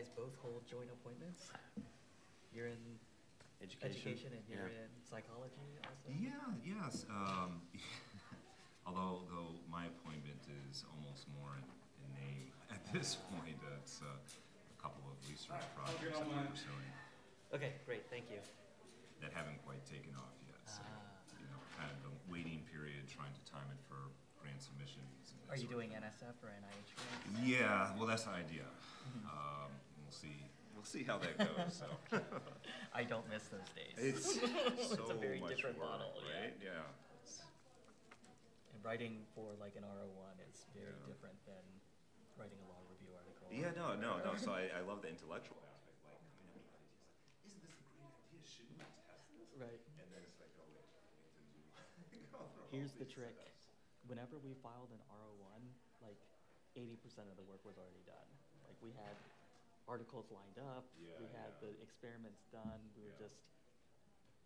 guys both hold joint appointments? You're in education and you're in psychology also? Yeah, yes. Although my appointment is almost more in name at this point. It's a couple of research projects that we're pursuing Okay, great, thank you. that haven't quite taken off yet. So, kind of the waiting period, trying to time it for grant submissions. And Are you doing NSF or NIH grants? Yeah, well, that's the idea. We'll see how that goes. So. I don't miss those days. It's so a very much different work, model, right? Yeah. And writing for like an R01 is very different than writing a law review article. Yeah, no. So I love the intellectual aspect. Like, isn't this a great idea? Shouldn't we test this? Right. And then it's like, oh wait, Here's the trick. Whenever we filed an R01, like 80% of the work was already done. Like we had articles lined up, we had the experiments done, we were just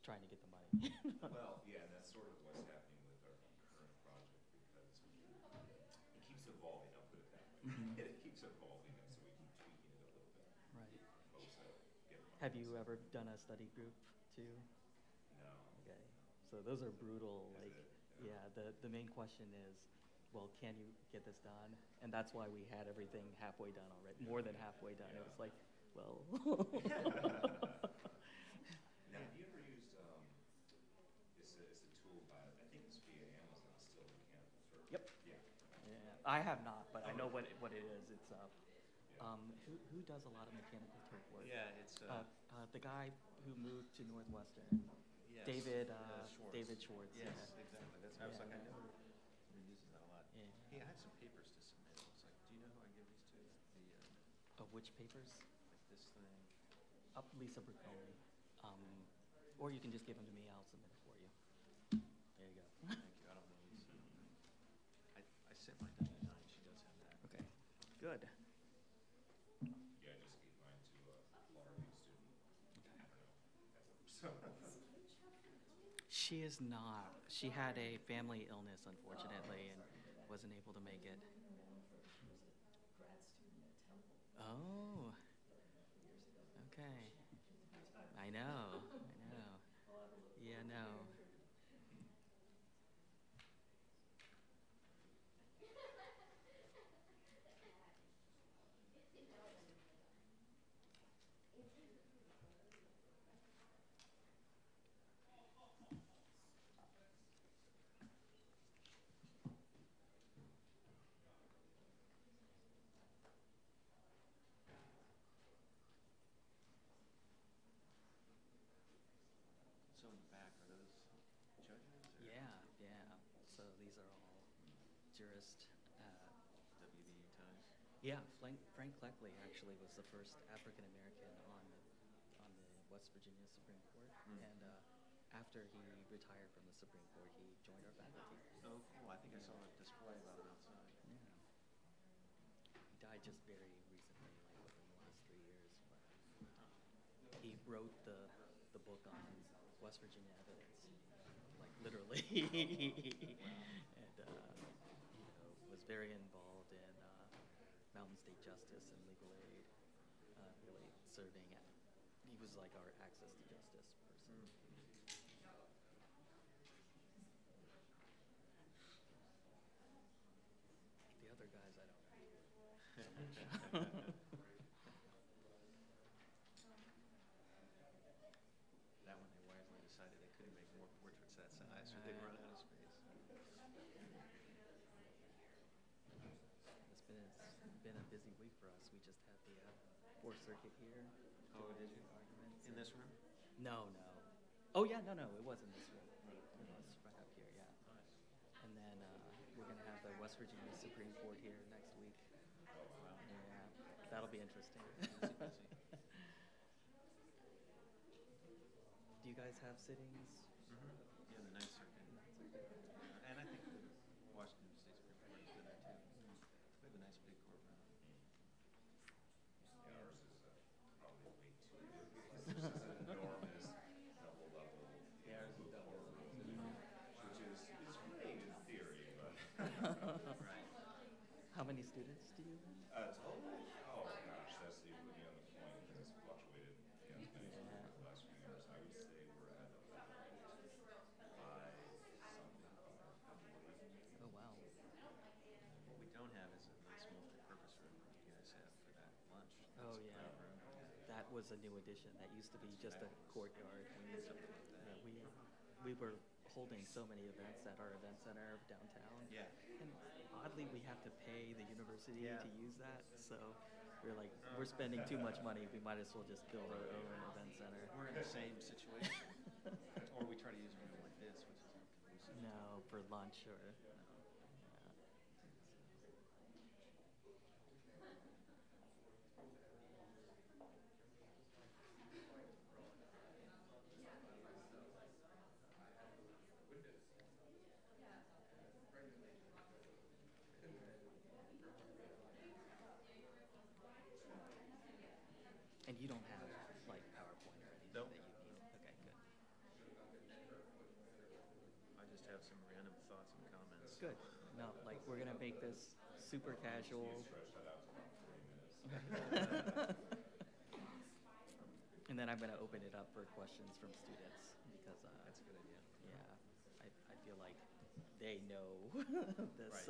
trying to get the money. Well, yeah, and that's sort of what's happening with our current project because it keeps evolving, I'll put it that way. It keeps evolving, and so we keep tweaking it a little bit. Right. Get Have you ever done a study group too? No. Okay. So those are brutal. Like, yeah, the main question is, well, can you get this done? And that's why we had everything halfway done already, more than halfway done. It was like, well. Now, have you ever used, it's a tool by, I think it's via Amazon still, Mechanical Turk. Yep. Yeah. I have not, but I know what it is. It's who does a lot of Mechanical Turk work? Yeah, it's the guy who moved to Northwestern. yes, David Schwartz. David Schwartz. Yes, Yeah. exactly. That's I was like, I know he uses that a lot. Yeah. Hey, I had some papers to submit. I was like, do you know who I give these to? Which papers? Like this thing. Lisa Bricconi. Or you can just give them to me. I'll submit it for you. There you go. Thank you. I don't know these. I sent mine to Nina, and she does have that. Okay. Good. Yeah, I just gave mine to a law review student. I don't know if that works. She is not. She had a family illness, unfortunately, and wasn't able to make it. Oh. Okay. I know. Yeah, no. So in the back, are those judges? Or Yeah. So these are all jurist. WVU ties? Yeah, Frank Cleckley actually was the first African American on the West Virginia Supreme Court, and after he retired from the Supreme Court, he joined our faculty. Oh, cool. I think I saw a display about it outside. Yeah. He died just very recently, like within the last 3 years. But he wrote the book on West Virginia evidence, like literally, and was very involved in Mountain State justice and legal aid, really serving. He was like our access to justice person. The other guys, I don't know. That one, they wisely decided they couldn't make more portraits that size, so they'd run out of space. It's been a busy week for us. We just had the Fourth Circuit here. Oh, did you? Arguments. In this room? No. Oh yeah, no. It was in this room. It was right up here, yeah. Nice. And then we're gonna have the West Virginia Supreme Court here next week. Wow. Yeah, that'll be interesting. Busy. Do you guys have sittings? Yeah, the Ninth Circuit. And I think the Washington State Supreme Court is good there too. We have a nice big courtroom. Yeah, ours is probably way too big. This is an enormous double level. Yeah, ours is double. Which is great in theory, but. Right. How many students do you have? Total? Oh gosh, that's the put me on the that was a new addition. That used to be just a courtyard. We need something like that. Yeah, we were holding so many events at our event center downtown. Yeah. And oddly, we have to pay the university Yeah. to use that. So we're like, we're spending too much money. We might as well just build our own event center. We're in the same situation. Or we try to use a room like this, which is not conducive. No, for lunch or. Yeah. And you don't have like PowerPoint or anything Nope. that you need. Okay, good. I just have some random thoughts and comments. Good. No, like we're gonna make this super casual. And then I'm gonna open it up for questions from students because That's a good idea. yeah, I feel like they know this Right.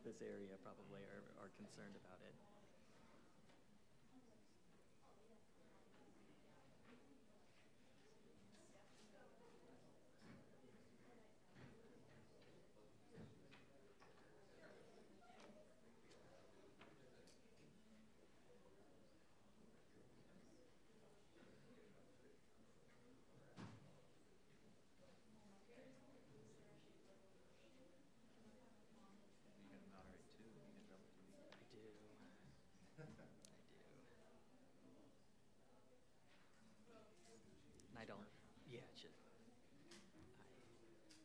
this area probably are concerned about it. You can moderate too. You can double duty. I do. I do. And I don't. Yeah, it should.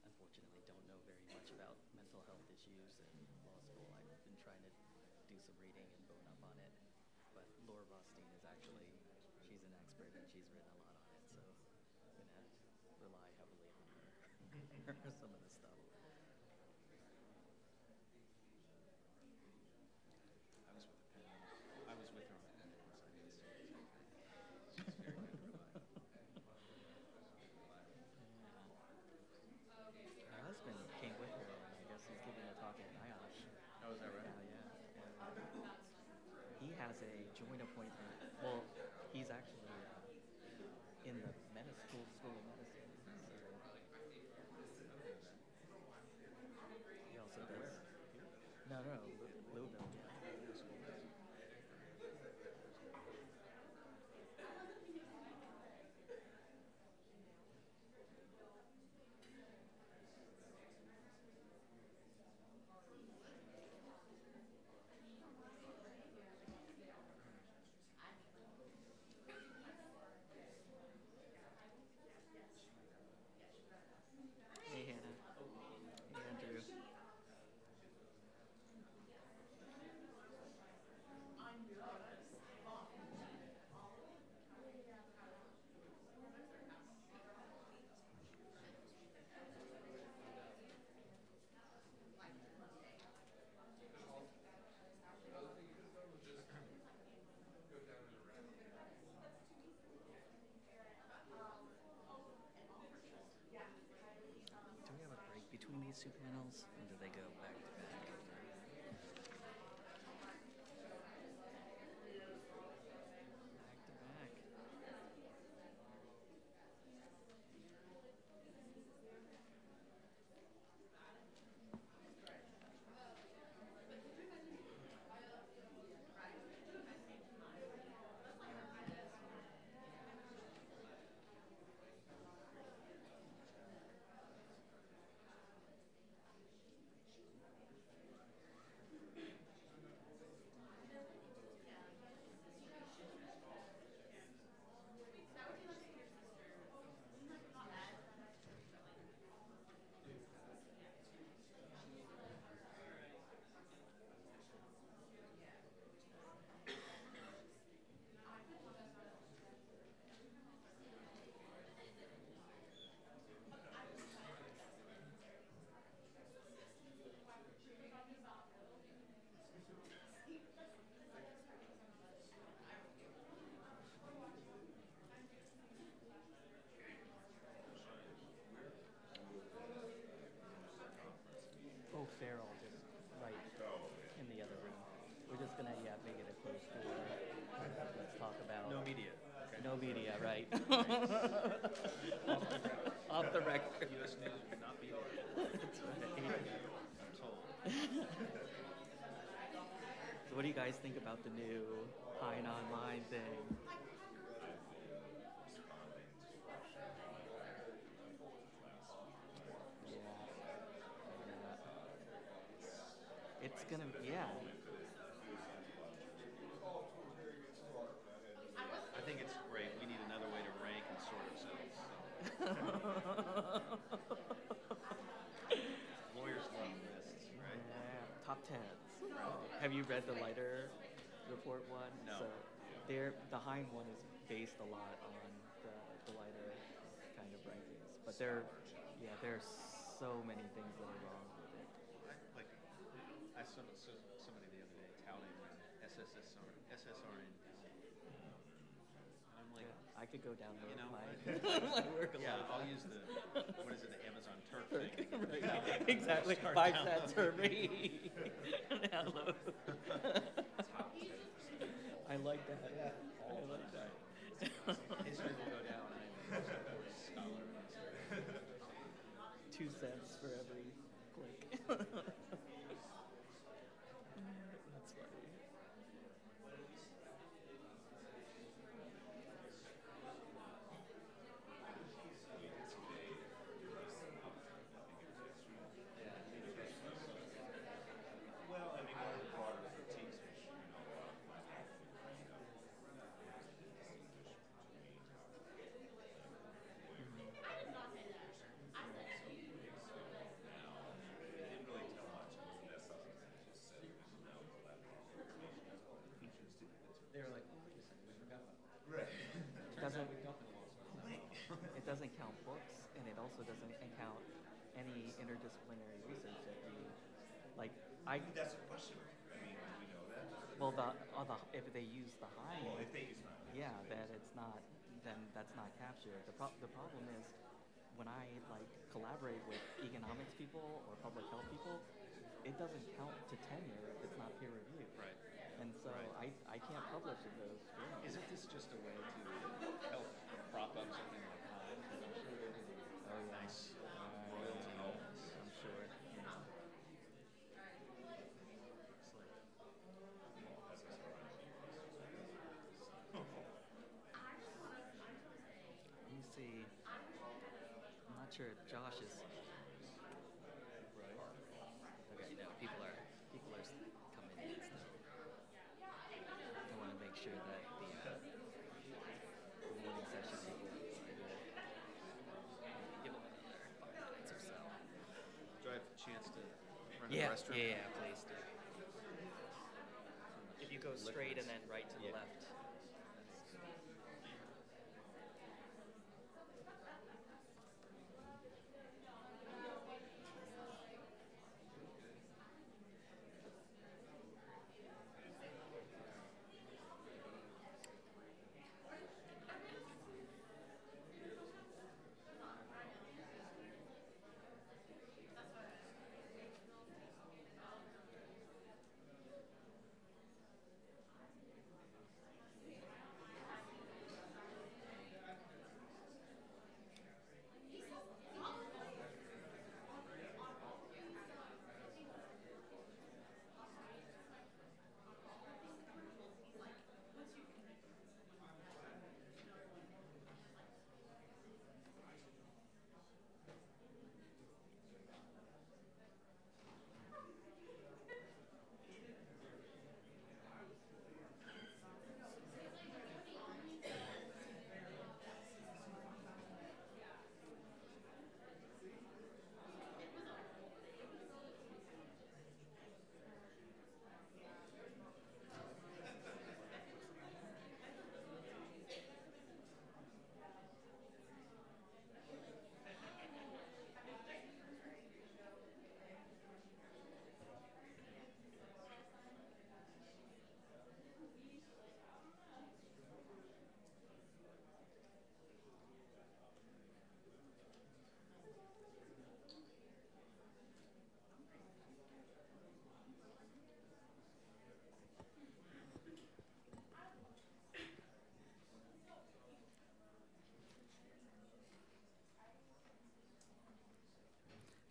I unfortunately don't know very much about mental health issues in law school. I've been trying to do some reading and bone up on it. But Laura Rothstein is actually, she's an expert and she's written a lot on it. So I'm going to rely heavily on her for some of the stuff. I was with her on the Penguins. I mean, she's very good to rely on. Her husband came with her, and I guess he's giving a talk at NIOSH. Oh, is that right? Yeah. He has a joint appointment. Well, he's actually in the school of medicine. So he also does. No, Louisville. Yeah. Hey, Hannah. Hey, Andrew. Do we have a break between these two panels, or do they go back to back? Back to back. Oh, Farrell, just right in the other room. We're just gonna, make it a closed door. Let's talk about. No media. No media, right? Off the record. U.S. News would not be there. That's right. I'm told. So what do you guys think about the new Pine Online thing? It's gonna, yeah. I think it's great. We need another way to rank and sort ourselves. Lawyers love lists, right? Yeah, top tens. Have you read the lighter report one? No. So the Hein one is based a lot on the lighter kind of rankings, but there's so many things that are wrong with it. I saw somebody the other day touting SSRN. I'm like, Yeah, I could go down there you know, my work a yeah, lot. I'll use the the Amazon Turk thing. Right. Exactly. Start 5 downloading. cents for me. Download. I like that. I like that. History will go down. I'm a scholar. 2 cents for every click. That's funny. Well, I mean, one of the broader critiques, which, you know, a lot of my They were like, oh, wait a second, we forgot about that. Right. Doesn't We dumped it along. it doesn't count books, and it also doesn't count any interdisciplinary research that we like. I think that's a question. I mean, do we know that? Well, if they use the high, Well, if they use that. yeah, that it's not, then that's not captured. The problem is when I like collaborate with economics people or public health people, it doesn't count to tenure if it's not peer reviewed. Right. And so Right. I can't publish in those journals. Isn't this just a way to help prop up something like Hein? Because I'm sure they're getting nice royalty elements. I'm sure. Yeah. It's like, Let me see. I'm not sure if Josh is. Okay, no, people are coming in still. I want to make sure that the morning session people give them another 5 minutes or so. do I have a chance to run to Yeah, the restroom? yeah, please do. If you go straight and then right to the Yeah. left.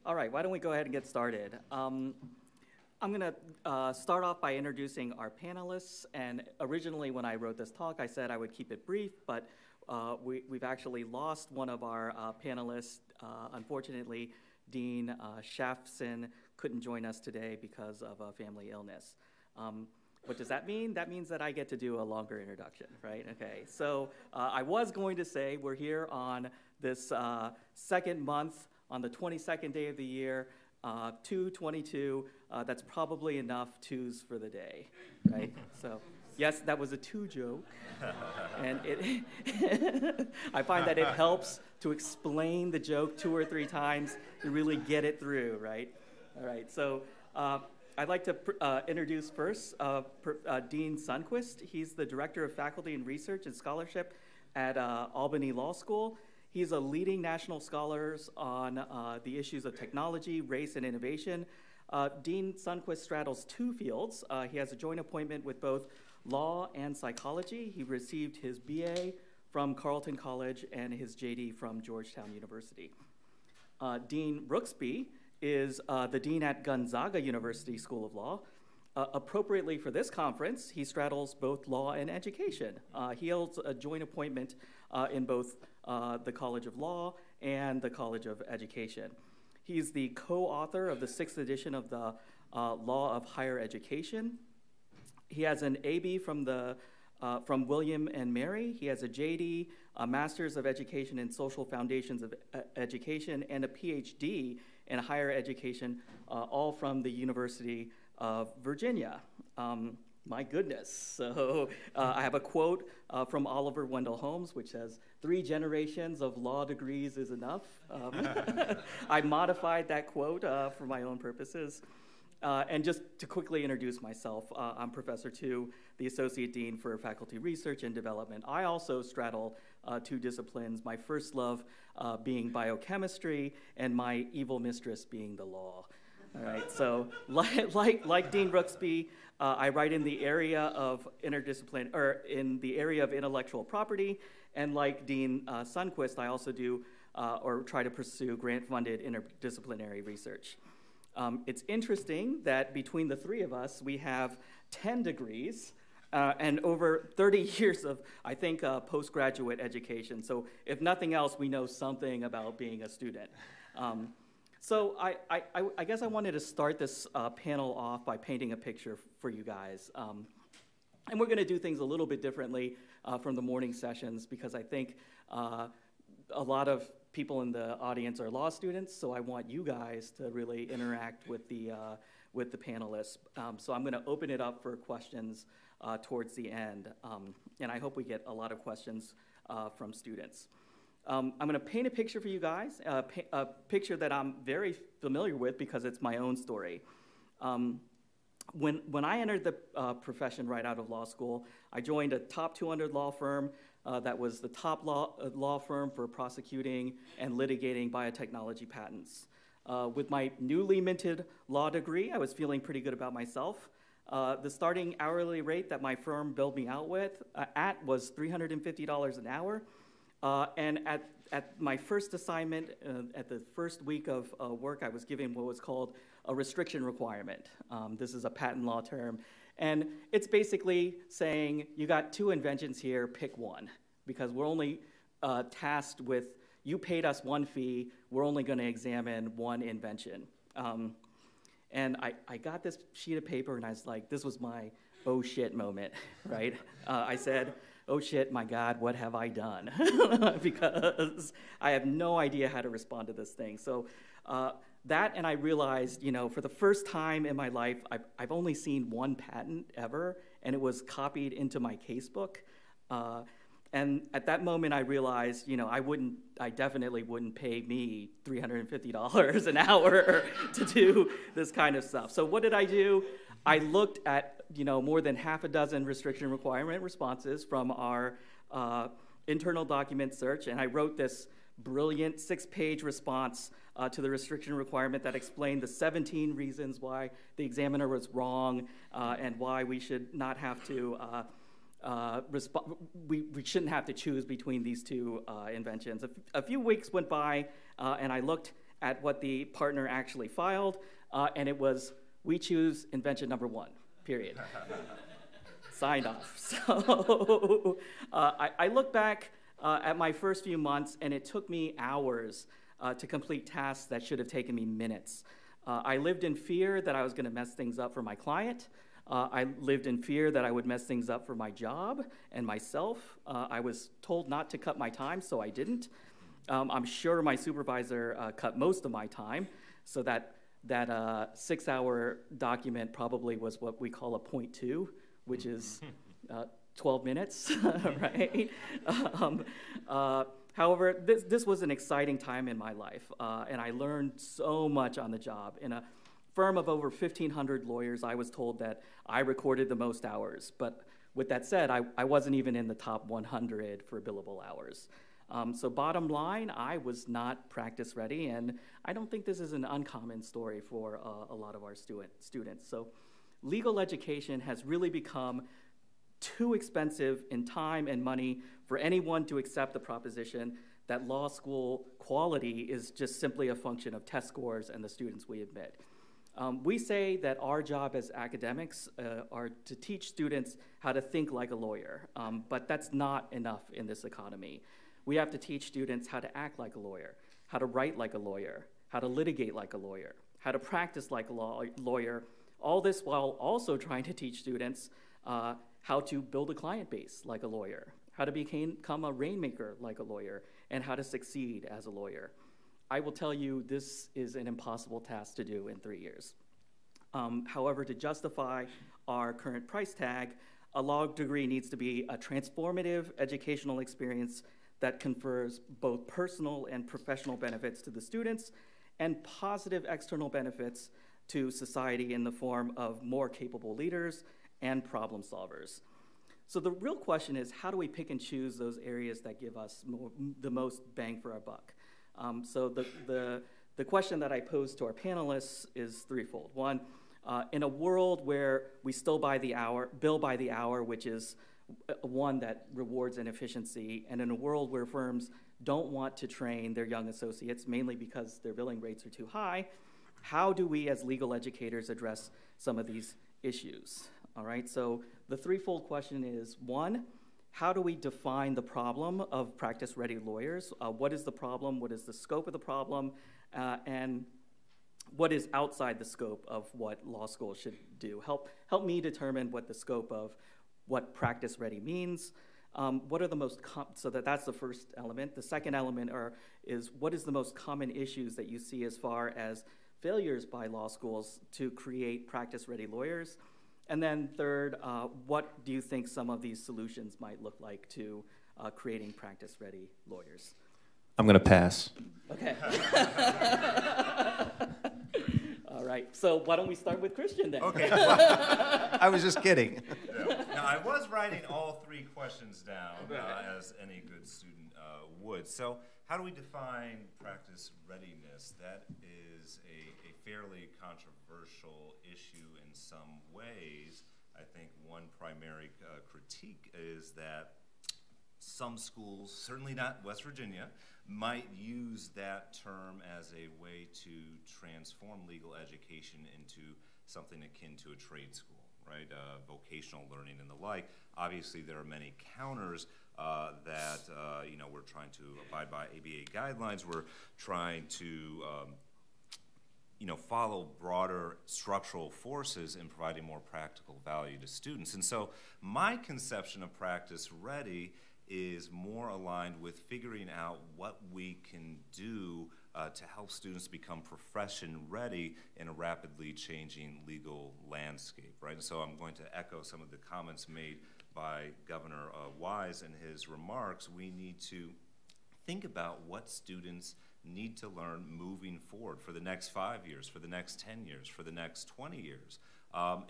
All right, why don't we go ahead and get started? I'm going to start off by introducing our panelists. And originally, when I wrote this talk, I said I would keep it brief, but we've actually lost one of our panelists. Unfortunately, Dean Shafson couldn't join us today because of a family illness. What does that mean? That means that I get to do a longer introduction, right? Okay, so I was going to say we're here on this second month, on the 22nd day of the year, 2/22. That's probably enough twos for the day, right? So, yes, that was a two joke, and I find that it helps to explain the joke 2 or 3 times to really get it through, right? All right, so I'd like to introduce first Dean Sundquist. He's the Director of Faculty and Research and Scholarship at Albany Law School. He's a leading national scholar on the issues of technology, race, and innovation. Dean Sundquist straddles 2 fields. He has a joint appointment with both law and psychology. He received his BA from Carleton College and his JD from Georgetown University. Dean Brooksby is the dean at Gonzaga University School of Law. Appropriately for this conference, he straddles both law and education. He holds a joint appointment in both the College of Law and the College of Education. He's the co-author of the 6th edition of the Law of Higher Education. He has an AB from William and Mary. He has a JD, a Master's of Education in Social Foundations of Education, and a PhD in Higher Education, all from the University of Virginia. My goodness. So I have a quote from Oliver Wendell Holmes, which says, 3 generations of law degrees is enough. I modified that quote for my own purposes. And just to quickly introduce myself, I'm Professor Tu, the Associate Dean for Faculty Research and Development. I also straddle 2 disciplines, my first love being biochemistry and my evil mistress being the law. All right, so like Dean Brooksby, I write in the area of in the area of intellectual property, and like Dean Sundquist, I also do or try to pursue grant-funded interdisciplinary research. It's interesting that between the 3 of us, we have 10 degrees and over 30 years of, I think, postgraduate education. So if nothing else, we know something about being a student. So I guess I wanted to start this panel off by painting a picture for you guys. And we're going to do things a little bit differently from the morning sessions because I think a lot of people in the audience are law students, so I want you guys to really interact with the panelists. So I'm going to open it up for questions towards the end, and I hope we get a lot of questions from students. I'm going to paint a picture for you guys, a picture that I'm very familiar with because it's my own story. When I entered the profession right out of law school, I joined a top 200 law firm that was the top law firm for prosecuting and litigating biotechnology patents. With my newly minted law degree, I was feeling pretty good about myself. The starting hourly rate that my firm billed me out at was $350 an hour. And at my first assignment, at the first week of work, I was given what was called a restriction requirement. This is a patent law term. And it's basically saying, you got 2 inventions here, pick one. Because we're only tasked with, you paid us 1 fee, we're only going to examine 1 invention. And I got this sheet of paper, and I was like, this was my oh shit moment, right? I said, oh shit, my God, what have I done? Because I have no idea how to respond to this thing. So that, and I realized, for the first time in my life, I've only seen 1 patent ever, and it was copied into my casebook. And at that moment, I realized, I definitely wouldn't pay me $350 an hour to do this kind of stuff. So what did I do? I looked at, more than half a dozen restriction requirement responses from our internal document search, and I wrote this brilliant 6-page response to the restriction requirement that explained the 17 reasons why the examiner was wrong and why we should not have to we shouldn't have to choose between these 2 inventions. A few weeks went by, and I looked at what the partner actually filed, and it was, "We choose invention number 1, period." Signed off. So I look back at my first few months, and it took me hours to complete tasks that should have taken me minutes. I lived in fear that I was going to mess things up for my client. I lived in fear that I would mess things up for my job and myself. I was told not to cut my time, so I didn't. I'm sure my supervisor cut most of my time, so that 6-hour document probably was what we call a .2, which is 12 minutes, right? However, this was an exciting time in my life, and I learned so much on the job. In a firm of over 1,500 lawyers, I was told that I recorded the most hours. But with that said, I wasn't even in the top 100 for billable hours. So bottom line, I was not practice ready, and I don't think this is an uncommon story for a lot of our students. So legal education has really become too expensive in time and money for anyone to accept the proposition that law school quality is just simply a function of test scores and the students we admit. We say that our job as academics are to teach students how to think like a lawyer, but that's not enough in this economy. We have to teach students how to act like a lawyer, how to write like a lawyer, how to litigate like a lawyer, how to practice like a lawyer, all this while also trying to teach students how to build a client base like a lawyer, how to become a rainmaker like a lawyer, and how to succeed as a lawyer. I will tell you, this is an impossible task to do in 3 years. However, to justify our current price tag, a law degree needs to be a transformative educational experience that confers both personal and professional benefits to the students and positive external benefits to society in the form of more capable leaders and problem solvers. So the real question is, how do we pick and choose those areas that give us the most bang for our buck? So the question that I pose to our panelists is threefold. One, in a world where we still bill by the hour, which is one that rewards inefficiency, and in a world where firms don't want to train their young associates, mainly because their billing rates are too high, how do we as legal educators address some of these issues? All right, so the threefold question is, one, how do we define the problem of practice-ready lawyers? What is the problem? What is the scope of the problem? And what is outside the scope of what law school should do? Help me determine what the scope of what practice-ready means. What are the most so that's the first element. The second element is what is the most common issues that you see as far as failures by law schools to create practice-ready lawyers? And then third, what do you think some of these solutions might look like to creating practice-ready lawyers? I'm going to pass. Okay. All right. So why don't we start with Christian then? Okay. Well, I was just kidding. Yeah. Now, I was writing all three questions down, as any good student would. So how do we define practice readiness? That is a fairly controversial issue in some ways. I think one primary critique is that some schools, certainly not West Virginia, might use that term as a way to transform legal education into something akin to a trade school, right? Vocational learning and the like. Obviously, there are many counters that we're trying to abide by ABA guidelines. We're trying to follow broader structural forces in providing more practical value to students. And so my conception of practice ready is more aligned with figuring out what we can do to help students become profession ready in a rapidly changing legal landscape, right? And so I'm going to echo some of the comments made by Governor Wise in his remarks. We need to think about what students need to learn moving forward for the next 5 years, for the next 10 years, for the next 20 years.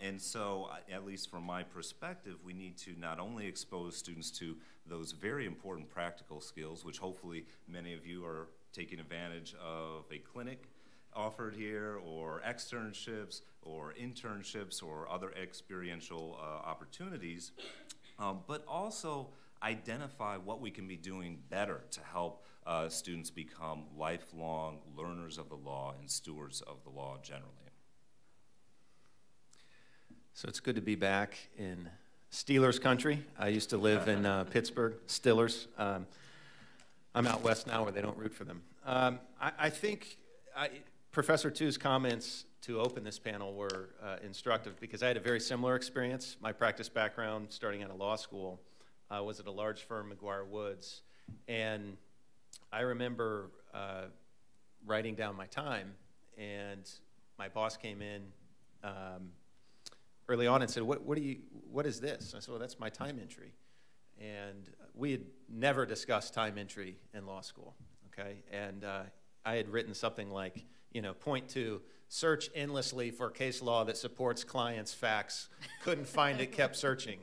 And so, at least from my perspective, we need to not only expose students to those very important practical skills, which hopefully many of you are taking advantage of a clinic offered here, or externships, or internships, or other experiential opportunities, but also identify what we can be doing better to help students become lifelong learners of the law and stewards of the law generally. So it's good to be back in Steelers country. I used to live in Pittsburgh, Steelers. I'm out west now where they don't root for them. I think Professor Tu's comments to open this panel were instructive because I had a very similar experience. My practice background, starting out of law school, was at a large firm, McGuire Woods, and I remember writing down my time, and my boss came in early on and said, what is this? I said, well, that's my time entry. And we had never discussed time entry in law school, okay? And I had written something like, point 2, search endlessly for case law that supports clients' facts. Couldn't find it, kept searching,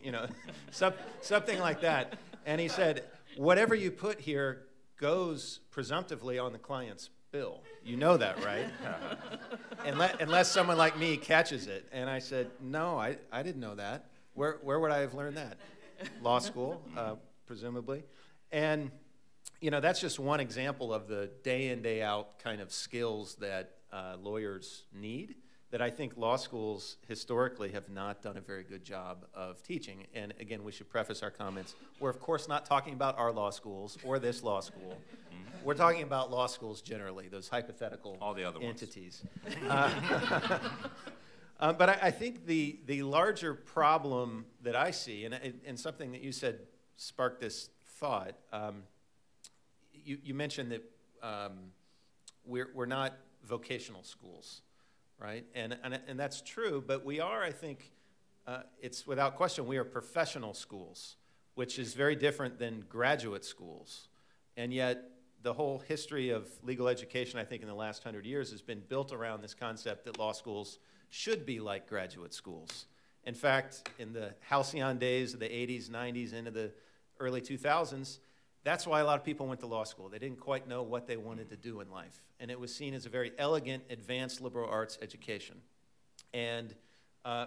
something like that. And he said, whatever you put here goes presumptively on the client's bill. You know that, right? Unless someone like me catches it. And I said, no, I didn't know that. Where would I have learned that? Law school, presumably. And, that's just one example of the day in, day out kind of skills that lawyers need that I think law schools historically have not done a very good job of teaching. And again, we should preface our comments. We're, of course, not talking about our law schools or this law school. We're talking about law schools generally, those hypothetical all the other entities. But I think the larger problem that I see, and something that you said sparked this thought, you mentioned that we're not vocational schools, right? And that's true, but we are, I think, it's without question, we are professional schools, which is very different than graduate schools. And yet, the whole history of legal education, I think, in the last 100 years has been built around this concept that law schools should be like graduate schools. In fact, in the halcyon days of the 80s, 90s, into the early 2000s, that's why a lot of people went to law school. They didn't quite know what they wanted to do in life. And it was seen as a very elegant, advanced liberal arts education. And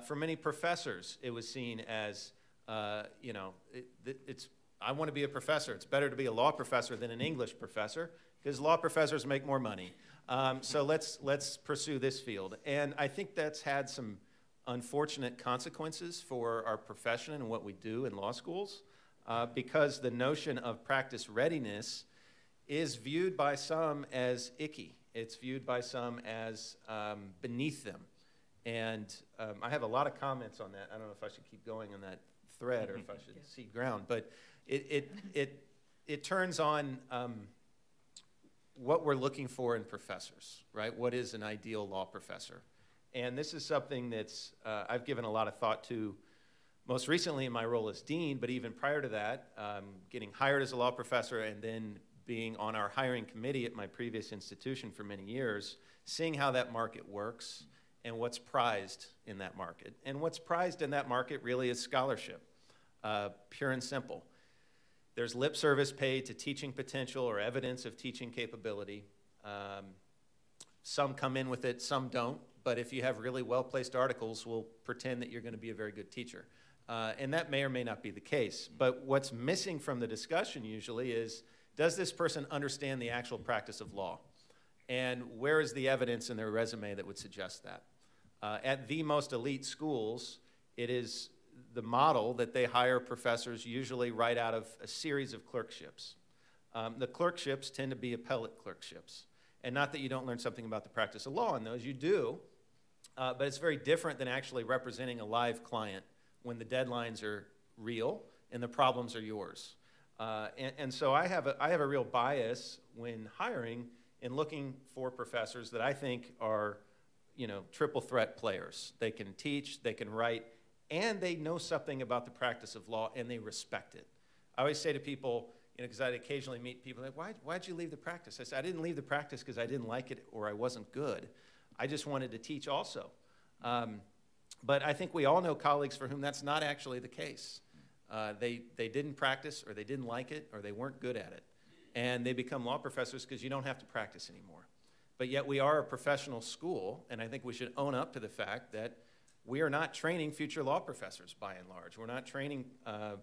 for many professors, it was seen as, I want to be a professor. It's better to be a law professor than an English professor because law professors make more money. So let's pursue this field. And I think that's had some unfortunate consequences for our profession and what we do in law schools because the notion of practice readiness is viewed by some as icky. It's viewed by some as beneath them. And I have a lot of comments on that. I don't know if I should keep going on that thread or if I should cede ground, but it turns on what we're looking for in professors, right? What is an ideal law professor? And this is something that's I've given a lot of thought to most recently in my role as dean, but even prior to that, getting hired as a law professor and then being on our hiring committee at my previous institution for many years, seeing how that market works and what's prized in that market. And what's prized in that market really is scholarship, pure and simple. There's lip service paid to teaching potential or evidence of teaching capability. Some come in with it, some don't. But if you have really well-placed articles, we'll pretend that you're going to be a very good teacher. And that may or may not be the case. But what's missing from the discussion usually is, does this person understand the actual practice of law? And where is the evidence in their resume that would suggest that? At the most elite schools, it is the model that they hire professors usually right out of a series of clerkships. The clerkships tend to be appellate clerkships. And not that you don't learn something about the practice of law in those, you do, but it's very different than actually representing a live client when the deadlines are real and the problems are yours. And so I have a real bias when hiring in looking for professors that I think are, triple threat players. They can teach, they can write, and they know something about the practice of law, and they respect it. I always say to people, because I'd occasionally meet people like, why'd you leave the practice? I said, I didn't leave the practice because I didn't like it or I wasn't good. I just wanted to teach also. But I think we all know colleagues for whom that's not actually the case. They didn't practice or they didn't like it or they weren't good at it. And they become law professors because you don't have to practice anymore. But yet we are a professional school, and I think we should own up to the fact that we are not training future law professors by and large. We're not training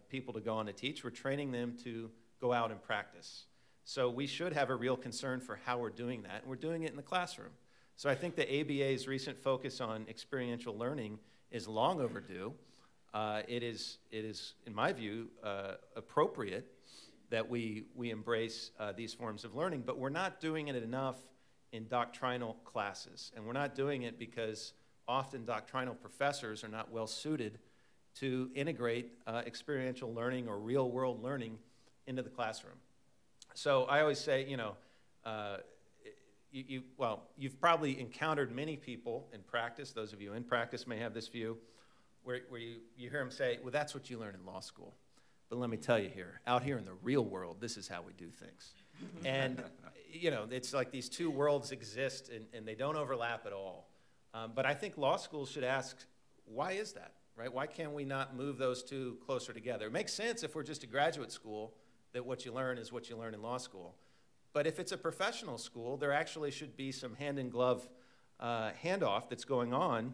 people to go on to teach. We're training them to go out and practice. So we should have a real concern for how we're doing that, and we're doing it in the classroom. So I think the ABA's recent focus on experiential learning is long overdue. It is, in my view, appropriate that we embrace these forms of learning, but we're not doing it enough in doctrinal classes. And we're not doing it because often doctrinal professors are not well suited to integrate experiential learning or real-world learning into the classroom. So I always say, you know, you've probably encountered many people in practice, those of you in practice may have this view, where you hear them say, well, that's what you learn in law school. But let me tell you here, out here in the real world, this is how we do things. And, you know, it's like these two worlds exist, and they don't overlap at all. But I think law schools should ask, why is that, right? Why can't we not move those two closer together? It makes sense if we're just a graduate school that what you learn is what you learn in law school. But if it's a professional school, there actually should be some hand-in-glove handoff that's going on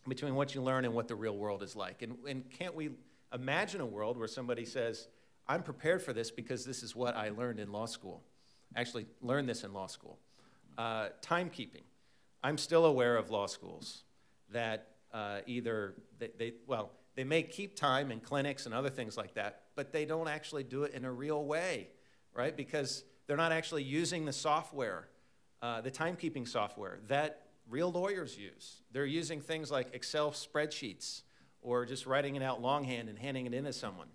between what you learn and what the real world is like. And can't we imagine a world where somebody says, I'm prepared for this because this is what I learned in law school. Actually learned this in law school. Timekeeping. I'm still aware of law schools that either, they may keep time in clinics and other things like that, but they don't actually do it in a real way, right? Because they're not actually using the software, the timekeeping software that real lawyers use. They're using things like Excel spreadsheets or just writing it out longhand and handing it in to someone.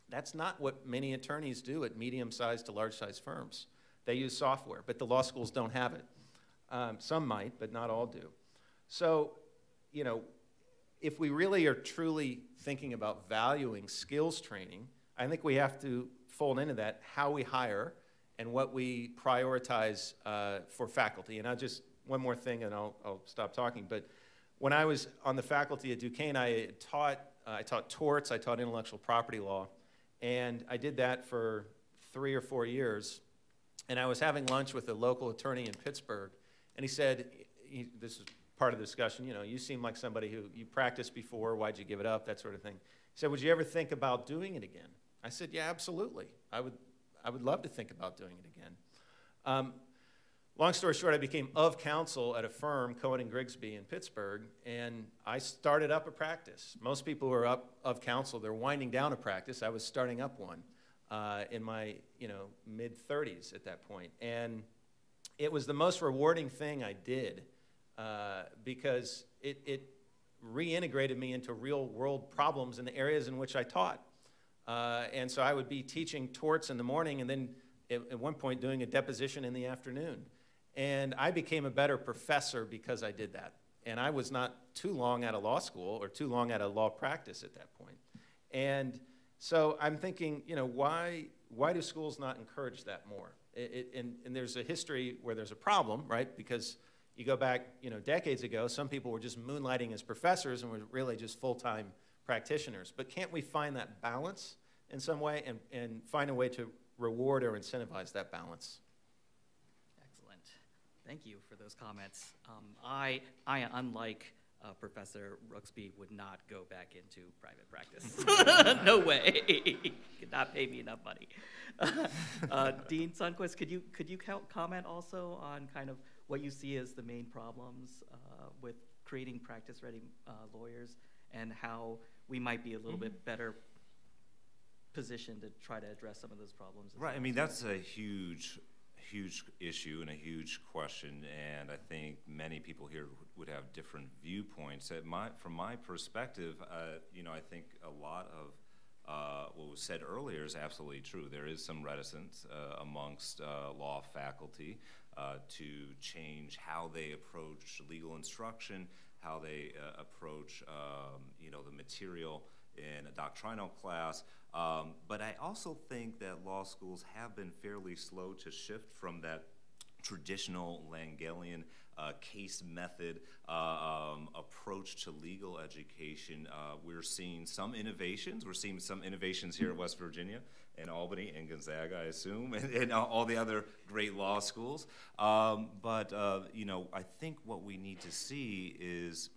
That's not what many attorneys do at medium-sized to large-sized firms. They use software, but the law schools don't have it. Some might, but not all do. So, you know, if we really are truly thinking about valuing skills training, I think we have to fold into that how we hire and what we prioritize for faculty. And one more thing, and I'll stop talking. But when I was on the faculty at Duquesne, I taught torts, I taught intellectual property law, and I did that for 3 or 4 years. And I was having lunch with a local attorney in Pittsburgh, and he said, this is part of the discussion, you know, you seem like somebody who you practiced before, why'd you give it up, that sort of thing. He said, would you ever think about doing it again? I said, yeah, absolutely. I would love to think about doing it again. Long story short, I became of counsel at a firm, Cohen & Grigsby in Pittsburgh, and I started up a practice. Most people who are up of counsel, they're winding down a practice. I was starting up one in my mid-30s at that point. And it was the most rewarding thing I did because it reintegrated me into real-world problems in the areas in which I taught. And so I would be teaching torts in the morning and then at one point doing a deposition in the afternoon. And I became a better professor because I did that. And I was not too long out of law school or too long out of law practice at that point. And so I'm thinking, you know, why do schools not encourage that more? And there's a history where there's a problem, right? Because you go back, you know, decades ago, some people were just moonlighting as professors and were really just full-time practitioners. But can't we find that balance in some way and find a way to reward or incentivize that balance? Excellent. Thank you for those comments. I unlike Professor Rooksby, would not go back into private practice. No way. Could not pay me enough money. Dean Sundquist, could you comment also on kind of what you see as the main problems with creating practice-ready lawyers and how we might be a little bit better positioned to try to address some of those problems? Right. I mean, that's a huge issue and a huge question, and I think many people here would have different viewpoints. From my perspective, I think a lot of what was said earlier is absolutely true. There is some reticence amongst law faculty to change how they approach legal instruction, how they approach the material in a doctrinal class. But I also think that law schools have been fairly slow to shift from that traditional Langelian case method approach to legal education. We're seeing some innovations. We're seeing some innovations here at West Virginia and Albany and Gonzaga, I assume, and all the other great law schools. But I think what we need to see is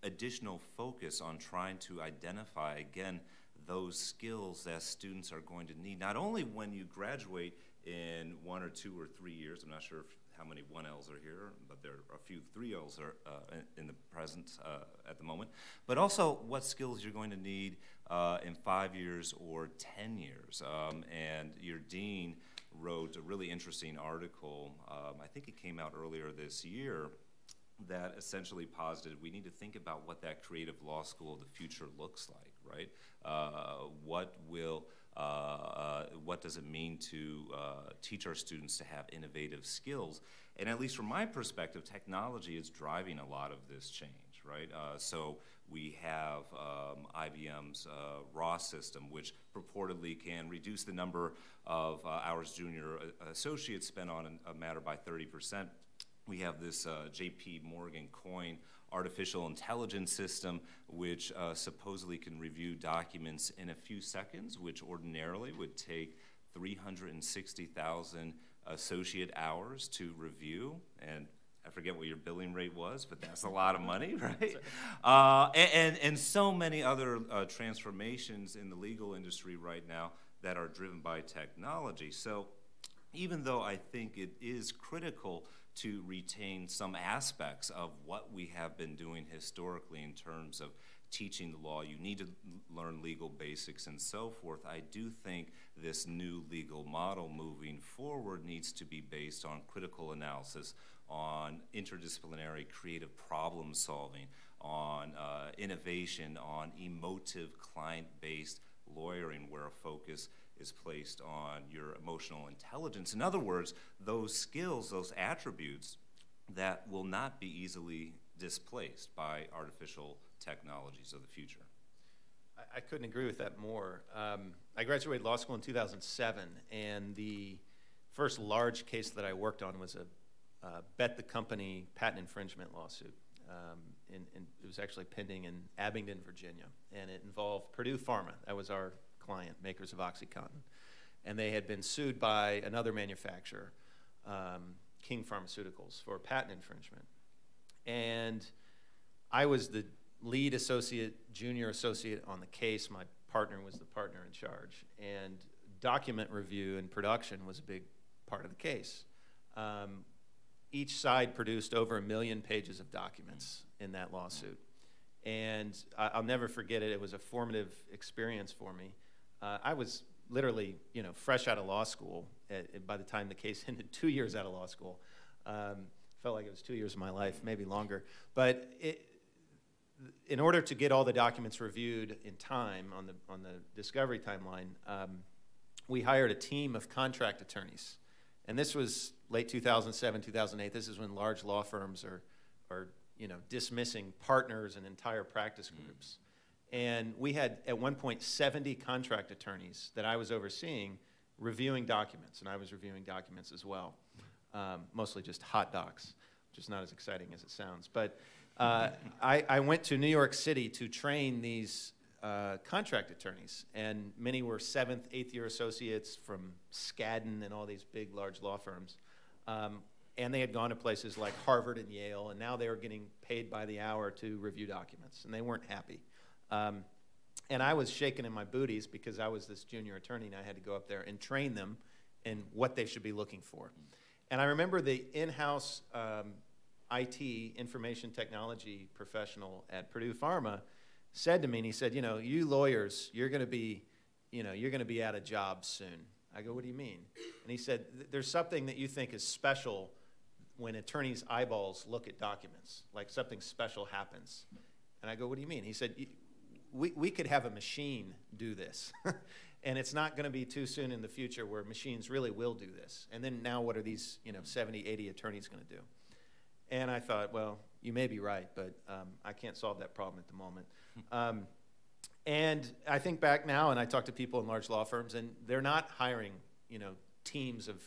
additional focus on trying to identify, again, those skills that students are going to need, not only when you graduate in 1 or 2 or 3 years. I'm not sure how many 1Ls are here, but there are a few 3Ls are in the present at the moment, but also what skills you're going to need in 5 years or 10 years. And your dean wrote a really interesting article, I think it came out earlier this year, that essentially posited we need to think about what that creative law school of the future looks like, right? What does it mean to teach our students to have innovative skills? And at least from my perspective, technology is driving a lot of this change, right? So we have IBM's RAW system, which purportedly can reduce the number of hours junior associates spend on a matter by 30%. We have this JP Morgan coin artificial intelligence system, which supposedly can review documents in a few seconds, which ordinarily would take 360,000 associate hours to review. And I forget what your billing rate was, but that's a lot of money, right? And so many other transformations in the legal industry right now that are driven by technology. So even though I think it is critical to retain some aspects of what we have been doing historically in terms of teaching the law, you need to learn legal basics and so forth. I do think this new legal model moving forward needs to be based on critical analysis, on interdisciplinary creative problem solving, on innovation, on emotive client-based lawyering, where a focus is placed on your emotional intelligence. In other words, those skills, those attributes that will not be easily displaced by artificial technologies of the future. I couldn't agree with that more. I graduated law school in 2007, and the first large case that I worked on was a bet the company patent infringement lawsuit. And it was actually pending in Abingdon, Virginia, and it involved Purdue Pharma. That was our client, makers of OxyContin. And they had been sued by another manufacturer, King Pharmaceuticals, for patent infringement. And I was the lead associate, junior associate on the case. My partner was the partner in charge. And document review and production was a big part of the case. Each side produced over 1 million pages of documents in that lawsuit. And I'll never forget it. It was a formative experience for me. I was literally, fresh out of law school by the time the case ended. 2 years out of law school. Felt like it was 2 years of my life, maybe longer. But in order to get all the documents reviewed in time on the discovery timeline, we hired a team of contract attorneys. And this was late 2007, 2008. This is when large law firms are dismissing partners and entire practice groups. And we had, at one point, 70 contract attorneys that I was overseeing reviewing documents, and I was reviewing documents as well, mostly just hot docs, which is not as exciting as it sounds. But I went to New York City to train these contract attorneys, and many were 7th, 8th year associates from Skadden and all these big, large law firms. And they had gone to places like Harvard and Yale, and now they were getting paid by the hour to review documents, and they weren't happy. And I was shaking in my booties because I was this junior attorney, and I had to go up there and train them in what they should be looking for. And I remember the in-house IT, information technology professional at Purdue Pharma said to me, and he said, you lawyers, you're going to be out of jobs soon. I go, what do you mean? And he said, there's something that you think is special when attorneys' eyeballs look at documents, like something special happens. And I go, what do you mean? He said, we could have a machine do this. And it's not going to be too soon in the future where machines really will do this. And then now what are these 70, 80 attorneys going to do? And I thought, well, you may be right, but I can't solve that problem at the moment. And I think back now, and I talk to people in large law firms, and they're not hiring, teams of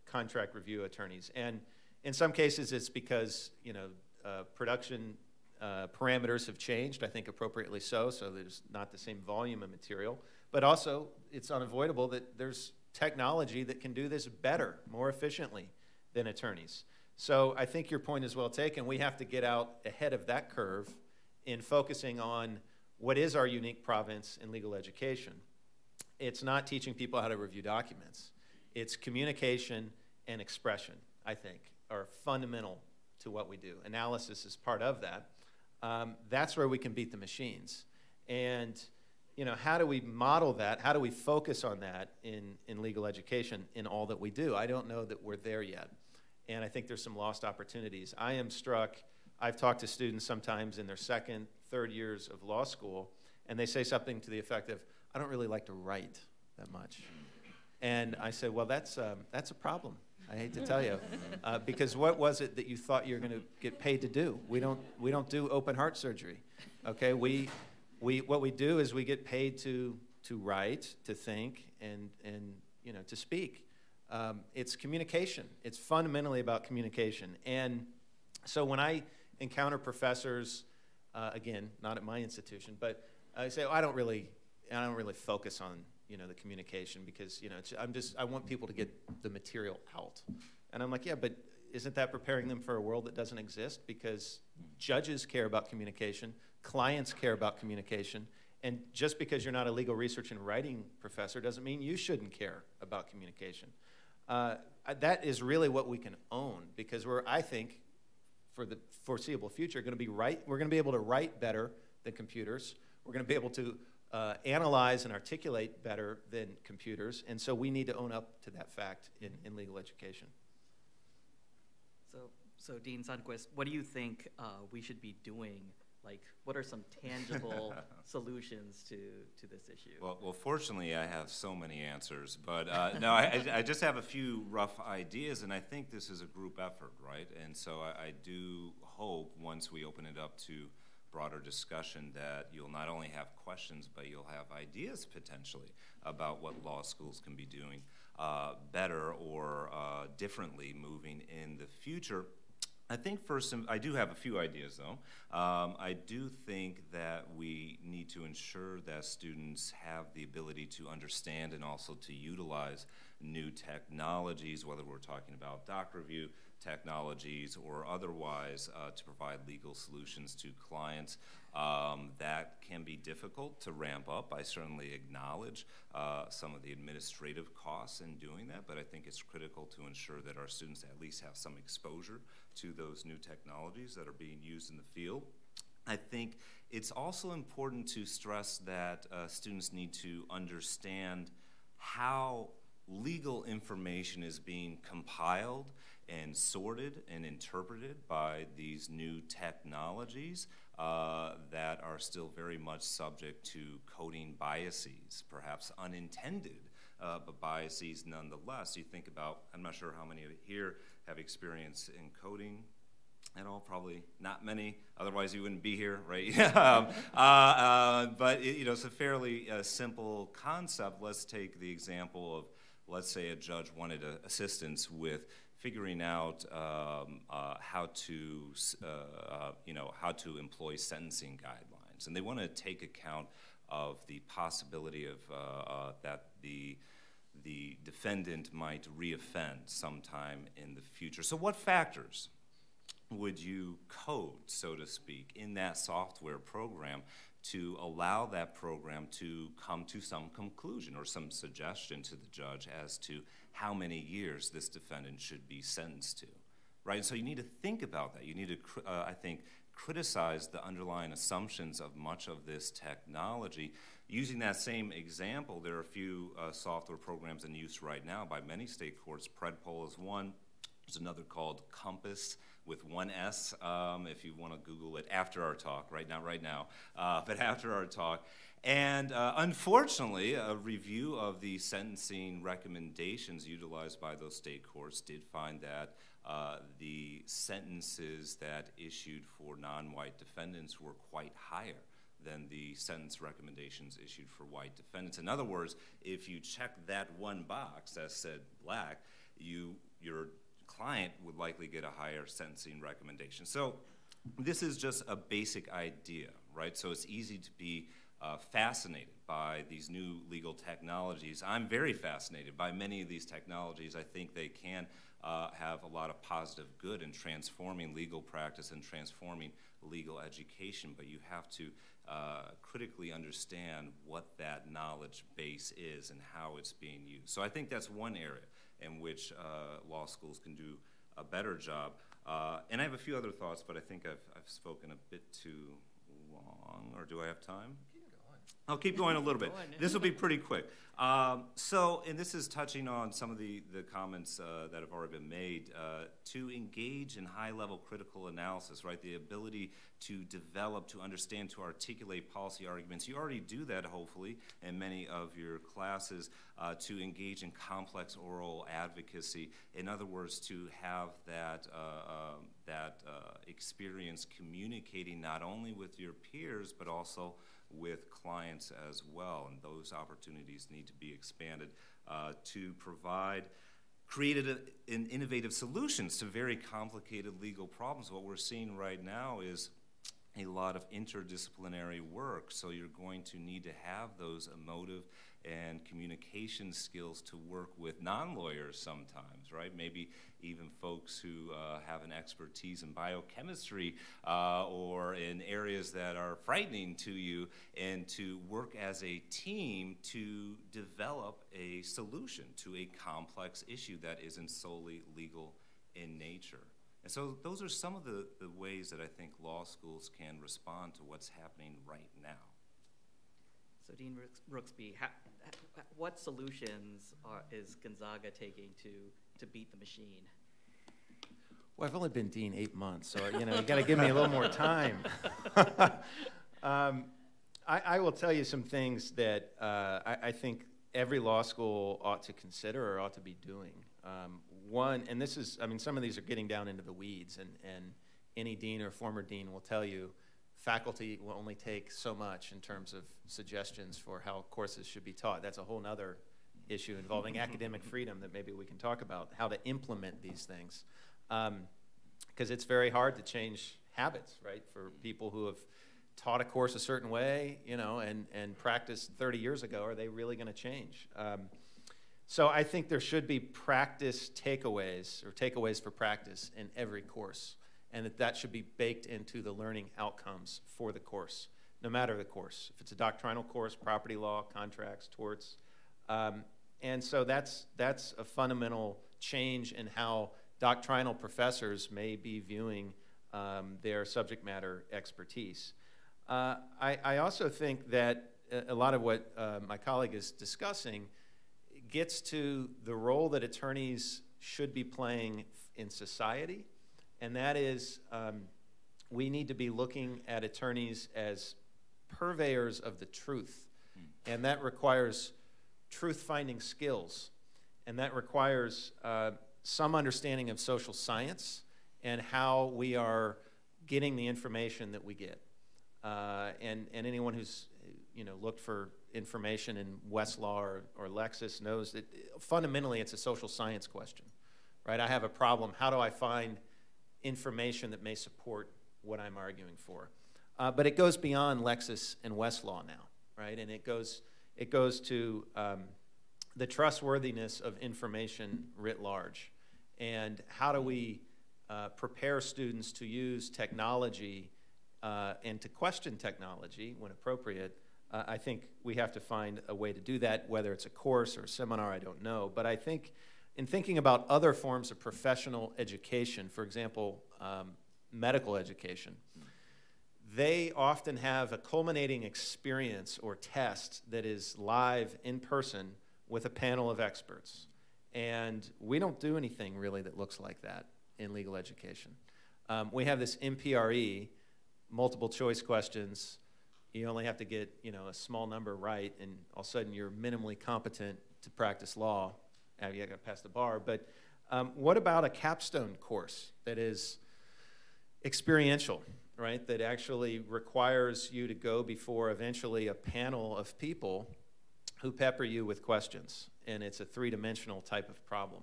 contract review attorneys. And in some cases, it's because, production parameters have changed, I think appropriately so there's not the same volume of material. But also, it's unavoidable that there's technology that can do this better, more efficiently than attorneys. So I think your point is well taken. We have to get out ahead of that curve in focusing on what is our unique province in legal education. It's not teaching people how to review documents. It's communication and expression, I think, are fundamental to what we do. Analysis is part of that. That's where we can beat the machines. And how do we model that? How do we focus on that in legal education in all that we do? I don't know that we're there yet. And I think there's some lost opportunities. I am struck, I've talked to students sometimes in their second, third years of law school, and they say something to the effect of, I don't really like to write that much. And I say, well, that's a problem. I hate to tell you, because what was it that you thought you were going to get paid to do? We don't do open heart surgery, okay? What we do is we get paid to write, to think, and to speak. It's communication. It's fundamentally about communication. And so when I encounter professors, again, not at my institution, but I say, I don't really focus on the communication because I want people to get the material out. And I'm like, yeah, but isn't that preparing them for a world that doesn't exist? Because judges care about communication, clients care about communication, and just because you're not a legal research and writing professor doesn't mean you shouldn't care about communication. That is really what we can own, because I think, for the foreseeable future, we're going to be able to write better than computers. We're going to be able to analyze and articulate better than computers, and so we need to own up to that fact in legal education. So Dean Sundquist, what do you think we should be doing? Like, what are some tangible solutions to this issue? Well, fortunately, I have so many answers, but no, I just have a few rough ideas, and I think this is a group effort, right? And so I do hope once we open it up to broader discussion that you'll not only have questions, but you'll have ideas potentially about what law schools can be doing better or differently moving in the future. I think first, I do have a few ideas though. I do think that we need to ensure that students have the ability to understand and also to utilize new technologies, whether we're talking about doc review technologies or otherwise, to provide legal solutions to clients. That can be difficult to ramp up. I certainly acknowledge some of the administrative costs in doing that, but I think it's critical to ensure that our students at least have some exposure to those new technologies that are being used in the field. I think it's also important to stress that students need to understand how legal information is being compiled and sorted and interpreted by these new technologies that are still very much subject to coding biases, perhaps unintended, but biases nonetheless. You think about, I'm not sure how many of you here have experience in coding at all, probably not many, otherwise you wouldn't be here, right? But it's a fairly simple concept. Let's take the example of, let's say a judge wanted assistance with figuring out how to employ sentencing guidelines, and they want to take account of the possibility of that the defendant might reoffend sometime in the future. So what factors would you code, so to speak, in that software program to allow that program to come to some conclusion or some suggestion to the judge as to how many years this defendant should be sentenced to, right? And so you need to think about that. You need to, I think, criticize the underlying assumptions of much of this technology. Using that same example, there are a few software programs in use right now by many state courts. PredPol is one. There's another called Compass with one S, if you want to Google it after our talk, right now, but after our talk. And unfortunately, a review of the sentencing recommendations utilized by those state courts did find that the sentences that issued for non-white defendants were quite higher than the sentence recommendations issued for white defendants. In other words, if you check that one box that said black, your client would likely get a higher sentencing recommendation. So this is just a basic idea, right? So it's easy to be fascinated by these new legal technologies. I'm very fascinated by many of these technologies. I think they can have a lot of positive good in transforming legal practice and transforming legal education, but you have to critically understand what that knowledge base is and how it's being used. So I think that's one area in which law schools can do a better job. And I have a few other thoughts, but I think I've spoken a bit too long, or do I have time? I'll keep going a little bit. This will be pretty quick. And this is touching on some of the comments that have already been made, to engage in high-level critical analysis, right? The ability to develop, to understand, to articulate policy arguments. You already do that, hopefully, in many of your classes, to engage in complex oral advocacy. In other words, to have that experience communicating not only with your peers, but also with clients as well, and those opportunities need to be expanded to provide creative and innovative solutions to very complicated legal problems. What we're seeing right now is a lot of interdisciplinary work, so you're going to need to have those emotive and communication skills to work with non-lawyers sometimes, right? Maybe even folks who have an expertise in biochemistry or in areas that are frightening to you, and to work as a team to develop a solution to a complex issue that isn't solely legal in nature. And so those are some of the ways that I think law schools can respond to what's happening right now. So Dean Rooksby, what solutions is Gonzaga taking to beat the machine? Well, I've only been dean 8 months, so you got to give me a little more time. I will tell you some things that I think every law school ought to consider or ought to be doing. One, and this is, some of these are getting down into the weeds, and any dean or former dean will tell you faculty will only take so much in terms of suggestions for how courses should be taught. That's a whole other issue involving academic freedom that maybe we can talk about, how to implement these things. Because it's very hard to change habits, right, for people who have taught a course a certain way, and practiced 30 years ago. Are they really going to change? So I think there should be practice takeaways, or takeaways for practice in every course, and that should be baked into the learning outcomes for the course, no matter the course. If it's a doctrinal course, property law, contracts, torts. And so that's a fundamental change in how doctrinal professors may be viewing their subject matter expertise. I also think that a lot of what my colleague is discussing gets to the role that attorneys should be playing in society, and that is we need to be looking at attorneys as purveyors of the truth, and that requires truth-finding skills, and that requires some understanding of social science and how we are getting the information that we get. And anyone who's looked for information in Westlaw or Lexis knows that fundamentally it's a social science question, right? I have a problem. How do I find information that may support what I'm arguing for? But it goes beyond Lexis and Westlaw now, right? And it goes to the trustworthiness of information writ large, and how do we prepare students to use technology and to question technology when appropriate. I think we have to find a way to do that, whether it's a course or a seminar, I don't know. But I think in thinking about other forms of professional education, for example, medical education, they often have a culminating experience or test that is live in person with a panel of experts. And we don't do anything really that looks like that in legal education. We have this MPRE, multiple choice questions. You only have to get a small number right, and all of a sudden you're minimally competent to practice law. You got to pass the bar. But what about a capstone course that is experiential, right? That actually requires you to go before eventually a panel of people who pepper you with questions, and it's a three-dimensional type of problem.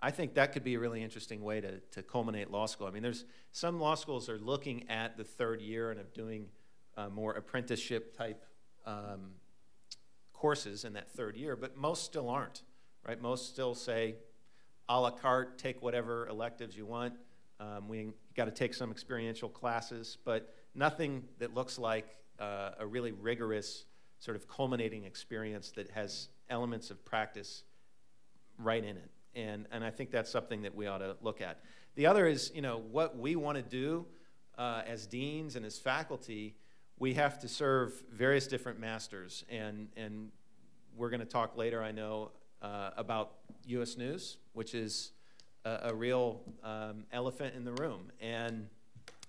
I think that could be a really interesting way to culminate law school. There's some law schools are looking at the third year and of doing more apprenticeship type courses in that third year, but most still aren't, right? Most still say, a la carte, take whatever electives you want. We got to take some experiential classes, but nothing that looks like a really rigorous sort of culminating experience that has elements of practice right in it. And I think that's something that we ought to look at. The other is, what we want to do as deans and as faculty. We have to serve various different masters, and we're going to talk later, I know, about U.S. News, which is a real elephant in the room. And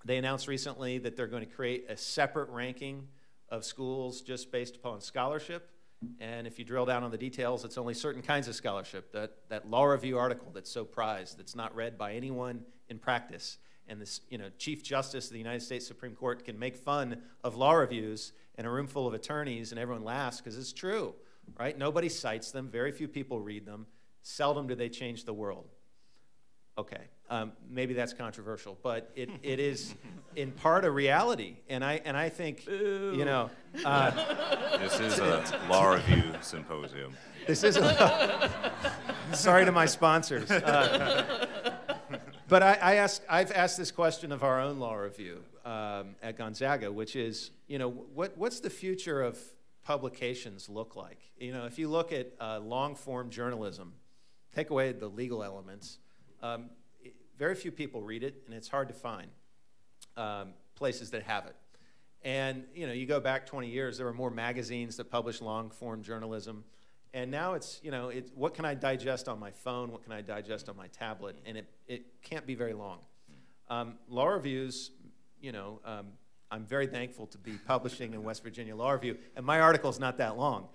they announced recently that they're going to create a separate ranking of schools just based upon scholarship. And if you drill down on the details, it's only certain kinds of scholarship. That law review article that's so prized, that's not read by anyone in practice. And this, Chief Justice of the United States Supreme Court can make fun of law reviews in a room full of attorneys, and everyone laughs because it's true, right? Nobody cites them. Very few people read them. Seldom do they change the world. Okay, maybe that's controversial, but it is in part a reality, and I think this is a law review symposium. This is sorry to my sponsors, but I've asked this question of our own law review at Gonzaga, which is what's the future of publications look like? If you look at long form journalism, take away the legal elements. Very few people read it, and it's hard to find places that have it. And you go back 20 years, there were more magazines that published long-form journalism, and now it's what can I digest on my phone? What can I digest on my tablet? And it can't be very long. Law reviews, I'm very thankful to be publishing in West Virginia Law Review, and my article's not that long.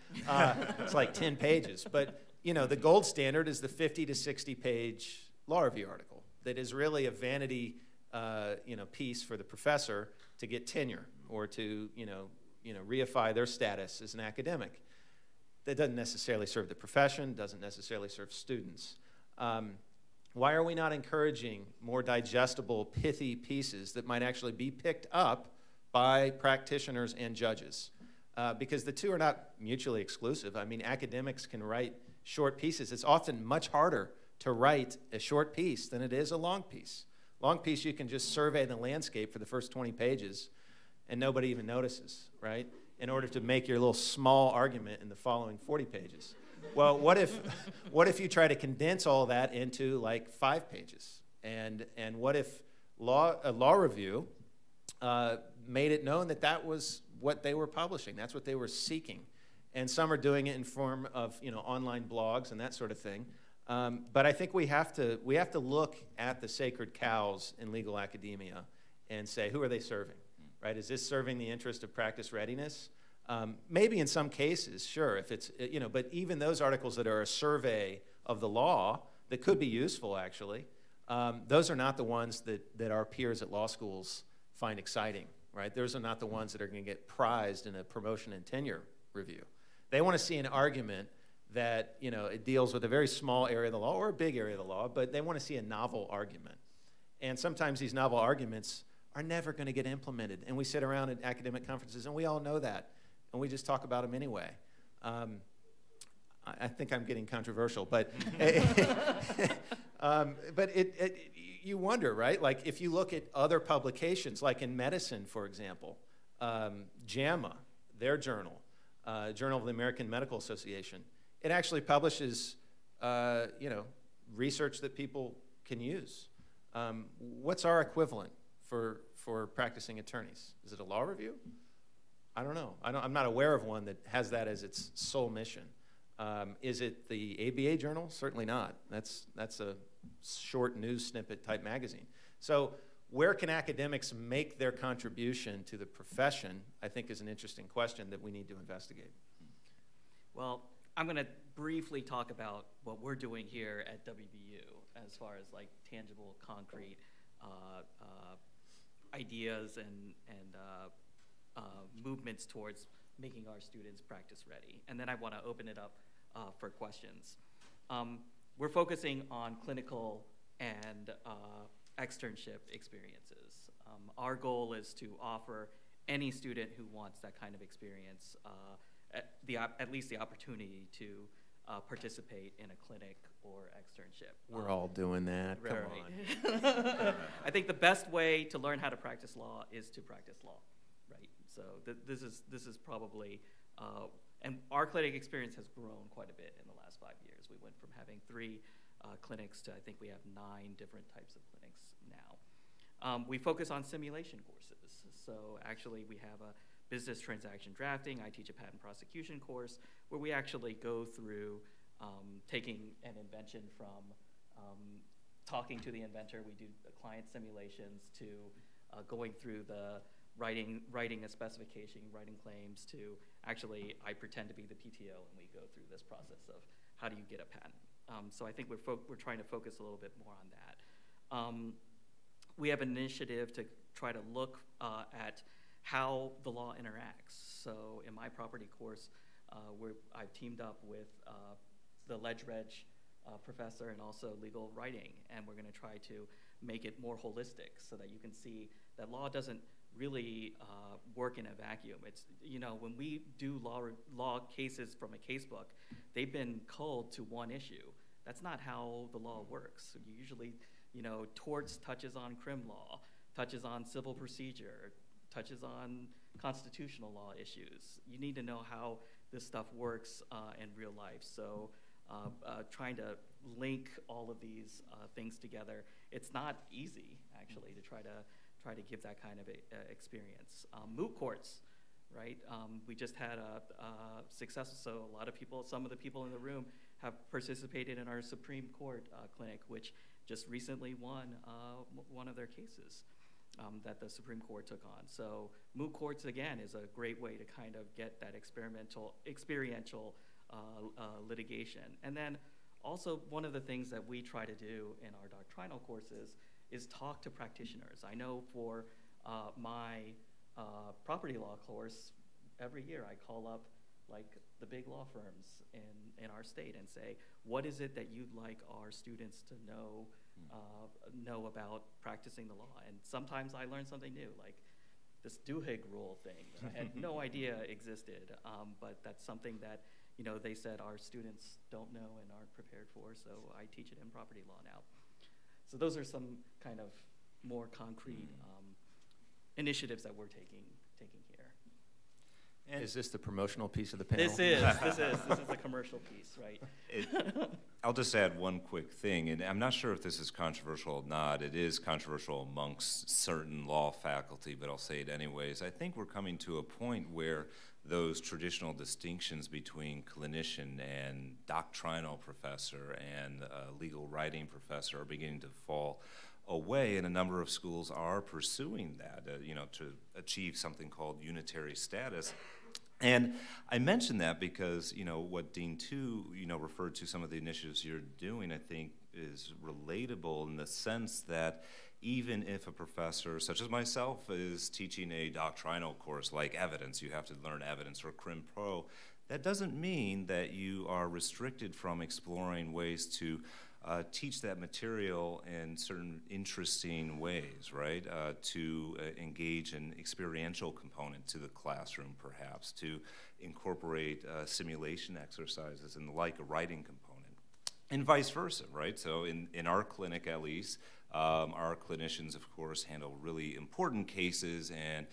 It's like 10 pages, but the gold standard is the 50 to 60 page law review article that is really a vanity piece for the professor to get tenure or to reify their status as an academic. That doesn't necessarily serve the profession, doesn't necessarily serve students. Why are we not encouraging more digestible, pithy pieces that might actually be picked up by practitioners and judges? Because the two are not mutually exclusive. I mean, academics can write short pieces. It's often much harder to write a short piece than it is a long piece. Long piece, you can just survey the landscape for the first 20 pages, and nobody even notices, right? In order to make your little small argument in the following 40 pages. Well, what if you try to condense all that into like 5 pages? And what if a law review made it known that was what they were publishing, that's what they were seeking? And some are doing it in form of online blogs and that sort of thing. But I think we have to look at the sacred cows in legal academia and say, who are they serving, right? Is this serving the interest of practice readiness? Maybe in some cases, sure, if it's, but even those articles that are a survey of the law that could be useful, actually, those are not the ones that our peers at law schools find exciting, right? Those are not the ones that are going to get prized in a promotion and tenure review. They want to see an argument that it deals with a very small area of the law or a big area of the law, but they want to see a novel argument. And sometimes these novel arguments are never going to get implemented. And we sit around at academic conferences, and we all know that, and we just talk about them anyway. I think I'm getting controversial, but you wonder, right? Like if you look at other publications, like in medicine, for example, JAMA, their journal, Journal of the American Medical Association, it actually publishes, research that people can use. What's our equivalent for practicing attorneys? Is it a law review? I don't know. I'm not aware of one that has that as its sole mission. Is it the ABA Journal? Certainly not. That's a short news snippet type magazine. So where can academics make their contribution to the profession, I think, is an interesting question that we need to investigate. Well, I'm going to briefly talk about what we're doing here at WVU as far as like tangible, concrete ideas and movements towards making our students practice ready. And then I want to open it up for questions. We're focusing on clinical and externship experiences. Our goal is to offer any student who wants that kind of experience at least the opportunity to participate in a clinic or externship. We're all doing that. Come on. I think the best way to learn how to practice law is to practice law, right? So this is probably, and our clinic experience has grown quite a bit in the last 5 years. We went from having 3 clinics to I think we have 9 different types of clinics now. We focus on simulation courses. So actually we have a business transaction drafting. I teach a patent prosecution course where we actually go through taking an invention from talking to the inventor. We do the client simulations to going through the writing a specification, writing claims to actually I pretend to be the PTO and we go through this process of how do you get a patent. So I think we're trying to focus a little bit more on that. We have an initiative to try to look at how the law interacts. So in my property course, I've teamed up with the Ledge-Reg professor and also legal writing, and we're going to try to make it more holistic so that you can see that law doesn't really work in a vacuum. It's, you know, when we do law cases from a casebook, they've been culled to one issue. That's not how the law works. So usually, you know, torts touches on crim law, touches on civil procedure, touches on constitutional law issues. You need to know how this stuff works in real life. So trying to link all of these things together, it's not easy actually to try to give that kind of experience. Moot courts, right? We just had a success. So a lot of people, some of the people in the room have participated in our Supreme Court clinic, which just recently won one of their cases that the Supreme Court took on. So moot courts, again, is a great way to kind of get that experiential litigation. And then also one of the things that we try to do in our doctrinal courses is talk to practitioners. I know for my property law course, every year I call up like the big law firms in our state and say, what is it that you'd like our students to know about practicing the law? And sometimes I learn something new, like this Duhigg rule thing that I had no idea existed, but that's something that, you know, they said our students don't know and aren't prepared for, so I teach it in property law now. So those are some kind of more concrete initiatives that we're taking here. And is this the promotional piece of the panel? This is the commercial piece, right? I'll just add one quick thing, and I'm not sure if this is controversial or not. It is controversial amongst certain law faculty, but I'll say it anyways. I think we're coming to a point where those traditional distinctions between clinician and doctrinal professor and legal writing professor are beginning to fall away, and a number of schools are pursuing that, you know, to achieve something called unitary status. And I mention that because, you know, what Dean Tu, you know, referred to some of the initiatives you're doing, I think is relatable in the sense that even if a professor, such as myself, is teaching a doctrinal course like evidence, you have to learn evidence or crim pro, that doesn't mean that you are restricted from exploring ways to teach that material in certain interesting ways, right? To engage an experiential component to the classroom, perhaps, to incorporate simulation exercises and the like, a writing component, and vice versa, right? So in our clinic, at least, our clinicians, of course, handle really important cases, and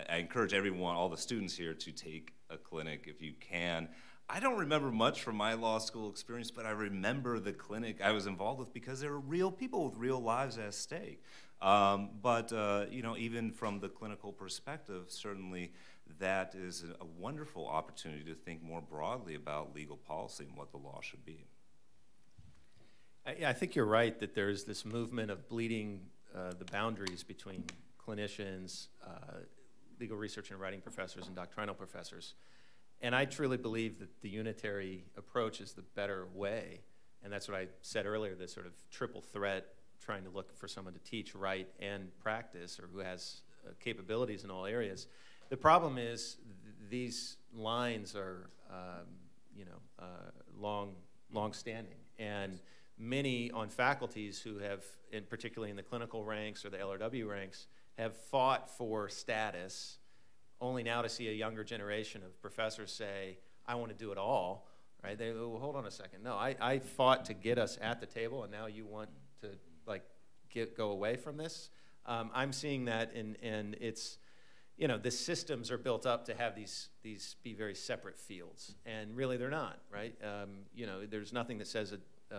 I encourage everyone, all the students here, to take a clinic if you can. I don't remember much from my law school experience, but I remember the clinic I was involved with because there were real people with real lives at stake. You know, even from the clinical perspective, certainly that is a wonderful opportunity to think more broadly about legal policy and what the law should be. I think you're right that there's this movement of bleeding the boundaries between clinicians, legal research and writing professors, and doctrinal professors. And I truly believe that the unitary approach is the better way. And that's what I said earlier, this sort of triple threat, trying to look for someone to teach, write, and practice, or who has capabilities in all areas. The problem is these lines are, long-standing. And many on faculties who have, particularly in the clinical ranks or the LRW ranks, have fought for status, only now to see a younger generation of professors say, I want to do it all, right? They, oh, hold on a second. No, I fought to get us at the table, and now you want to like go away from this. I'm seeing that, and it's, you know, the systems are built up to have these be very separate fields, and really they're not, right? You know, there's nothing that says a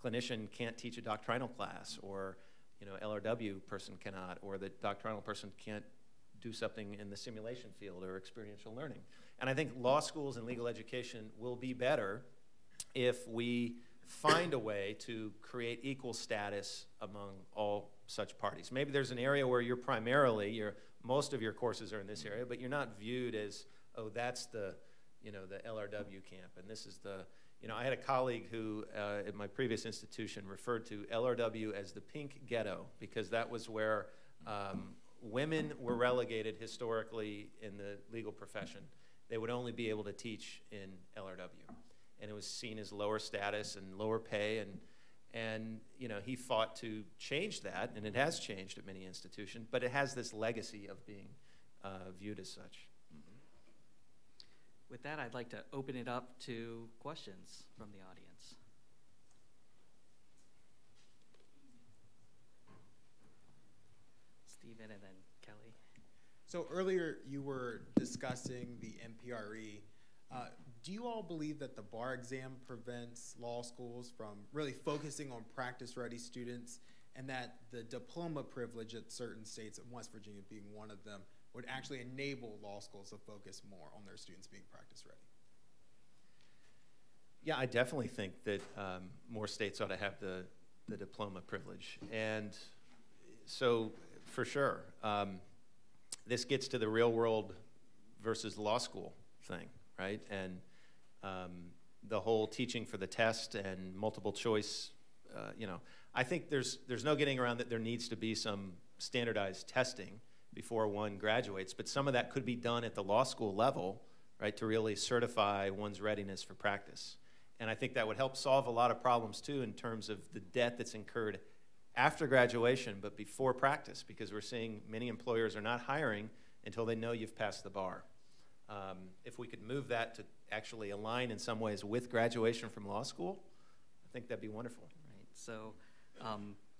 clinician can't teach a doctrinal class, or, you know, LRW person cannot, or the doctrinal person can't do something in the simulation field or experiential learning. And I think law schools and legal education will be better if we find a way to create equal status among all such parties. Maybe there's an area where you're primarily, most of your courses are in this area, but you're not viewed as, oh, that's the, you know, the LRW camp, and this is the, you know, I had a colleague who, at my previous institution, referred to LRW as the pink ghetto, because that was where women were relegated historically in the legal profession. They would only be able to teach in LRW. And it was seen as lower status and lower pay, and you know, he fought to change that, and it has changed at many institutions, but it has this legacy of being viewed as such. With that, I'd like to open it up to questions from the audience. Stephen and then Kelly. So earlier you were discussing the MPRE. Do you all believe that the bar exam prevents law schools from really focusing on practice-ready students, and that the diploma privilege at certain states, and West Virginia being one of them, would actually enable law schools to focus more on their students being practice-ready? Yeah, I definitely think that more states ought to have the diploma privilege. And so, for sure, this gets to the real world versus law school thing, right? And the whole teaching for the test and multiple choice, you know, I think there's no getting around that there needs to be some standardized testing before one graduates, but some of that could be done at the law school level, right, to really certify one's readiness for practice. And I think that would help solve a lot of problems too in terms of the debt that's incurred after graduation but before practice, because we're seeing many employers are not hiring until they know you've passed the bar. If we could move that to actually align in some ways with graduation from law school, I think that'd be wonderful. Right. So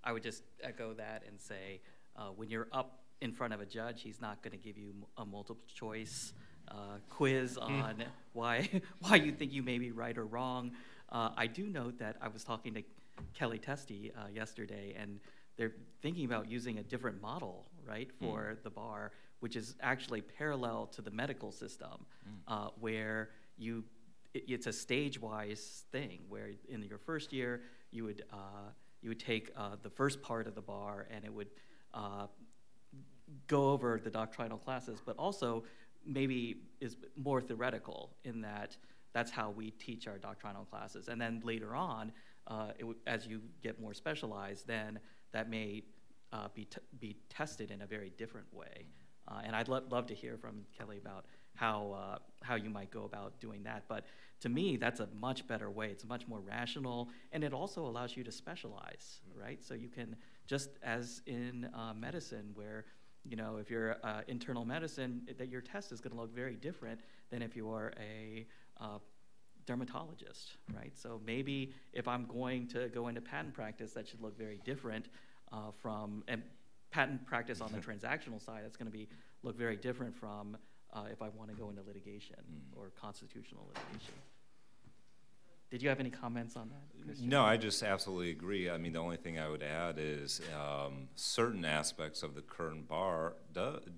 I would just echo that and say, when you're up in front of a judge, he's not going to give you a multiple choice quiz on why you think you may be right or wrong. I do note that I was talking to Kelly Testy yesterday, and they're thinking about using a different model, right, for the bar, which is actually parallel to the medical system, where it's a stage-wise thing, where in your first year you would take the first part of the bar, and it would go over the doctrinal classes, but also maybe is more theoretical in that that's how we teach our doctrinal classes. And then later on, as you get more specialized, then that may be tested in a very different way. And I'd love to hear from Kelly about how you might go about doing that. But to me, that's a much better way. It's much more rational, and it also allows you to specialize, right? So you can, just as in medicine, where, you know, if you're internal medicine, that your test is going to look very different than if you are a dermatologist, right? So maybe if I'm going to go into patent practice, that should look very different from patent practice on the transactional side. That's going to look very different from if I want to go into litigation or constitutional litigation. Did you have any comments on that, Christian? No, I just absolutely agree. I mean, the only thing I would add is certain aspects of the current bar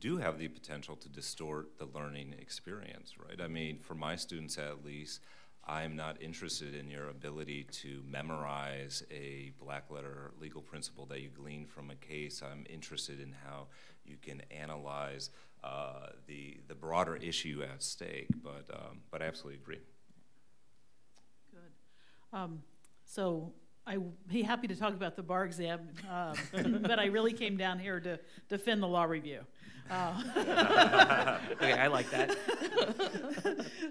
do have the potential to distort the learning experience, right? I mean, for my students at least, I'm not interested in your ability to memorize a black letter legal principle that you glean from a case. I'm interested in how you can analyze the broader issue at stake, but I absolutely agree. So I'd be happy to talk about the bar exam, but I really came down here to defend the law review. Okay, I like that.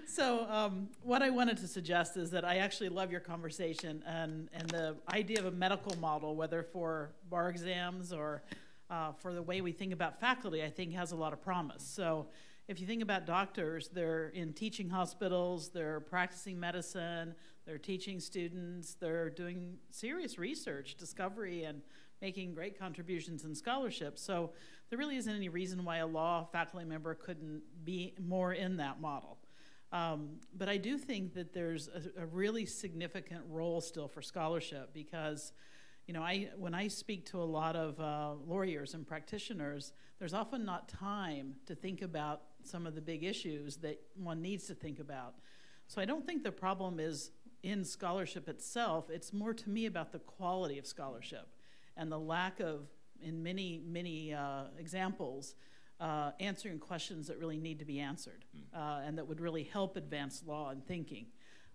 So what I wanted to suggest is that I actually love your conversation, and the idea of a medical model, whether for bar exams or for the way we think about faculty, I think has a lot of promise. So if you think about doctors, they're in teaching hospitals, they're practicing medicine, they're teaching students, they're doing serious research, discovery, and making great contributions in scholarship. So there really isn't any reason why a law faculty member couldn't be more in that model. But I do think that there's a really significant role still for scholarship because, you know, when I speak to a lot of lawyers and practitioners, there's often not time to think about some of the big issues that one needs to think about. So I don't think the problem is in scholarship itself. It's more to me about the quality of scholarship and the lack of, in many examples, answering questions that really need to be answered and that would really help advance law and thinking.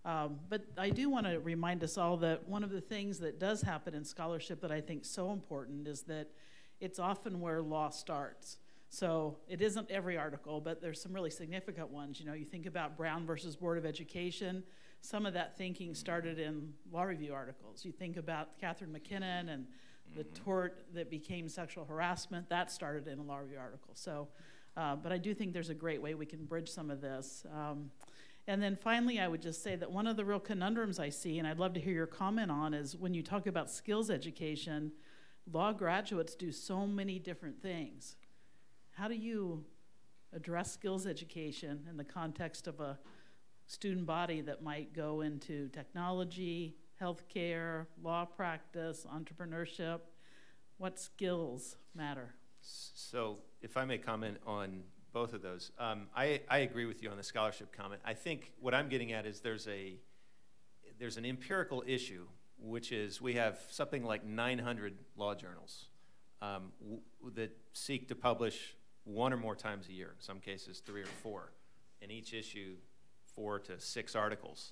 But I do want to remind us all that one of the things that does happen in scholarship that I think is so important is that it's often where law starts. So it isn't every article, but there's some really significant ones. You know, you think about Brown versus Board of Education. Some of that thinking started in law review articles. You think about Catherine McKinnon and the tort that became sexual harassment. That started in a law review article. So, but I do think there's a great way we can bridge some of this. And then finally, I would just say that one of the real conundrums I see, and I'd love to hear your comment on, is when you talk about skills education, law graduates do so many different things. How do you address skills education in the context of a student body that might go into technology, healthcare, law practice, entrepreneurship? What skills matter? So if I may comment on both of those. I agree with you on the scholarship comment. I think what I'm getting at is there's an empirical issue, which is we have something like 900 law journals that seek to publish one or more times a year, in some cases 3 or 4, and each issue 4 to 6 articles.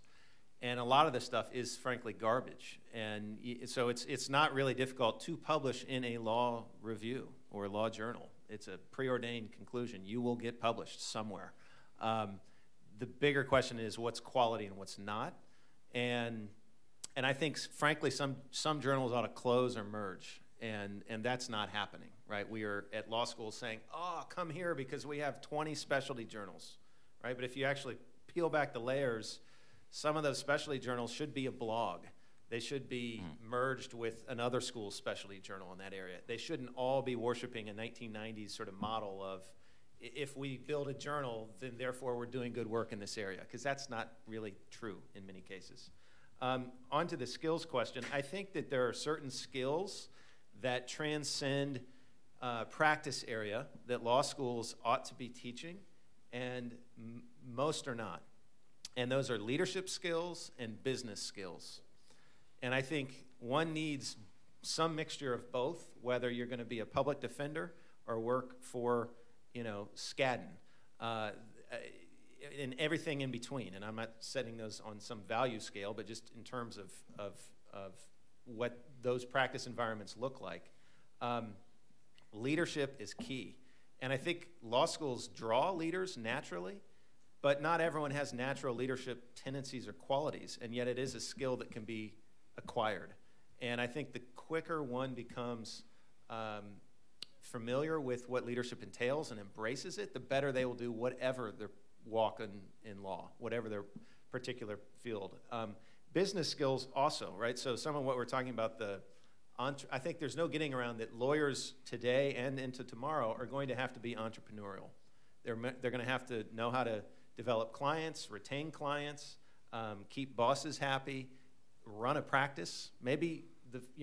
And a lot of this stuff is frankly garbage. And so it's not really difficult to publish in a law review or a law journal. It's a preordained conclusion. You will get published somewhere. The bigger question is what's quality and what's not. And I think, frankly, some journals ought to close or merge, and that's not happening, right? We are at law school saying, oh, come here because we have 20 specialty journals, right? But if you actually peel back the layers, some of those specialty journals should be a blog. They should be merged with another school's specialty journal in that area. They shouldn't all be worshiping a 1990s sort of model of if we build a journal, then therefore we're doing good work in this area, because that's not really true in many cases. On to the skills question. I think that there are certain skills that transcend practice area that law schools ought to be teaching, and most are not. And those are leadership skills and business skills. And I think one needs some mixture of both, whether you're going to be a public defender or work for, Skadden, and everything in between. And I'm not setting those on some value scale, but just in terms of what those practice environments look like. Leadership is key. And I think law schools draw leaders naturally, but not everyone has natural leadership tendencies or qualities, and yet it is a skill that can be acquired. And I think the quicker one becomes familiar with what leadership entails and embraces it, the better they will do whatever their walk in law, whatever their particular field. Business skills also, right? So some of what we're talking about, I think there's no getting around that lawyers today and into tomorrow are going to have to be entrepreneurial. They're going to have to know how to develop clients, retain clients, keep bosses happy, run a practice. Maybe,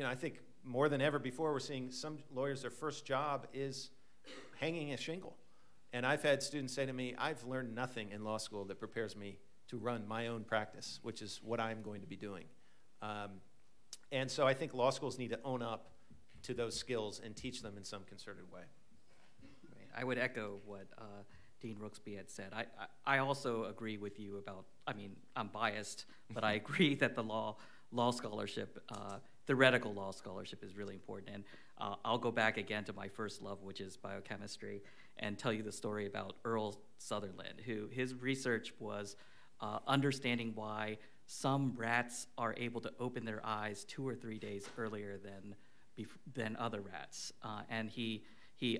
I think more than ever before, we're seeing some lawyers, their first job is hanging a shingle. And I've had students say to me, I've learned nothing in law school that prepares me to run my own practice, which is what I'm going to be doing. And so I think law schools need to own up to those skills and teach them in some concerted way. Right. I would echo what Dean Rooksby had said. I also agree with you about, I'm biased, but I agree that the law scholarship, theoretical law scholarship is really important. And I'll go back again to my first love, which is biochemistry, and tell you the story about Earl Sutherland, who his research was understanding why some rats are able to open their eyes 2 or 3 days earlier than other rats. And he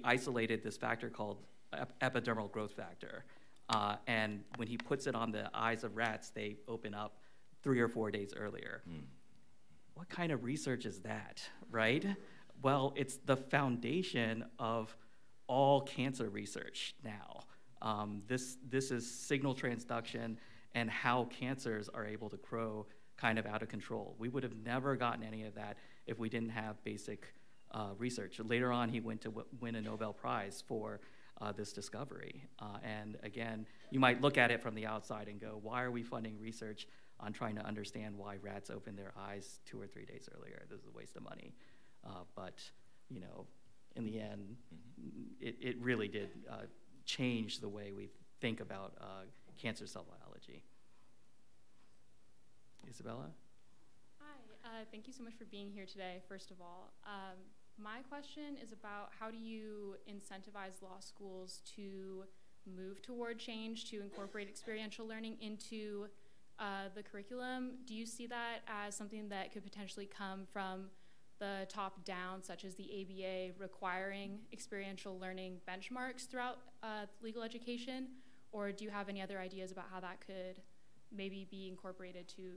isolated this factor called epidermal growth factor. And when he puts it on the eyes of rats, they open up 3 or 4 days earlier. What kind of research is that, right? Well, it's the foundation of all cancer research now. This is signal transduction and how cancers are able to grow kind of out of control. We would have never gotten any of that if we didn't have basic research. Later on, he went to win a Nobel Prize for this discovery. And again, you might look at it from the outside and go, why are we funding research on trying to understand why rats open their eyes 2 or 3 days earlier? This is a waste of money. But, you know, in the end, it really did change the way we think about cancer cell biology. Isabella? Hi, thank you so much for being here today, first of all. My question is about how do you incentivize law schools to move toward change, to incorporate experiential learning into the curriculum? Do you see that as something that could potentially come from the top down, such as the ABA requiring experiential learning benchmarks throughout legal education? Or do you have any other ideas about how that could maybe be incorporated to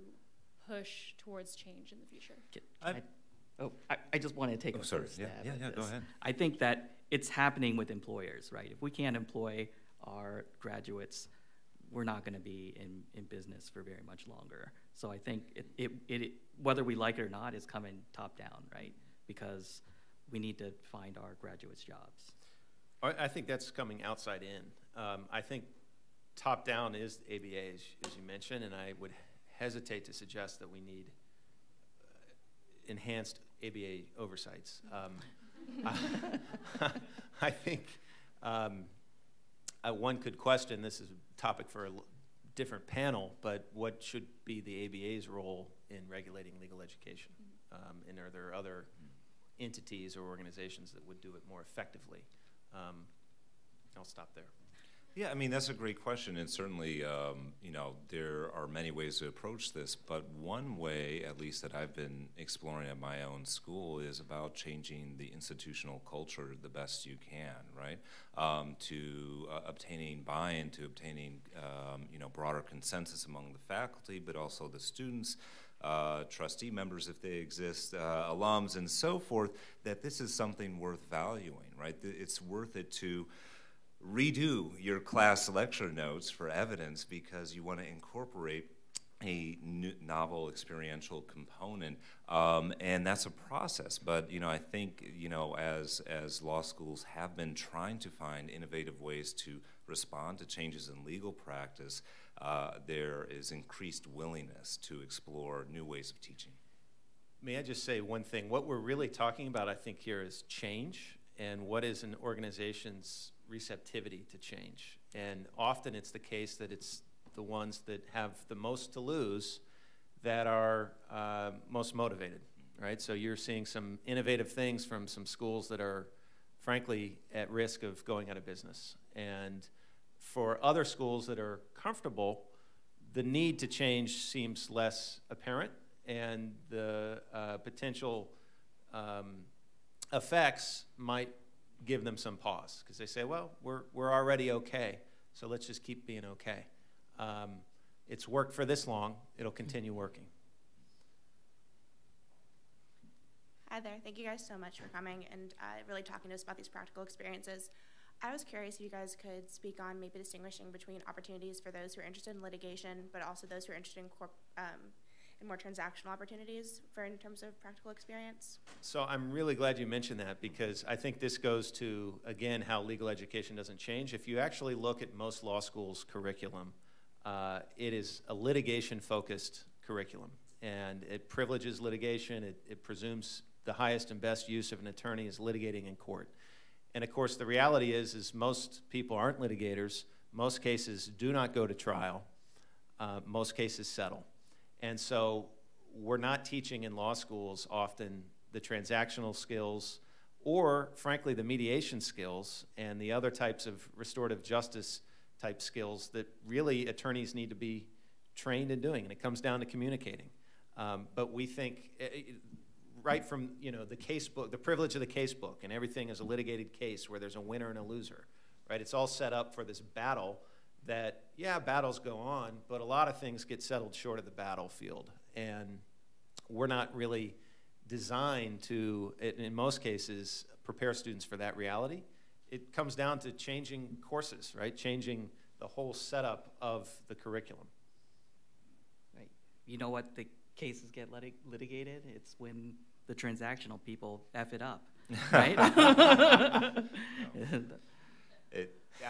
push towards change in the future? I just want to take a sorry. stab Yeah, at go this. ahead. I think that it's happening with employers, right? If we can't employ our graduates, we're not going to be in business for very much longer. So I think it whether we like it or not, is coming top down, right? Because we need to find our graduates jobs. I think that's coming outside in. I think top down is the ABA, as you mentioned, and I would hesitate to suggest that we need enhanced ABA oversights. I think one could question, this is a topic for a different panel, but what should be the ABA's role in regulating legal education? And are there other entities or organizations that would do it more effectively? I'll stop there. Yeah, I mean, that's a great question, and certainly, you know, there are many ways to approach this, but one way, at least that I've been exploring at my own school, is about changing the institutional culture the best you can, right? To obtaining buy-in, to obtaining, you know, broader consensus among the faculty, but also the students, trustee members if they exist, alums, and so forth, that this is something worth valuing, right? It's worth it to redo your class lecture notes for evidence because you want to incorporate a novel experiential component, and that's a process. But you know, I think, you know, as law schools have been trying to find innovative ways to respond to changes in legal practice, there is increased willingness to explore new ways of teaching. May I just say one thing? What we're really talking about, I think, here is change, and what is an organization's receptivity to change. And often it's the case that it's the ones that have the most to lose that are most motivated, right? So you're seeing some innovative things from some schools that are, frankly, at risk of going out of business. And for other schools that are comfortable, the need to change seems less apparent, and the potential effects might give them some pause, because they say, well, we're already okay, so let's just keep being okay. It's worked for this long, it'll continue working. Hi there, thank you guys so much for coming and really talking to us about these practical experiences. I was curious if you guys could speak on maybe distinguishing between opportunities for those who are interested in litigation, but also those who are interested in more transactional opportunities in terms of practical experience. So I'm really glad you mentioned that, because I think this goes to, again, how legal education doesn't change. If you actually look at most law schools' curriculum, it is a litigation-focused curriculum, and it privileges litigation. It presumes the highest and best use of an attorney is litigating in court. And of course, the reality is most people aren't litigators. Most cases do not go to trial. Most cases settle. And so we're not teaching in law schools often the transactional skills or, frankly, the mediation skills and the other types of restorative justice type skills that really attorneys need to be trained in doing. And it comes down to communicating. But we think right from, you know, the case book, the privilege of the case book, and everything is a litigated case where there's a winner and a loser, right? It's all set up for this battle that, yeah, battles go on, but a lot of things get settled short of the battlefield. And we're not really designed to, in most cases, prepare students for that reality. It comes down to changing courses, right? Changing the whole setup of the curriculum. Right. You know what the cases get litigated? It's when the transactional people F it up, right?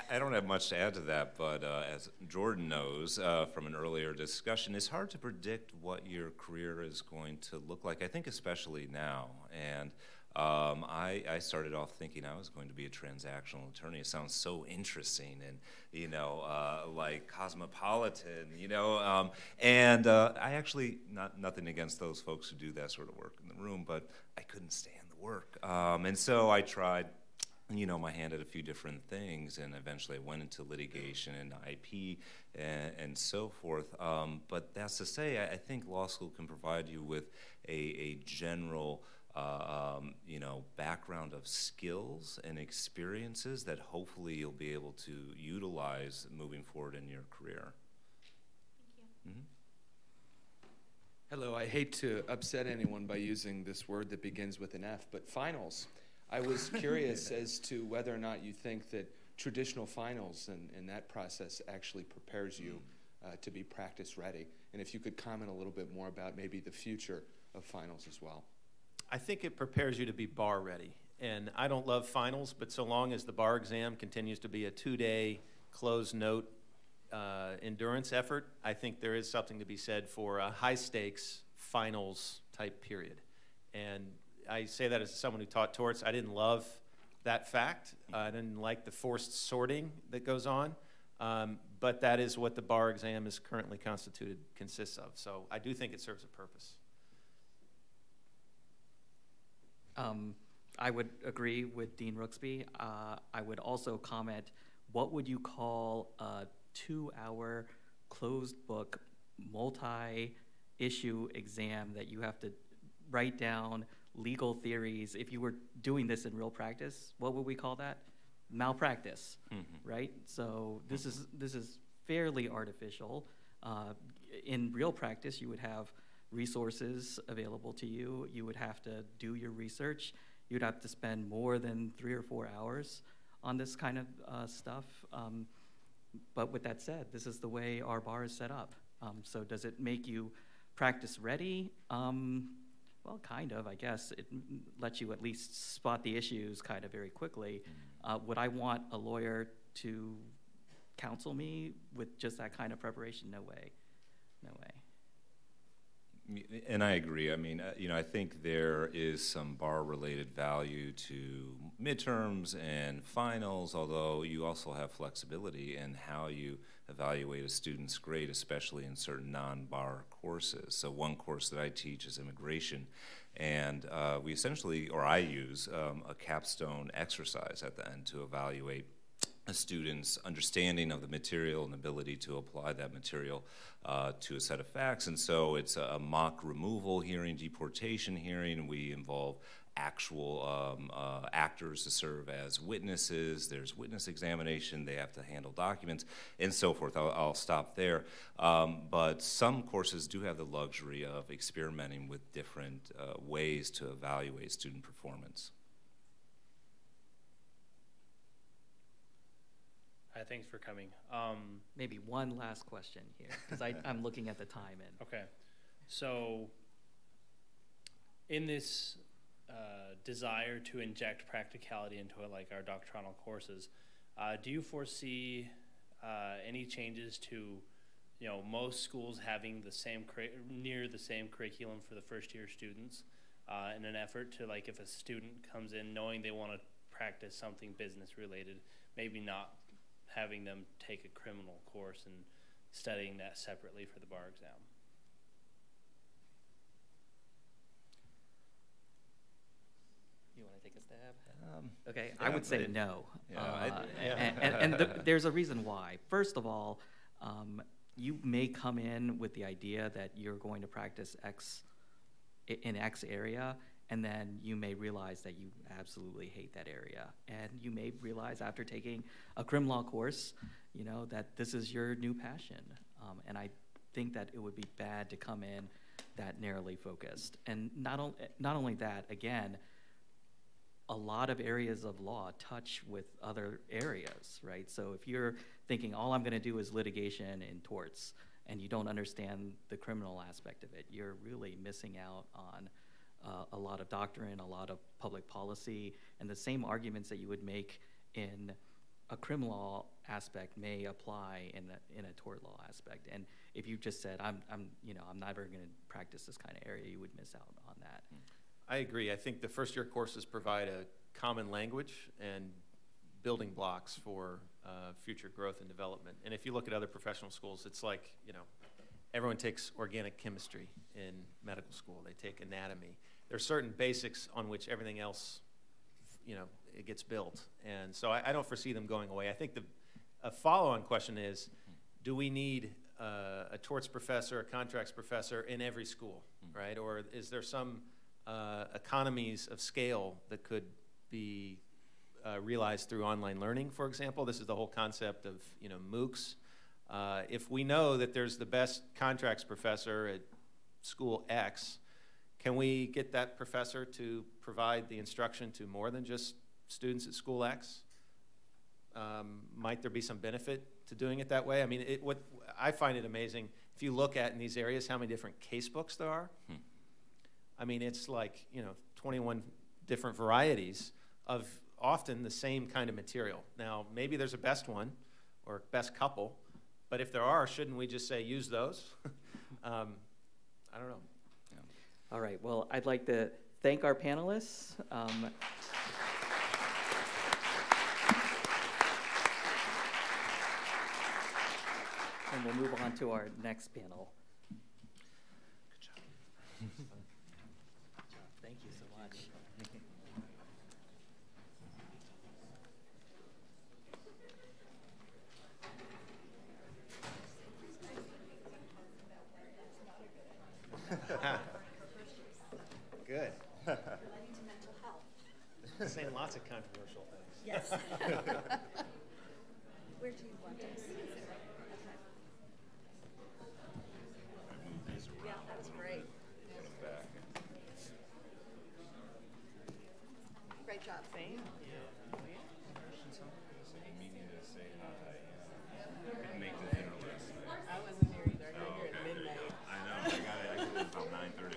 I don't have much to add to that, but as Jordan knows from an earlier discussion, it's hard to predict what your career is going to look like, I think especially now. And I started off thinking I was going to be a transactional attorney. It sounds so interesting and, you know, like cosmopolitan, you know. And I actually, nothing against those folks who do that sort of work in the room, but I couldn't stand the work. And so I tried, you know, my hand at a few different things, and eventually I went into litigation and IP and so forth. But that's to say, I think law school can provide you with a general you know, background of skills and experiences that hopefully you'll be able to utilize moving forward in your career. Thank you. Hello, I hate to upset anyone by using this word that begins with an F, but finals. I was curious as to whether or not you think that traditional finals and that process actually prepares you to be practice ready, and if you could comment a little bit more about maybe the future of finals as well. I think it prepares you to be bar ready. And I don't love finals, but so long as the bar exam continues to be a 2-day closed note endurance effort, I think there is something to be said for a high stakes finals type period. And I say that as someone who taught torts. I didn't love that fact. I didn't like the forced sorting that goes on. But that is what the bar exam is currently consists of. So I do think it serves a purpose. I would agree with Dean Rooksby. I would also comment, what would you call a 2-hour closed book multi-issue exam that you have to write down legal theories? If you were doing this in real practice, what would we call that? Malpractice, right? So this is fairly artificial. In real practice, you would have resources available to you. You would have to do your research. You'd have to spend more than 3 or 4 hours on this kind of stuff. But with that said, this is the way our bar is set up. So does it make you practice ready? Well, kind of, I guess. It lets you at least spot the issues kind of very quickly. Would I want a lawyer to counsel me with just that kind of preparation? No way. No way. And I agree. I mean, you know, I think there is some bar-related value to midterms and finals, although you also have flexibility in how you evaluate a student's grade, especially in certain non-bar courses. So one course that I teach is immigration, and we essentially, or I use, a capstone exercise at the end to evaluate a student's understanding of the material and ability to apply that material to a set of facts. And so it's a mock removal hearing, deportation hearing. We involve actual actors to serve as witnesses. There's witness examination. They have to handle documents and so forth. I'll stop there. But some courses do have the luxury of experimenting with different ways to evaluate student performance. Hi, thanks for coming. Maybe one last question here, because I'm looking at the time. Okay. So in this desire to inject practicality into like our doctrinal courses, do you foresee any changes to, you know, most schools having the same near the same curriculum for the first-year students in an effort to, like, if a student comes in knowing they want to practice something business-related, maybe not having them take a criminal course and studying that separately for the bar exam? You want to take a stab? Okay, yeah, I would say no. Yeah, There's a reason why. First of all, you may come in with the idea that you're going to practice X in X area, and then you may realize that you absolutely hate that area. And you may realize after taking a crim law course, you know, that this is your new passion. And I think that it would be bad to come in that narrowly focused. And not only that, again, a lot of areas of law touch with other areas, right? So if you're thinking all I'm going to do is litigation and torts, and you don't understand the criminal aspect of it, you're really missing out on a lot of doctrine, a lot of public policy, and the same arguments that you would make in a criminal law aspect may apply in a tort law aspect. And if you just said, I'm never going to practice this kind of area, you would miss out on that. I agree. I think the first year courses provide a common language and building blocks for future growth and development. And if you look at other professional schools, it's like, you know, everyone takes organic chemistry in medical school. They take anatomy. There are certain basics on which everything else, you know, it gets built. And so I don't foresee them going away. I think a follow-on question is, do we need a torts professor, a contracts professor in every school, right? Or is there some economies of scale that could be realized through online learning, for example? This is the whole concept of, you know, MOOCs. If we know that there's the best contracts professor at school X, can we get that professor to provide the instruction to more than just students at school X? Might there be some benefit to doing it that way? I mean, what I find it amazing, if you look at in these areas how many different case books there are. I mean, it's like, you know, 21 different varieties of often the same kind of material. Now, maybe there's a best one or best couple, but if there are, shouldn't we just say use those? I don't know. Yeah. All right, well, I'd like to thank our panelists. And we'll move on to our next panel. Good job. Thank you so much. Good. Relating to mental health. Saying lots of controversial things. Yes. Where do you want us? Yeah, that's great. Great job, Fane. I wasn't here either. I got here at midnight. I know. I got it. I got it about 9:30.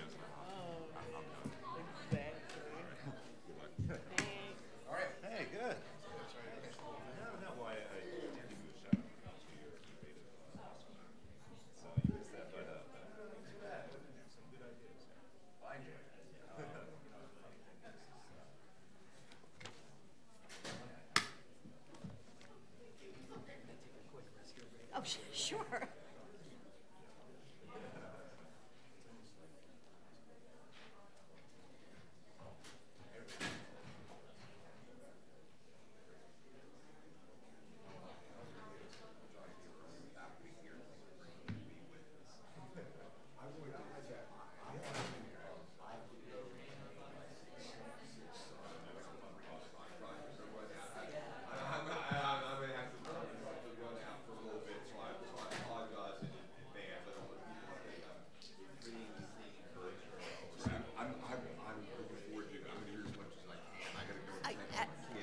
All right. Hey, good. No, well, I did give you a shout out to your innovative so you missed that, but some good ideas. I enjoyed it. Oh, sure.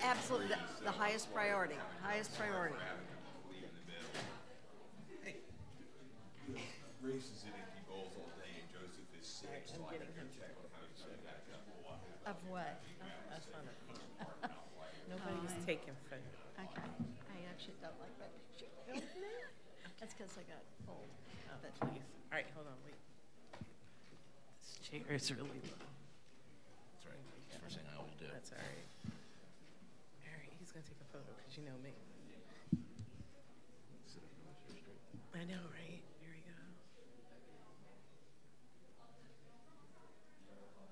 Absolutely, the highest priority, highest priority. Hey, races and empty bowls all day, and Joseph is sick, so I gotta go check on how he's set back up. Of what? That's not a picture. Nobody's taking photos. Okay, I actually don't like that picture. That's because I got old. Oh, please. All right, hold on, wait. This chair is really low. That's right. That's the first thing I always do. That's all right. All right, he's gonna take a photo because you know me. I know, right? Here we go.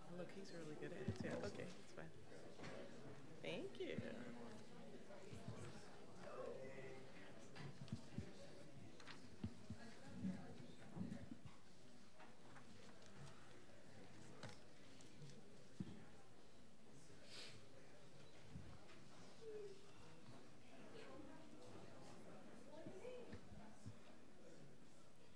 Oh, look, he's really good at it too. Okay, it's fine. Thank you.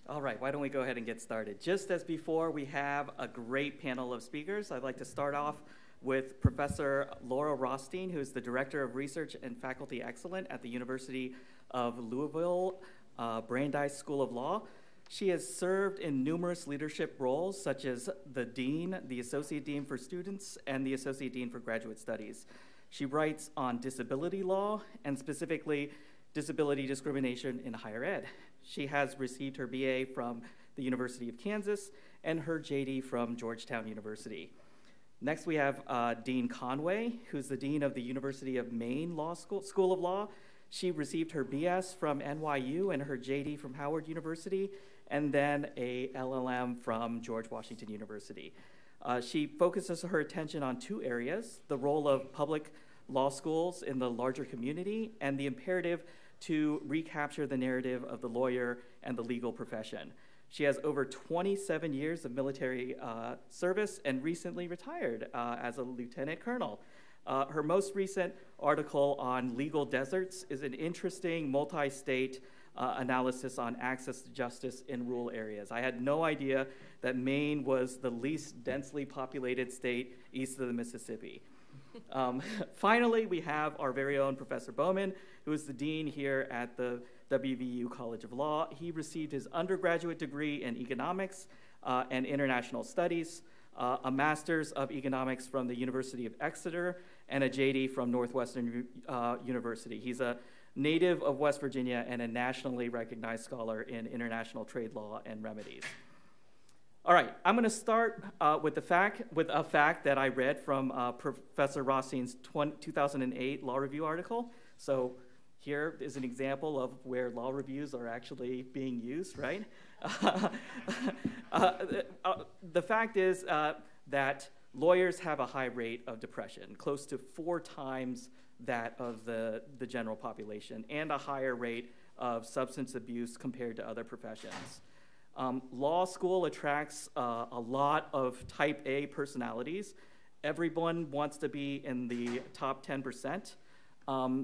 All right, why don't we go ahead and get started? Just as before, we have a great panel of speakers. I'd like to start off with Professor Laura Rothstein, who is the Director of Research and Faculty Excellence at the University of Louisville Brandeis School of Law. She has served in numerous leadership roles, such as the Dean, the Associate Dean for Students, and the Associate Dean for Graduate Studies. She writes on disability law, and specifically disability discrimination in higher ed. She has received her BA from the University of Kansas and her JD from Georgetown University. Next, we have Dean Conway, who's the Dean of the University of Maine School of Law. She received her BS from NYU and her JD from Howard University, and then a LLM from George Washington University. She focuses her attention on two areas: the role of public law schools in the larger community and the imperative to recapture the narrative of the lawyer and the legal profession. She has over 27 years of military service and recently retired as a lieutenant colonel. Her most recent article on legal deserts is an interesting multi-state analysis on access to justice in rural areas. I had no idea that Maine was the least densely populated state east of the Mississippi. Finally, we have our very own Professor Bowman, who is the dean here at the WVU College of Law. He received his undergraduate degree in economics and international studies, a master's of economics from the University of Exeter, and a JD from Northwestern University. He's a native of West Virginia and a nationally recognized scholar in international trade law and remedies. All right, I'm going to start with a fact that I read from Professor Rothstein's 2008 Law Review article. So here is an example of where law reviews are actually being used, right? The fact is that lawyers have a high rate of depression, close to 4 times that of the general population, and a higher rate of substance abuse compared to other professions. Law school attracts a lot of type A personalities. Everyone wants to be in the top 10%.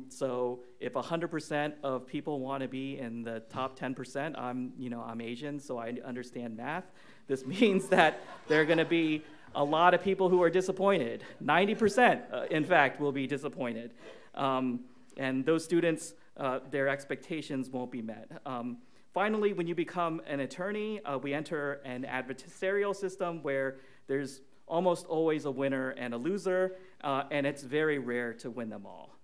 So if 100% of people want to be in the top 10%, I'm Asian, so I understand math. This means that there are going to be a lot of people who are disappointed. 90%, in fact, will be disappointed. And those students, their expectations won't be met. Finally, when you become an attorney, we enter an adversarial system where there's almost always a winner and a loser, and it's very rare to win them all.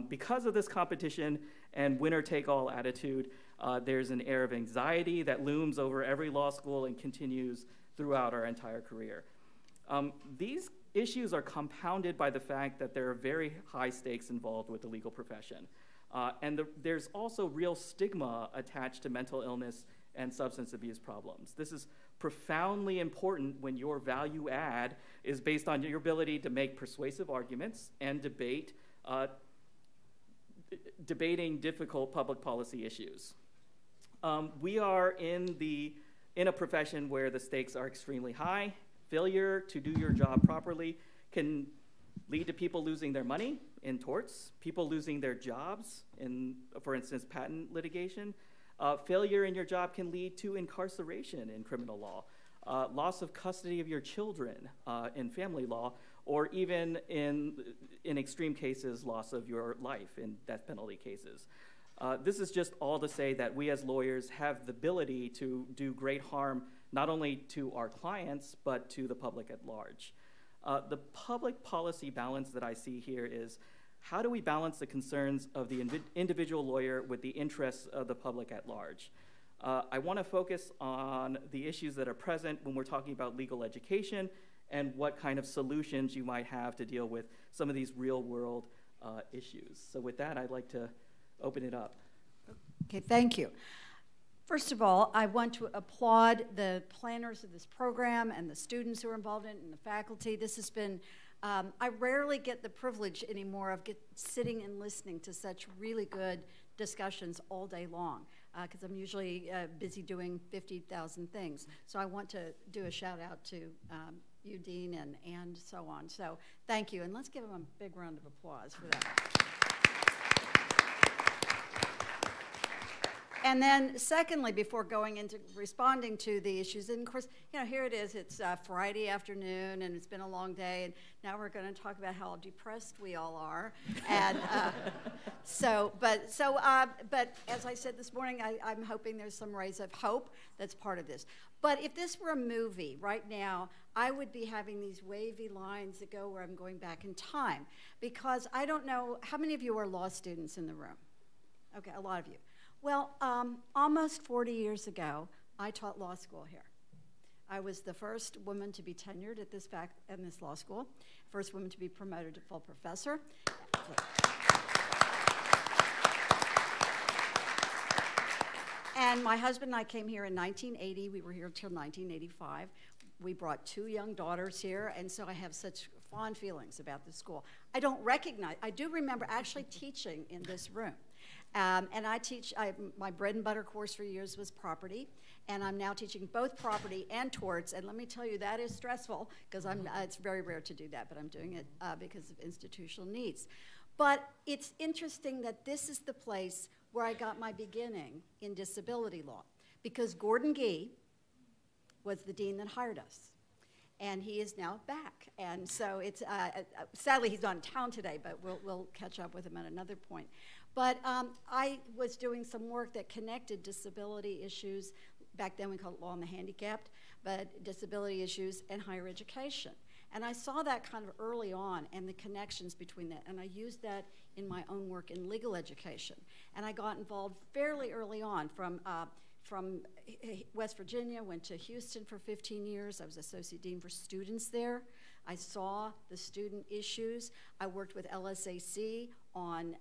Because of this competition and winner-take-all attitude, there's an air of anxiety that looms over every law school and continues throughout our entire career. These issues are compounded by the fact that there are very high stakes involved with the legal profession. And there's also real stigma attached to mental illness and substance abuse problems. This is profoundly important when your value add is based on your ability to make persuasive arguments and debating difficult public policy issues. We are in a profession where the stakes are extremely high. Failure to do your job properly can lead to people losing their money in torts, people losing their jobs in, for instance, patent litigation. Failure in your job can lead to incarceration in criminal law, loss of custody of your children in family law, or even in extreme cases, loss of your life in death penalty cases. This is just all to say that we as lawyers have the ability to do great harm not only to our clients, but to the public at large. The public policy balance that I see here is, how do we balance the concerns of the individual lawyer with the interests of the public at large? I want to focus on the issues that are present when we're talking about legal education and what kind of solutions you might have to deal with some of these real-world issues. So with that, I'd like to open it up. Okay, thank you. First of all, I want to applaud the planners of this program and the students who are involved in it and the faculty. This has been, I rarely get the privilege anymore of sitting and listening to such really good discussions all day long, because I'm usually busy doing 50,000 things. So I want to do a shout out to you, Dean, and so on. So thank you, and let's give them a big round of applause for that. And then secondly, before going into responding to the issues, and of course, here it is, it's Friday afternoon, and it's been a long day, and now we're going to talk about how depressed we all are. And but as I said this morning, I'm hoping there's some rays of hope that's part of this. But if this were a movie right now, I would be having these wavy lines that go where I'm going back in time, because I don't know, how many of you are law students in the room? Okay, a lot of you. Well, almost 40 years ago, I taught law school here. I was the first woman to be tenured at this law school, first woman to be promoted to full professor. And my husband and I came here in 1980. We were here until 1985. We brought 2 young daughters here, and so I have such fond feelings about the school. I do remember actually teaching in this room. And my bread and butter course for years was property, and I'm now teaching both property and torts, and let me tell you, that is stressful, because it's very rare to do that, but I'm doing it because of institutional needs. But it's interesting that this is the place where I got my beginning in disability law, because Gordon Gee was the dean that hired us. And he is now back. And so it's, sadly he's not in town today, but we'll catch up with him at another point. But I was doing some work that connected disability issues, back then we called it law on the handicapped, but disability issues and higher education. And I saw that kind of early on and the connections between that, and I used that in my own work in legal education. And I got involved fairly early on from West Virginia, went to Houston for 15 years. I was associate dean for students there. I saw the student issues. I worked with LSAC on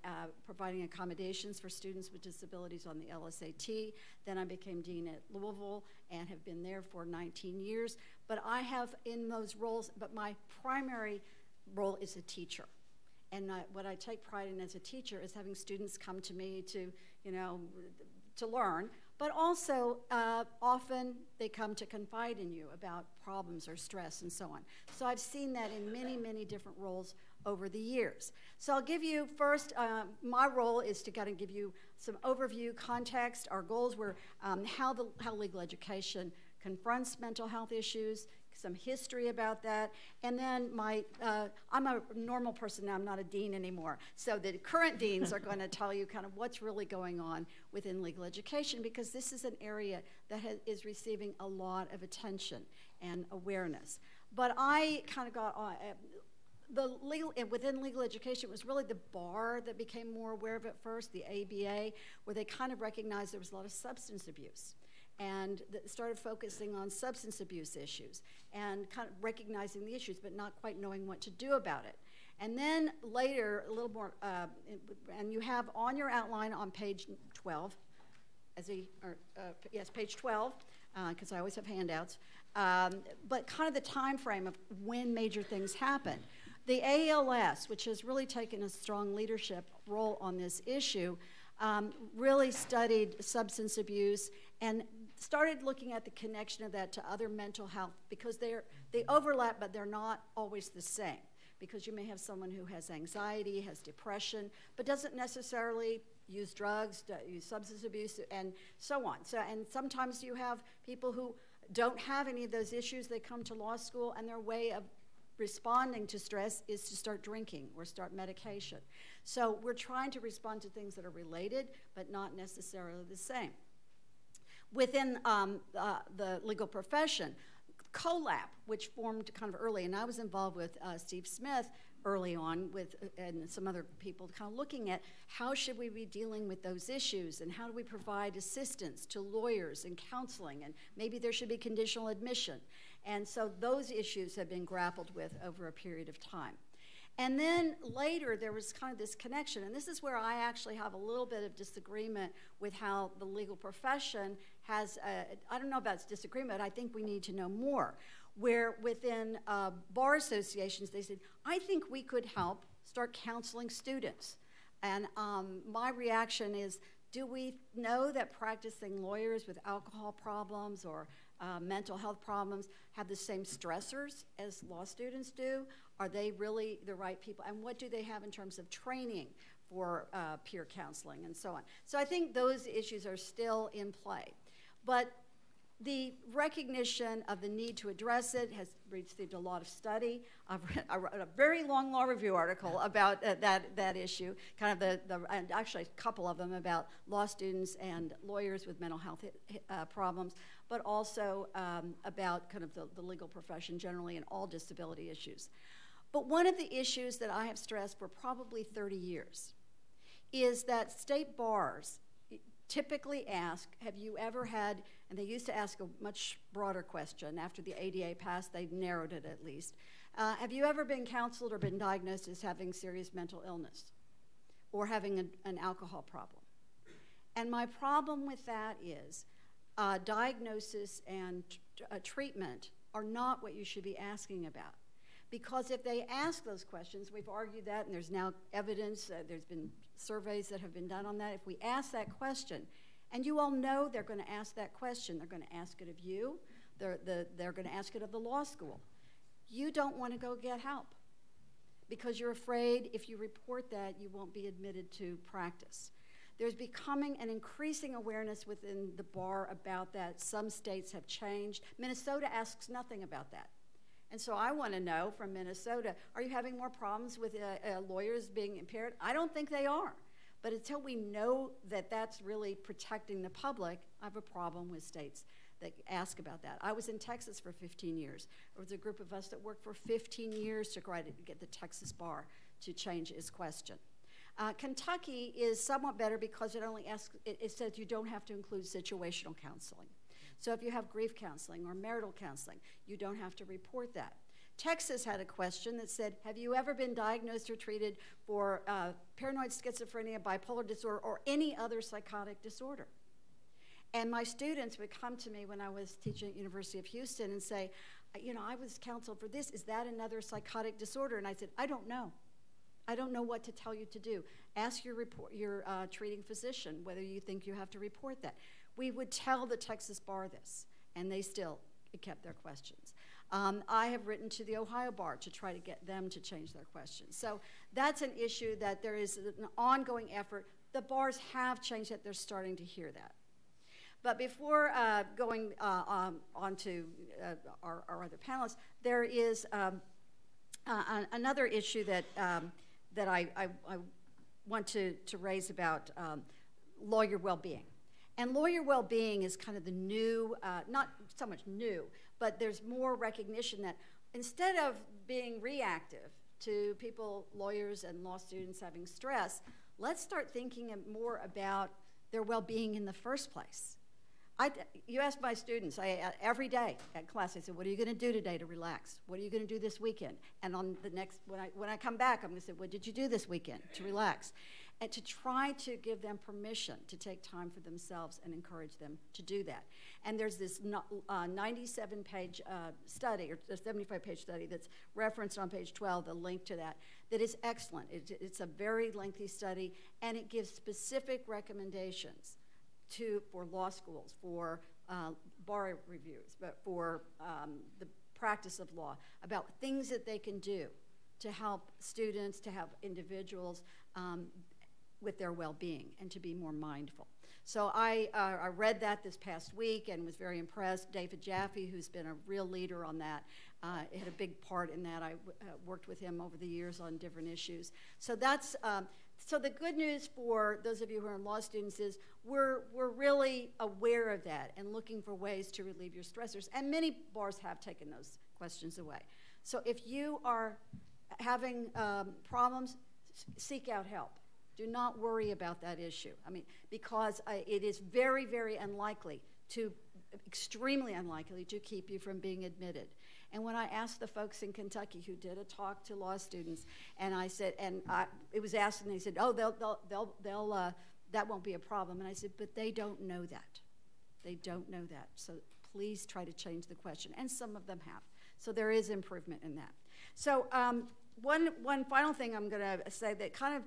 providing accommodations for students with disabilities on the LSAT. Then I became dean at Louisville and have been there for 19 years. But I have in those roles, but my primary role is a teacher. And what I take pride in as a teacher is having students come to me to learn, but also often they come to confide in you about problems or stress and so on. So I've seen that in many, many different roles over the years. So I'll give you first, my role is to kind of give you some overview, context. Our goals were how legal education confronts mental health issues, some history about that, and then I'm a normal person now, I'm not a dean anymore, so the current deans are going to tell you kind of what's really going on within legal education, because this is an area that is receiving a lot of attention and awareness. But I kind of got on, within legal education, it was really the bar that became more aware of it first, the ABA, where they kind of recognized there was a lot of substance abuse, and started focusing on substance abuse issues and kind of recognizing the issues but not quite knowing what to do about it. And then later, a little more, and you have on your outline on page 12, page 12, because I always have handouts, but kind of the time frame of when major things happen. The ALS, which has really taken a strong leadership role on this issue, really studied substance abuse and started looking at the connection of that to other mental health, because they overlap, but they're not always the same. Because you may have someone who has anxiety, has depression, but doesn't necessarily use drugs, use substance abuse, and so on. And sometimes you have people who don't have any of those issues. They come to law school, and their way of responding to stress is to start drinking or start medication. So we're trying to respond to things that are related, but not necessarily the same. Within the legal profession, COLAP, which formed kind of early, and I was involved with Steve Smith early on and some other people kind of looking at how should we be dealing with those issues and how do we provide assistance to lawyers and counseling, and maybe there should be conditional admission. And so those issues have been grappled with over a period of time. And then later, there was kind of this connection, and this is where I actually have a little bit of disagreement with how the legal profession has, I don't know about its disagreement, I think we need to know more, where within bar associations, they said, I think we could help start counseling students. And my reaction is, do we know that practicing lawyers with alcohol problems or mental health problems have the same stressors as law students do? Are they really the right people? And what do they have in terms of training for peer counseling and so on. So I think those issues are still in play. But the recognition of the need to address it has received a lot of study. I wrote a very long law review article about that issue, kind of and actually a couple of them about law students and lawyers with mental health problems, but also about kind of the legal profession generally and all disability issues. But one of the issues that I have stressed for probably 30 years is that state bars typically ask, have you ever had, and they used to ask a much broader question. After the ADA passed, they narrowed it at least. Have you ever been counseled or been diagnosed as having serious mental illness or having an alcohol problem? And my problem with that is diagnosis and treatment are not what you should be asking about. Because if they ask those questions, we've argued that, and there's now evidence, there's been surveys that have been done on that. If we ask that question, and you all know they're going to ask that question, they're going to ask it of you, they're going to ask it of the law school, you don't want to go get help because you're afraid if you report that, you won't be admitted to practice. There's becoming an increasing awareness within the bar about that. Some states have changed. Minnesota asks nothing about that. And so I want to know from Minnesota, are you having more problems with lawyers being impaired? I don't think they are. But until we know that that's really protecting the public, I have a problem with states that ask about that. I was in Texas for 15 years. There was a group of us that worked for 15 years to try to get the Texas bar to change its question. Kentucky is somewhat better because it only asks, it says you don't have to include situational counseling. So if you have grief counseling or marital counseling, you don't have to report that. Texas had a question that said, have you ever been diagnosed or treated for paranoid schizophrenia, bipolar disorder, or any other psychotic disorder? And my students would come to me when I was teaching at University of Houston and say, you know, I was counseled for this. Is that another psychotic disorder? And I said, I don't know. I don't know what to tell you to do. Ask your treating physician whether you think you have to report that. We would tell the Texas bar this, and they still kept their questions. I have written to the Ohio bar to try to get them to change their questions. So that's an issue that there is an ongoing effort. The bars have changed it. They're starting to hear that. But before going on to our other panelists, there is another issue that I want to raise about lawyer well-being. And lawyer well-being is kind of the new, not so much new, but there's more recognition that instead of being reactive to people, lawyers and law students having stress, let's start thinking more about their well-being in the first place. You ask my students, every day at class, I say, what are you going to do today to relax? What are you going to do this weekend? And on the next, when I come back, I'm going to say, what did you do this weekend to relax? And to try to give them permission to take time for themselves and encourage them to do that. And there's this 97-page study, or 75-page study that's referenced on page 12, the link to that is excellent. It's a very lengthy study, and it gives specific recommendations for law schools, for bar reviews, but for the practice of law, about things that they can do to help students, to help individuals with their well-being and to be more mindful. So I read that this past week and was very impressed. David Jaffe, who's been a real leader on that, had a big part in that. I worked with him over the years on different issues. So that's so the good news for those of you who are law students is we're really aware of that and looking for ways to relieve your stressors. And many bars have taken those questions away. So if you are having problems, seek out help. Do not worry about that issue. I mean, because it is very, very unlikely extremely unlikely to keep you from being admitted. And when I asked the folks in Kentucky who did a talk to law students, and I said, it was asked, and they said, oh, that won't be a problem. And I said, but they don't know that. They don't know that. So please try to change the question. And some of them have. So there is improvement in that. So one final thing I'm going to say that kind of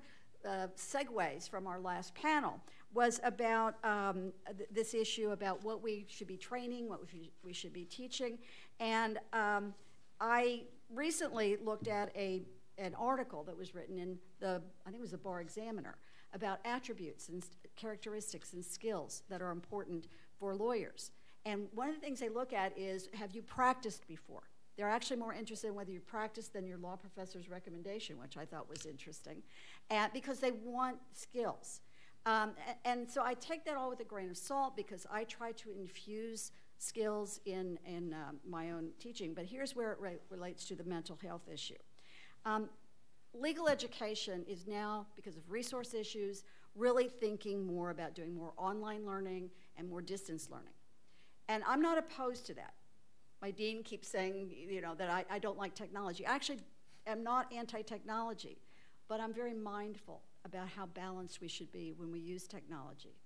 segues from our last panel was about this issue about what we should be training, what we should be teaching. And I recently looked at a an article that was written in I think it was the Bar Examiner, about attributes and characteristics and skills that are important for lawyers. And one of the things they look at is, have you practiced before? They're actually more interested in whether you practiced than your law professor's recommendation, which I thought was interesting, because they want skills. And so I take that all with a grain of salt because I try to infuse skills in my own teaching. But here's where it relates to the mental health issue. Legal education is now, because of resource issues, really thinking more about doing more online learning and more distance learning. And I'm not opposed to that. My dean keeps saying, that I don't like technology. I actually am not anti-technology, but I'm very mindful about how balanced we should be when we use technology.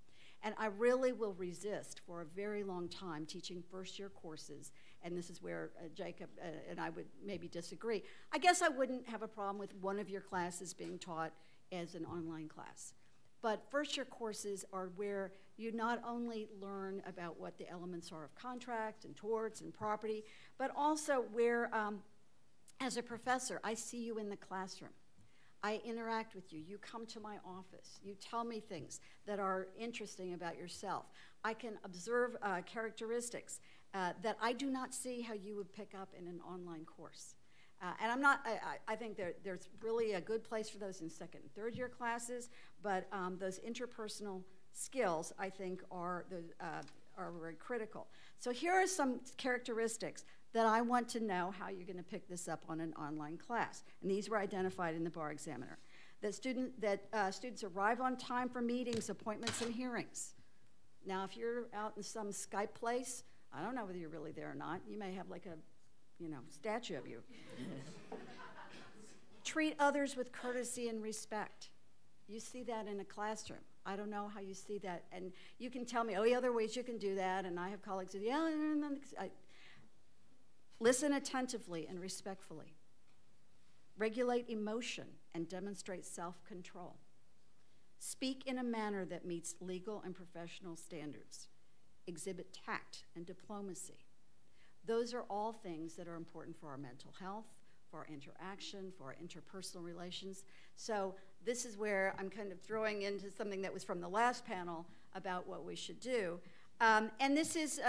And I really will resist for a very long time teaching first-year courses, and this is where Jacob and I would maybe disagree. I guess I wouldn't have a problem with one of your classes being taught as an online class. But first-year courses are where you not only learn about what the elements are of contract and torts and property, but also where, as a professor, I see you in the classroom. I interact with you. You come to my office. You tell me things that are interesting about yourself. I can observe characteristics that I do not see how you would pick up in an online course. And I think there's really a good place for those in second and third year classes, but those interpersonal skills, I think, are very critical. So here are some characteristics that I want to know how you're going to pick this up on an online class. And these were identified in the Bar Examiner. That students arrive on time for meetings, appointments, and hearings. Now, if you're out in some Skype place, I don't know whether you're really there or not. You may have like a statue of you. Treat others with courtesy and respect. You see that in a classroom. I don't know how you see that. And you can tell me, oh, yeah, there are ways you can do that. And I have colleagues who, listen attentively and respectfully. Regulate emotion and demonstrate self-control. Speak in a manner that meets legal and professional standards. Exhibit tact and diplomacy. Those are all things that are important for our mental health, for our interaction, for our interpersonal relations. So this is where I'm kind of throwing into something that was from the last panel about what we should do. And this is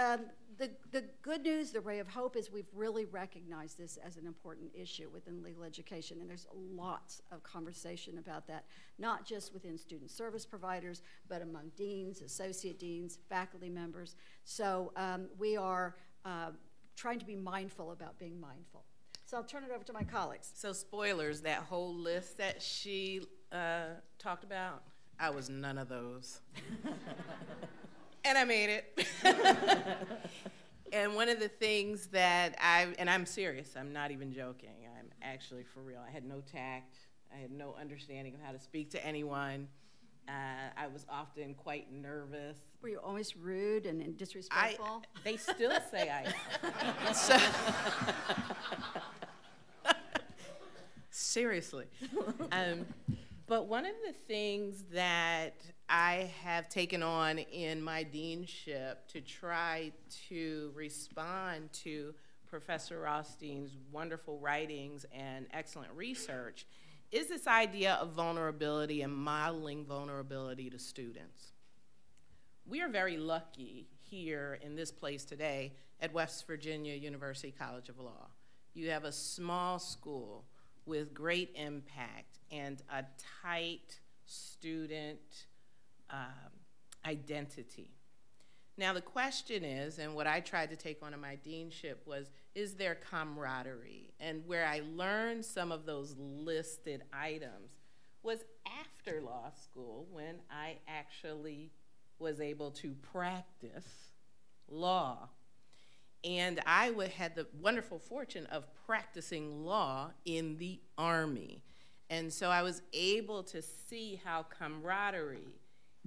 the good news, the ray of hope, is we've really recognized this as an important issue within legal education, and there's lots of conversation about that, not just within student service providers, but among deans, associate deans, faculty members. So we are trying to be mindful about being mindful. So I'll turn it over to my colleagues. So spoilers, that whole list that she talked about, I was none of those. And I made it. And one of the things that and I'm serious, I'm not even joking, I'm actually for real. I had no tact, I had no understanding of how to speak to anyone. I was often quite nervous. Were you always rude and disrespectful? They still say I am. So, seriously. But one of the things that I have taken on in my deanship to try to respond to Professor Rothstein's wonderful writings and excellent research is this idea of vulnerability and modeling vulnerability to students. We are very lucky here in this place today at West Virginia University College of Law. You have a small school with great impact and a tight student identity. Now the question is, and what I tried to take on in my deanship was, is there camaraderie? And where I learned some of those listed items was after law school, when I actually was able to practice law. And I had the wonderful fortune of practicing law in the Army. And so I was able to see how camaraderie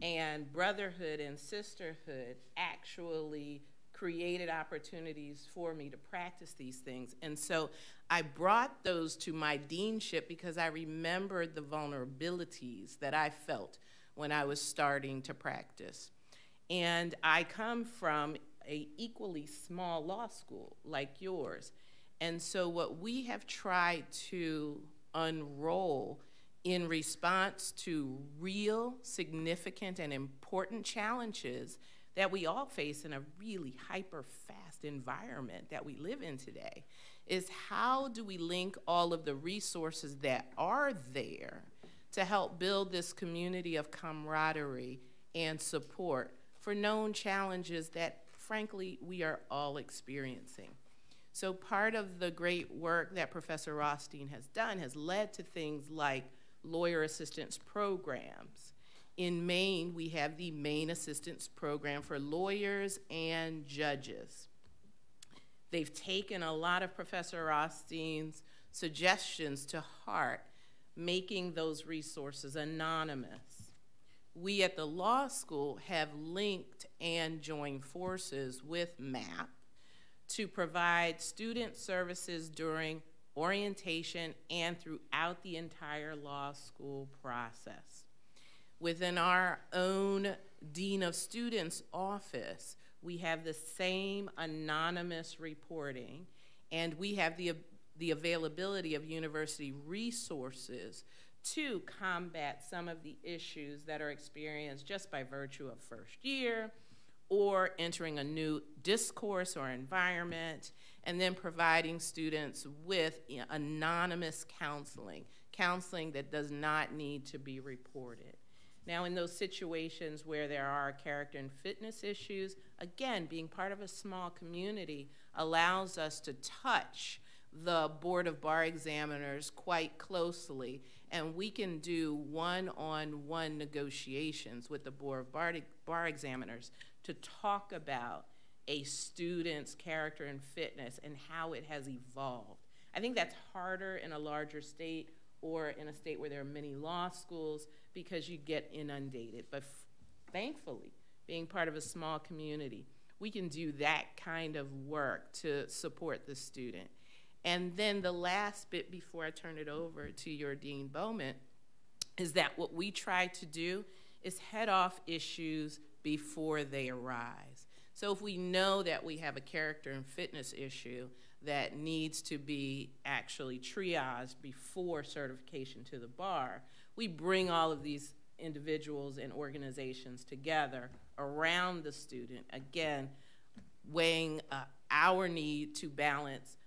and brotherhood and sisterhood actually created opportunities for me to practice these things. And so I brought those to my deanship because I remembered the vulnerabilities that I felt when I was starting to practice. And I come from an equally small law school like yours. And so what we have tried to unroll in response to real, significant, and important challenges that we all face in a really hyper-fast environment that we live in today, is how do we link all of the resources that are there to help build this community of camaraderie and support for known challenges that, frankly, we are all experiencing. So part of the great work that Professor Rothstein has done has led to things like lawyer assistance programs. In Maine, we have the Maine Assistance Program for lawyers and judges. They've taken a lot of Professor Rothstein's suggestions to heart, making those resources anonymous. We at the law school have linked and joined forces with MAP to provide student services during orientation and throughout the entire law school process. Within our own Dean of Students office, we have the same anonymous reporting, and we have the availability of university resources to combat some of the issues that are experienced just by virtue of first year or entering a new discourse or environment, and then providing students with anonymous counseling, counseling that does not need to be reported. Now, in those situations where there are character and fitness issues, again, being part of a small community allows us to touch the Board of Bar Examiners quite closely, and we can do one-on-one negotiations with the Board of Bar Examiners to talk about a student's character and fitness and how it has evolved. I think that's harder in a larger state or in a state where there are many law schools because you get inundated. But thankfully, being part of a small community, we can do that kind of work to support the student. And then the last bit before I turn it over to your Dean Bowman is that what we try to do is head off issues before they arise. So if we know that we have a character and fitness issue that needs to be actually triaged before certification to the bar, we bring all of these individuals and organizations together around the student, again, weighing our need to balance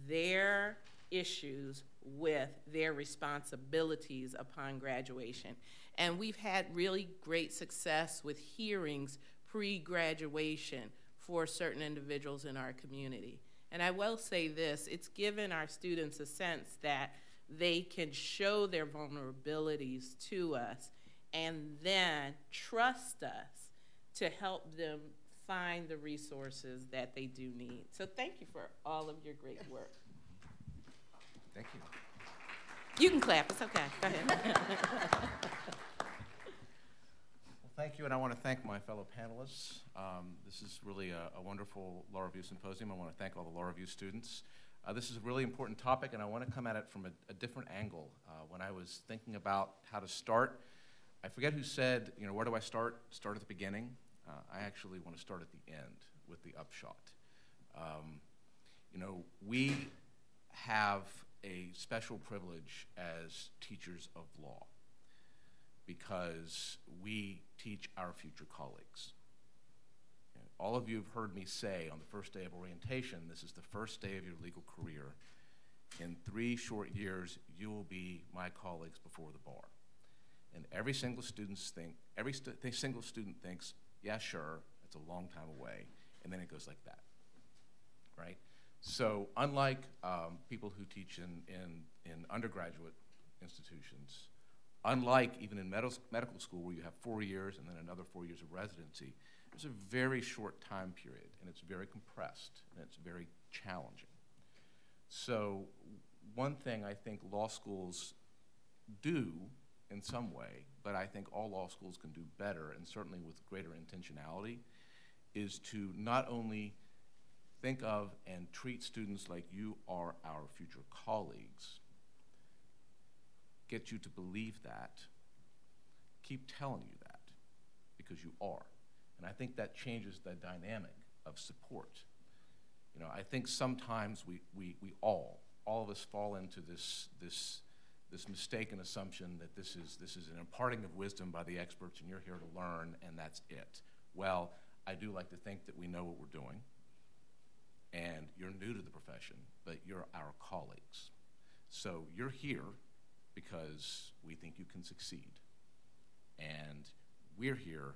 their issues with their responsibilities upon graduation. And we've had really great success with hearings pre-graduation for certain individuals in our community. And I will say this, it's given our students a sense that they can show their vulnerabilities to us and then trust us to help them find the resources that they do need. So thank you for all of your great work. Thank you. You can clap, it's okay, go ahead. Well, thank you, and I want to thank my fellow panelists. This is really a wonderful Law Review Symposium. I want to thank all the Law Review students. This is a really important topic, and I want to come at it from a different angle. When I was thinking about how to start, I forget who said, you know, where do I start? Start at the beginning. I actually want to start at the end with the upshot. You know, we have a special privilege as teachers of law because we teach our future colleagues. And all of you have heard me say on the first day of orientation, this is the first day of your legal career. In 3 short years, you will be my colleagues before the bar. And every single student thinks, yeah, sure, it's a long time away, and then it goes like that, right? So unlike people who teach in undergraduate institutions, unlike even in medical school where you have 4 years and then another 4 years of residency, there's a very short time period, and it's very compressed, and it's very challenging. So one thing I think law schools do in some way, but I think all law schools can do better, and certainly with greater intentionality, is to not only think of and treat students like you are our future colleagues, get you to believe that, keep telling you that, because you are. And I think that changes the dynamic of support. You know, I think sometimes we all of us fall into this this mistaken assumption that this is an imparting of wisdom by the experts and you're here to learn and that's it. Well, I do like to think that we know what we're doing, and you're new to the profession, but you're our colleagues. So you're here because we think you can succeed, and we're here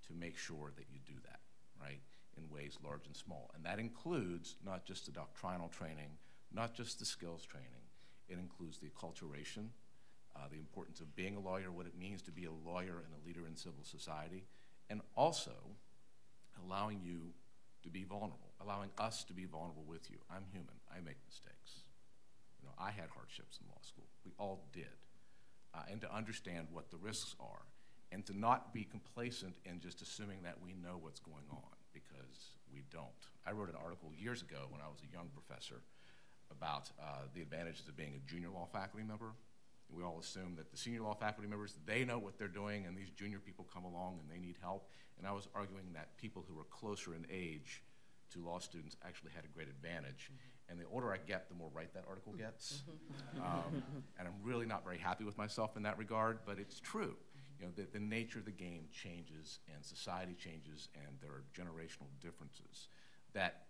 to make sure that you do that, right, in ways large and small. And that includes not just the doctrinal training, not just the skills training. It includes the acculturation, the importance of being a lawyer, what it means to be a lawyer and a leader in civil society, and also allowing you to be vulnerable, allowing us to be vulnerable with you. I'm human. I make mistakes. You know, I had hardships in law school. We all did. And to understand what the risks are, and to not be complacent in just assuming that we know what's going on, because we don't. I wrote an article years ago when I was a young professor about the advantages of being a junior law faculty member. We all assume that the senior law faculty members, they know what they're doing, and these junior people come along and they need help. And I was arguing that people who were closer in age to law students actually had a great advantage. And the older I get, the more right that article gets. And I'm really not very happy with myself in that regard, but it's true. You know, the nature of the game changes, and society changes, and there are generational differences that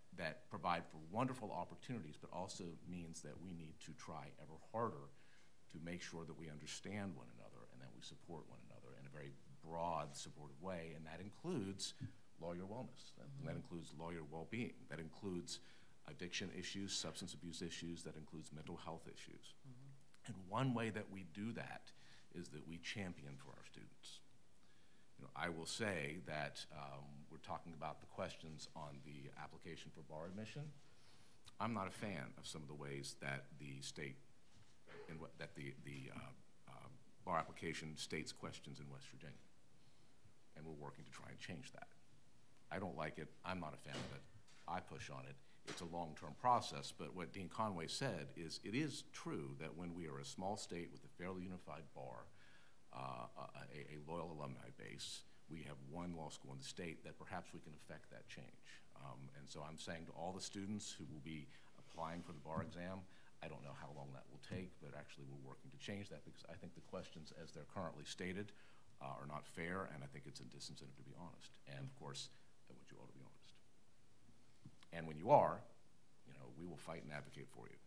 provide for wonderful opportunities, but also means that we need to try ever harder to make sure that we understand one another and that we support one another in a very broad, supportive way, and that includes lawyer wellness, that includes lawyer well-being, that includes addiction issues, substance abuse issues, that includes mental health issues. And one way that we do that is that we champion for our students. You know, I will say that we're talking about the questions on the application for bar admission. I'm not a fan of some of the ways that the state, that the bar application states questions in West Virginia. And we're working to try and change that. I don't like it. I'm not a fan of it. I push on it. It's a long-term process, but what Dean Conway said is it is true that when we are a small state with a fairly unified bar, a loyal alumni base, we have one law school in the state, that perhaps we can affect that change. And so I'm saying to all the students who will be applying for the bar exam, I don't know how long that will take, but actually we're working to change that, because I think the questions as they're currently stated are not fair, and I think it's a disincentive to be honest. And of course, I want you all to be honest. And when you are, you know, we will fight and advocate for you.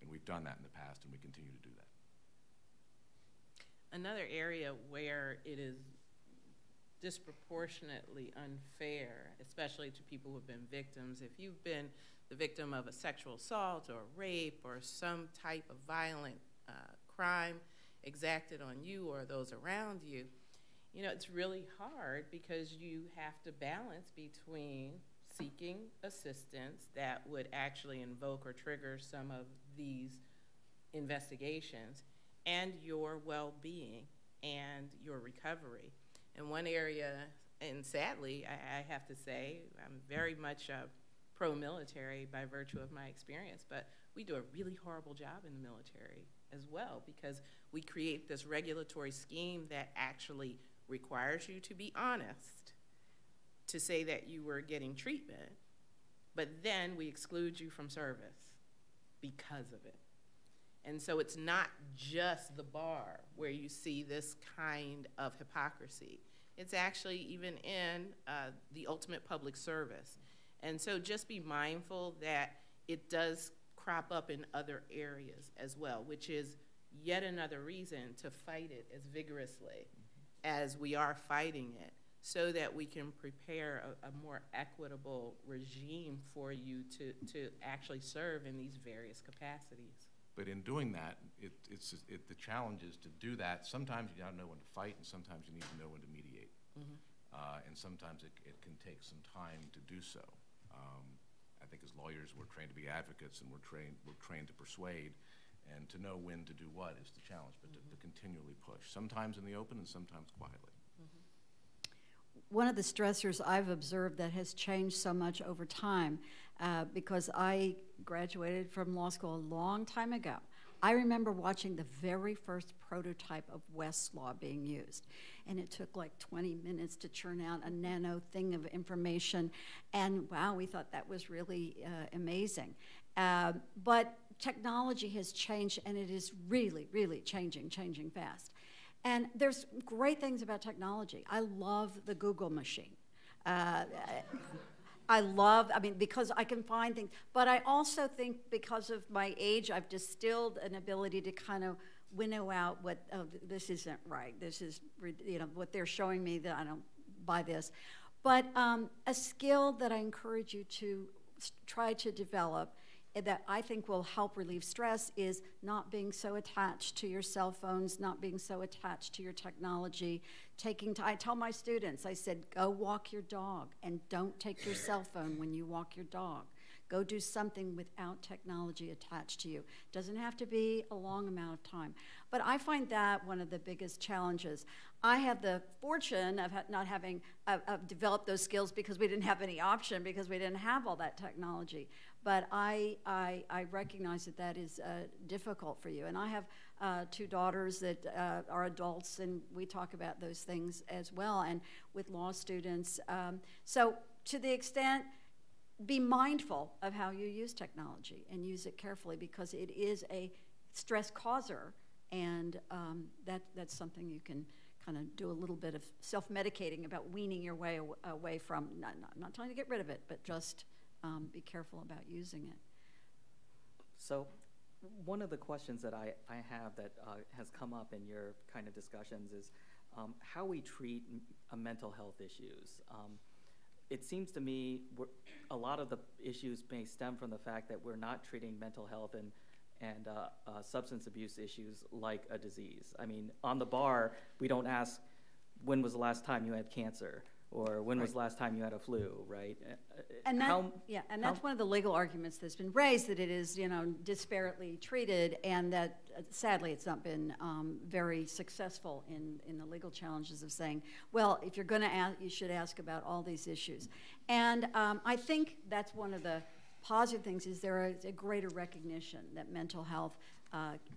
And we've done that in the past, and we continue to do that. Another area where it is disproportionately unfair, especially to people who have been victims, if you've been the victim of a sexual assault or rape or some type of violent crime exacted on you or those around you, you know, it's really hard because you have to balance between seeking assistance that would actually invoke or trigger some of these investigations and your well-being and your recovery. And one area, and sadly, I have to say, I'm very much pro-military by virtue of my experience, but we do a really horrible job in the military as well, because we create this regulatory scheme that actually requires you to be honest, to say that you were getting treatment, but then we exclude you from service because of it. And so it's not just the bar where you see this kind of hypocrisy. It's actually even in the ultimate public service. And so just be mindful that it does crop up in other areas as well, which is yet another reason to fight it as vigorously as we are fighting it, so that we can prepare a more equitable regime for you to actually serve in these various capacities. But in doing that, the challenge is to do that. Sometimes you gotta know when to fight, and sometimes you need to know when to mediate. And sometimes it can take some time to do so. I think as lawyers, we're trained to be advocates, and we're trained to persuade, and to know when to do what is the challenge, but to continually push, sometimes in the open and sometimes quietly. One of the stressors I've observed that has changed so much over time, because I graduated from law school a long time ago. I remember watching the very first prototype of Westlaw being used, and it took like 20 minutes to churn out a nano thing of information, and wow, we thought that was really amazing. But technology has changed, and it is really, really changing fast. And there's great things about technology. I love the Google machine. Because I can find things, but I also think because of my age, I've distilled an ability to kind of winnow out what, oh, this isn't right. This is, what they're showing me that I don't buy this. But a skill that I encourage you to try to develop that I think will help relieve stress is not being so attached to your cell phones, not being so attached to your technology. I tell my students, I said, go walk your dog and don't take your cell phone when you walk your dog. Go do something without technology attached to you. Doesn't have to be a long amount of time. But I find that one of the biggest challenges. I have the fortune of not having developed those skills because we didn't have any option, because we didn't have all that technology. But I recognize that is difficult for you. And I have 2 daughters that are adults, and we talk about those things as well, and with law students. So to the extent, be mindful of how you use technology and use it carefully, because it is a stress causer, and that's something you can kind of do a little bit of self-medicating about, weaning your way away from. I'm not trying to get rid of it, but just be careful about using it. So one of the questions that I have that has come up in your kind of discussions is how we treat mental health issues. It seems to me a lot of the issues may stem from the fact that we're not treating mental health and substance abuse issues like a disease. I mean, on the bar, we don't ask, when was the last time you had cancer? Or when was the last time you had a flu, right? And that's one of the legal arguments that's been raised, that it is, disparately treated, and that sadly it's not been very successful in the legal challenges of saying, well, if you're going to ask, you should ask about all these issues. And I think that's one of the positive things, is there is a greater recognition that mental health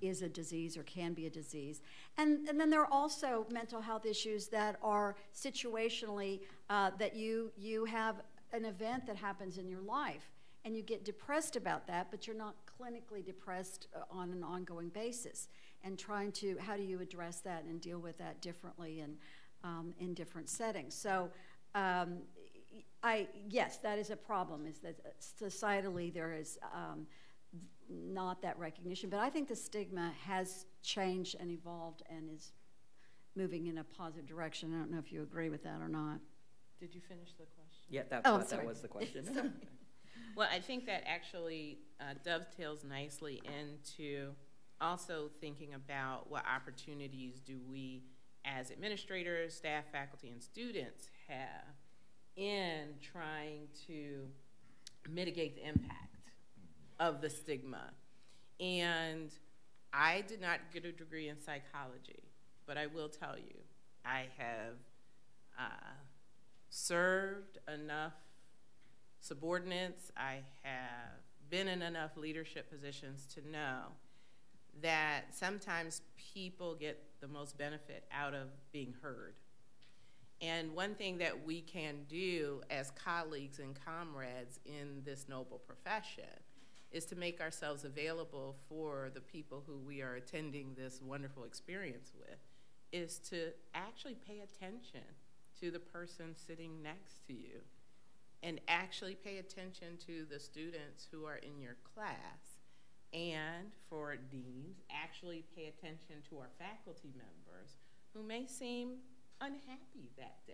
is a disease or can be a disease. And then there are also mental health issues that are situationally, that you have an event that happens in your life and you get depressed about that, but you're not clinically depressed on an ongoing basis. And how do you address that and deal with that differently and in different settings? So yes, that is a problem, is that societally there is not that recognition, but I think the stigma has changed and evolved and is moving in a positive direction. I don't know if you agree with that or not. Did you finish the question? Yeah, that was the question. Well, I think that actually dovetails nicely into also thinking about what opportunities do we as administrators, staff, faculty, and students have in trying to mitigate the impact of the stigma. And I did not get a degree in psychology, but I will tell you, I have served enough subordinates, I have been in enough leadership positions to know that sometimes people get the most benefit out of being heard. And one thing that we can do as colleagues and comrades in this noble profession is to make ourselves available for the people who we are attending this wonderful experience with, is to actually pay attention to the person sitting next to you, and actually pay attention to the students who are in your class, and for deans, actually pay attention to our faculty members who may seem unhappy that day,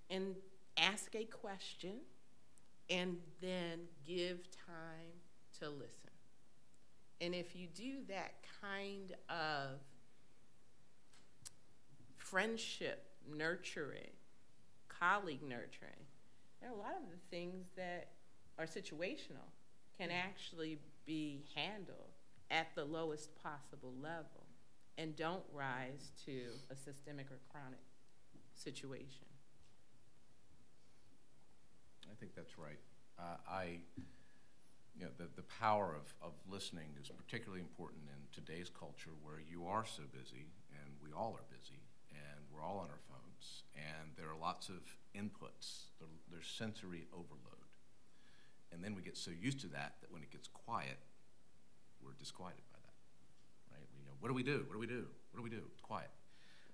and ask a question, and then give time to listen. And if you do that kind of friendship nurturing, colleague nurturing, there are a lot of the things that are situational can actually be handled at the lowest possible level and don't rise to a systemic or chronic situation. I think that's right. The power of listening is particularly important in today's culture, where you are so busy, and we all are busy, and we're all on our phones, and there are lots of inputs. There's sensory overload. And then we get so used to that when it gets quiet, we're disquieted by that, right? We, what do we do? What do we do? What do we do? It's quiet.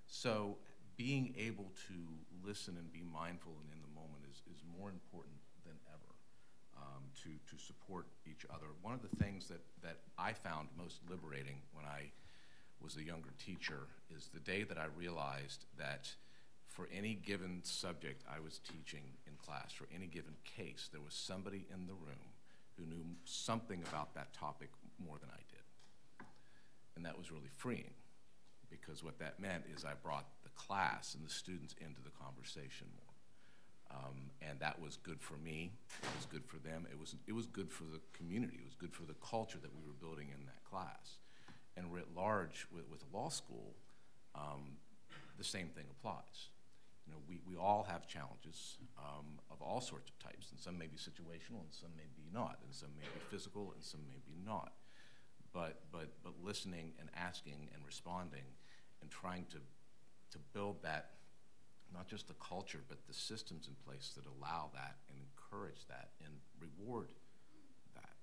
So being able to listen and be mindful and in the moment is more important than ever to support each other. One of the things that I found most liberating when I was a younger teacher is the day that I realized that for any given subject I was teaching in class, for any given case, there was somebody in the room who knew something about that topic more than I did. And that was really freeing, because what that meant is I brought the class and the students into the conversation more. And that was good for me, it was good for them, it was good for the community, it was good for the culture that we were building in that class. And writ large, with law school, the same thing applies. You know, we all have challenges of all sorts of types, and some may be situational, and some may be not, and some may be physical, and some may be not. But listening and asking and responding and trying to build that, not just the culture, but the systems in place that allow that and encourage that and reward that.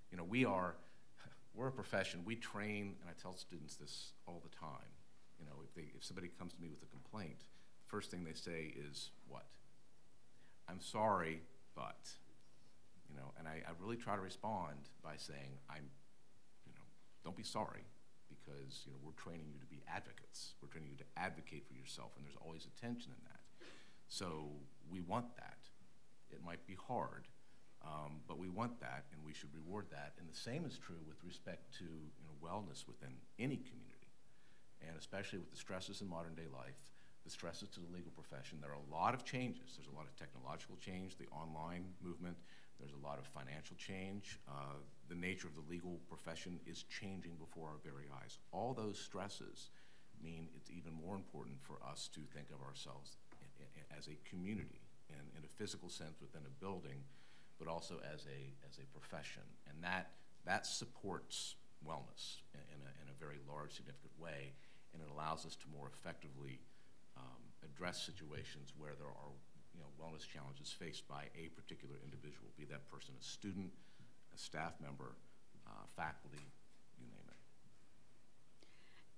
You know, we're a profession, we train, and I tell students this all the time. You know, if somebody comes to me with a complaint, the first thing they say is, what? I'm sorry, but, you know, and I really try to respond by saying, don't be sorry, because, you know, we're training you to be advocates. We're training you to advocate for yourself, and there's always a tension in that. So we want that. It might be hard, but we want that, and we should reward that. And the same is true with respect to, you know, wellness within any community, and especially with the stresses in modern day life, the stresses to the legal profession. There are a lot of changes. There's a lot of technological change, the online movement. There's a lot of financial change. The nature of the legal profession is changing before our very eyes. All those stresses mean it's even more important for us to think of ourselves as a community, in a physical sense within a building, but also as a profession. And that supports wellness in a very large, significant way, and it allows us to more effectively address situations where there are, you know, wellness challenges faced by a particular individual, be that person a student, a staff member, faculty, you name it.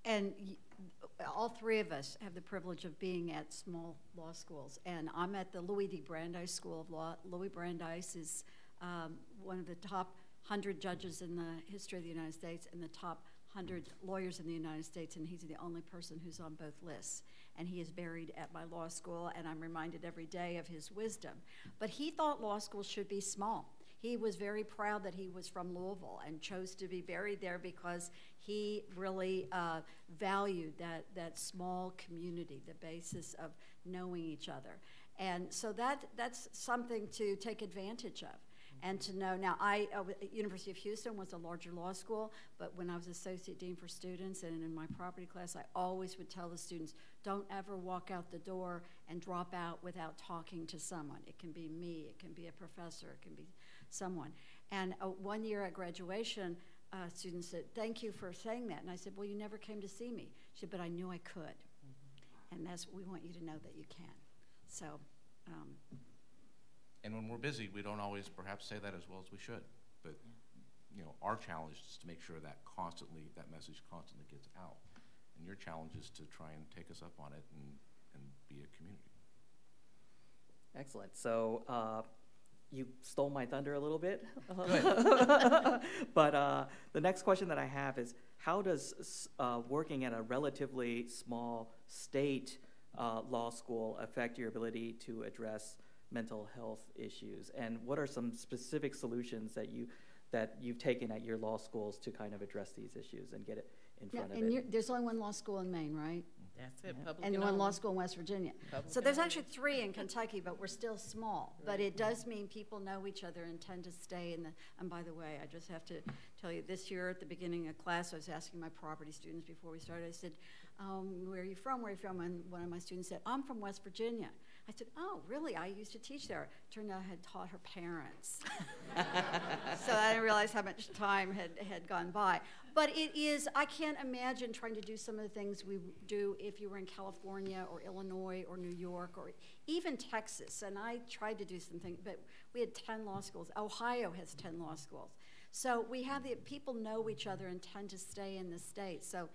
And all three of us have the privilege of being at small law schools. And I'm at the Louis D. Brandeis School of Law. Louis Brandeis is one of the top 100 judges in the history of the United States and the top 100 lawyers in the United States, and he's the only person who's on both lists. And he is buried at my law school, and I'm reminded every day of his wisdom. But he thought law schools should be small. He was very proud that he was from Louisville and chose to be buried there because he really valued that small community, the basis of knowing each other. And so that's something to take advantage of. And to know, now University of Houston was a larger law school, but when I was Associate Dean for Students and in my property class, I always would tell the students, don't ever walk out the door and drop out without talking to someone. It can be me, it can be a professor, it can be someone. And one year at graduation, students said, thank you for saying that. And I said, well, you never came to see me. She said, but I knew I could. And we want you to know that you can. So. And when we're busy, we don't always perhaps say that as well as we should. But you know, our challenge is to make sure that that message constantly gets out. And your challenge is to try and take us up on it and be a community. Excellent. So you stole my thunder a little bit. But the next question that I have is, how does working at a relatively small state law school affect your ability to address mental health issues, and what are some specific solutions that you've taken at your law schools to kind of address these issues and get it in front of it? There's only one law school in Maine, right? That's it. Public and one law school in West Virginia. So there's actually 3 in Kentucky, but we're still small. Right. But it does mean people know each other and tend to stay in the. And by the way, I just have to tell you, this year at the beginning of class, I was asking my property students before we started. I said, "Where are you from? Where are you from?" And one of my students said, "I'm from West Virginia." I said, "Oh, really? I used to teach there." Turned out I had taught her parents. So I didn't realize how much time had gone by. But it is, I can't imagine trying to do some of the things we do if you were in California or Illinois or New York or even Texas. And I tried to do something, but we had 10 law schools. Ohio has 10 law schools. So we have people know each other and tend to stay in the state. So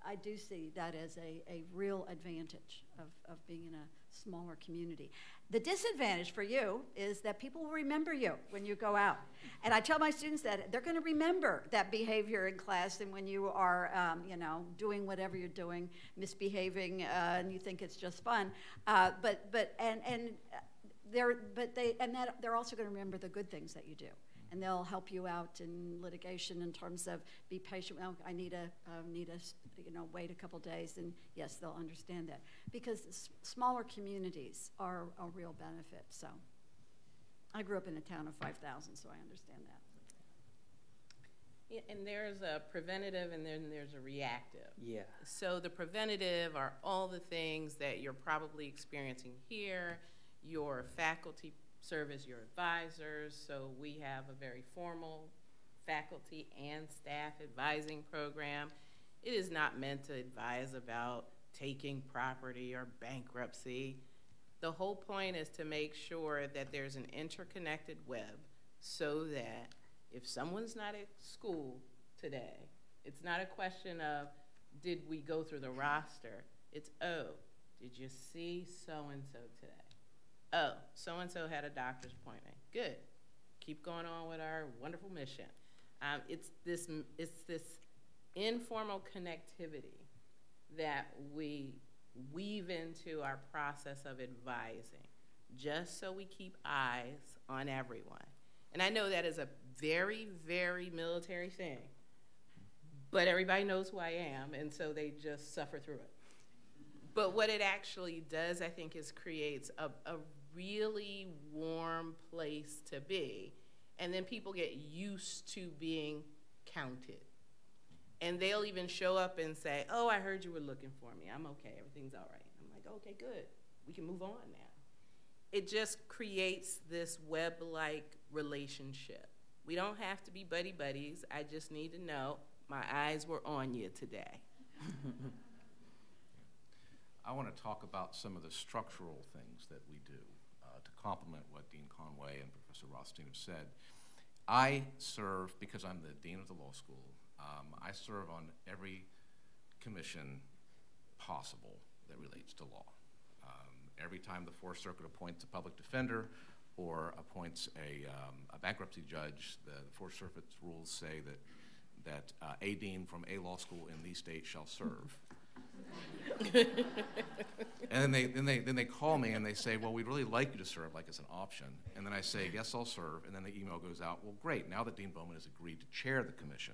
I do see that as a real advantage of being in a smaller community. The disadvantage for you is that people will remember you when you go out. And I tell my students that they're going to remember that behavior in class, and when you are, doing whatever you're doing, misbehaving, and you think it's just fun. They're also going to remember the good things that you do. And they'll help you out in litigation in terms of be patient. Oh, I need a wait a couple days, and yes, they'll understand that because smaller communities are a real benefit. So, I grew up in a town of 5,000, so I understand that. Yeah, and there's a preventative, and then there's a reactive. Yeah. So the preventative are all the things that you're probably experiencing here. Your faculty serve as your advisors, so we have a very formal faculty and staff advising program. It is not meant to advise about taking property or bankruptcy. The whole point is to make sure that there's an interconnected web so that if someone's not at school today, it's not a question of, did we go through the roster? It's, oh, did you see so-and-so today? Oh, so-and-so had a doctor's appointment. Good. Keep going on with our wonderful mission. It's this informal connectivity that we weave into our process of advising, just so we keep eyes on everyone. And I know that is a very, very military thing, but everybody knows who I am, and so they just suffer through it. But what it actually does, I think, is creates a really warm place to be, and then people get used to being counted. And they'll even show up and say, oh, I heard you were looking for me. I'm okay, everything's all right. I'm like, okay, good, we can move on now. It just creates this web-like relationship. We don't have to be buddy-buddies. I just need to know my eyes were on you today. I want to talk about some of the structural things that we do to complement what Dean Conway and Professor Rothstein have said. I serve, because I'm the Dean of the Law School, I serve on every commission possible that relates to law. Every time the Fourth Circuit appoints a public defender or appoints a bankruptcy judge, the Fourth Circuit's rules say that a dean from a law school in the state shall serve. And then they call me and they say, well, we'd really like you to serve, like it's an option. And then I say, yes, I'll serve. And then the email goes out, well, great, now that Dean Bowman has agreed to chair the commission.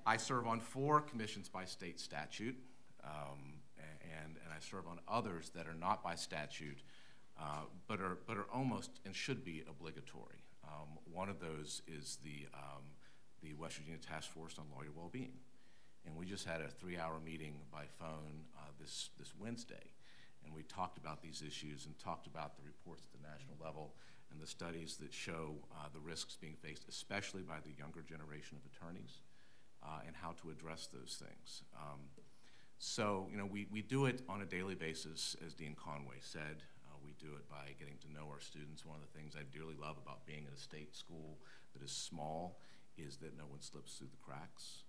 I serve on 4 commissions by state statute, and I serve on others that are not by statute, but are almost and should be obligatory. One of those is the West Virginia Task Force on Lawyer Wellbeing. And we just had a 3-hour meeting by phone this Wednesday, and we talked about these issues and talked about the reports at the national level and the studies that show the risks being faced, especially by the younger generation of attorneys, and how to address those things. So, we do it on a daily basis, as Dean Conway said. We do it by getting to know our students. One of the things I dearly love about being at a state school that is small is that no one slips through the cracks.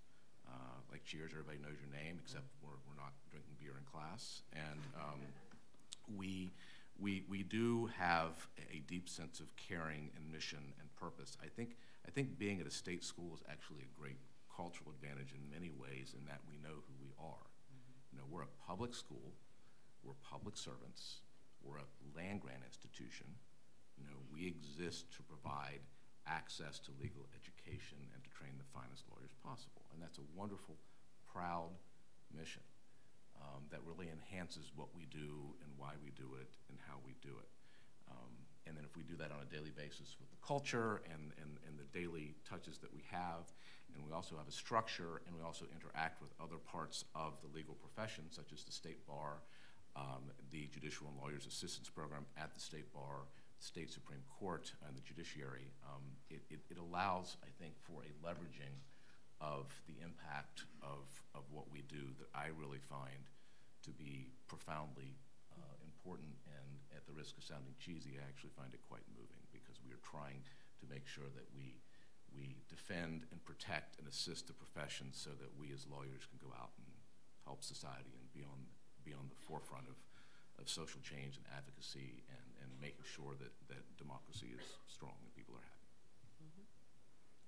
Like Cheers, everybody knows your name, except we're not drinking beer in class. And we do have a deep sense of caring and mission and purpose. I think being at a state school is actually a great cultural advantage in many ways, in that we know who we are. We're a public school, we're public servants, we're a land-grant institution. We exist to provide access to legal education and to train the finest lawyers possible. And that's a wonderful, proud mission that really enhances what we do and why we do it and how we do it. And then if we do that on a daily basis with the culture and the daily touches that we have, and we also have a structure, and we also interact with other parts of the legal profession, such as the state bar, the Judicial and Lawyers Assistance Program at the state bar, the state Supreme Court, and the judiciary, it allows, I think, for a leveraging of the impact of what we do that I really find to be profoundly important, and at the risk of sounding cheesy, I actually find it quite moving, because we are trying to make sure that we we defend and protect and assist the profession so that we as lawyers can go out and help society and be on the forefront of social change and advocacy and making sure that democracy is strong and people are happy.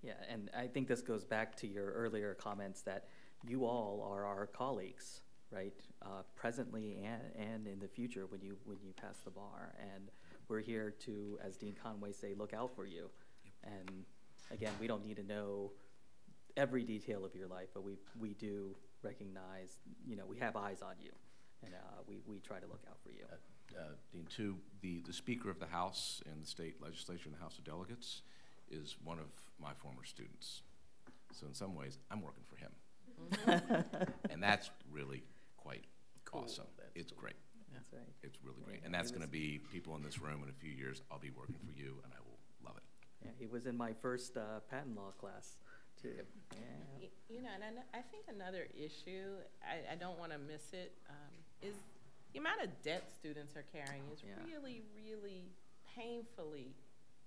Yeah, and I think this goes back to your earlier comments that you all are our colleagues, right? Presently and in the future when you pass the bar, and we're here to, as Dean Conway say, look out for you. And again, we don't need to know every detail of your life, but we do recognize, we have eyes on you, and we try to look out for you. Dean, too, the Speaker of the House in the state legislature and the House of Delegates is one of my former students. So in some ways, I'm working for him. And that's really quite awesome. It's great. That's right. It's really great. And that's going to be people in this room in a few years. I'll be working for you, and I will love it. Yeah, he was in my first patent law class, too. Yeah. And I think another issue, I don't want to miss it, is the amount of debt students are carrying is really, really painfully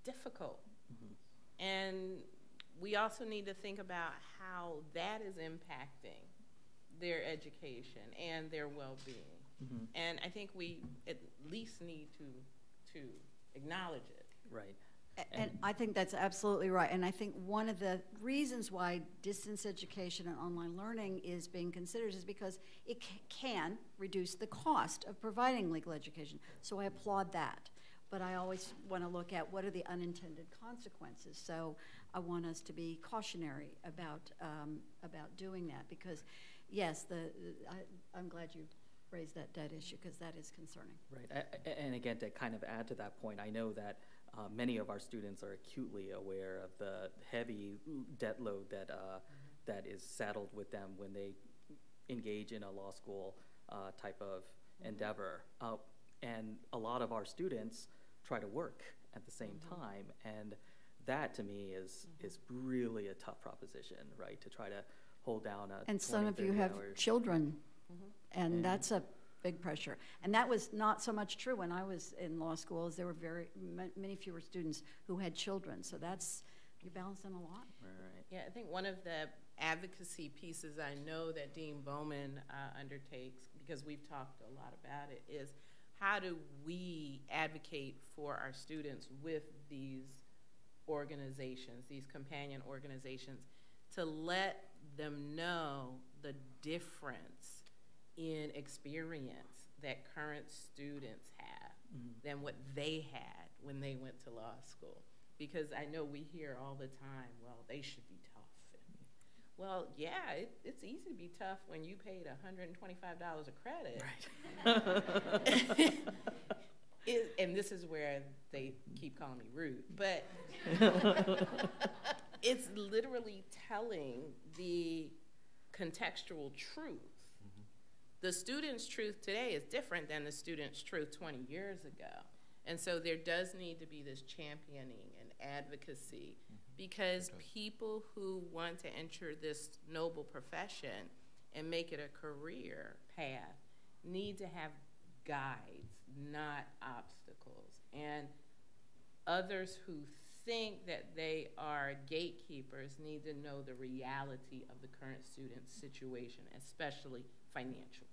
difficult. Mm-hmm. And we also need to think about how that is impacting their education and their well-being. Mm-hmm. And I think we at least need to acknowledge it. Right. And I think that's absolutely right. And I think one of the reasons why distance education and online learning is being considered is because it can reduce the cost of providing legal education. So I applaud that. But I always want to look at what are the unintended consequences. So I want us to be cautionary about doing that, because yes, I'm glad you raised that debt issue, because that is concerning. Right. And again, to kind of add to that point, I know that many of our students are acutely aware of the heavy debt load that is saddled with them when they engage in a law school type of endeavor. And a lot of our students try to work at the same time, and that to me is really a tough proposition, right? To try to hold down a and some of you have children, and that's a big pressure. And that was not so much true when I was in law school, as there were many fewer students who had children. So you're balancing a lot. Right. Yeah, I think one of the advocacy pieces I know that Dean Bowman undertakes, because we've talked a lot about it, is how do we advocate for our students with these organizations, these companion organizations, to let them know the difference in experience that current students have than what they had when they went to law school. Because I know we hear all the time, well, they should be tough. Well, yeah, it's easy to be tough when you paid $125 a credit. Right. And this is where they keep calling me rude, but it's literally telling the contextual truth. The student's truth today is different than the student's truth 20 years ago. And so there does need to be this championing and advocacy, because people who want to enter this noble profession and make it a career path need to have guides, not obstacles. And others who think that they are gatekeepers need to know the reality of the current student situation, especially financial.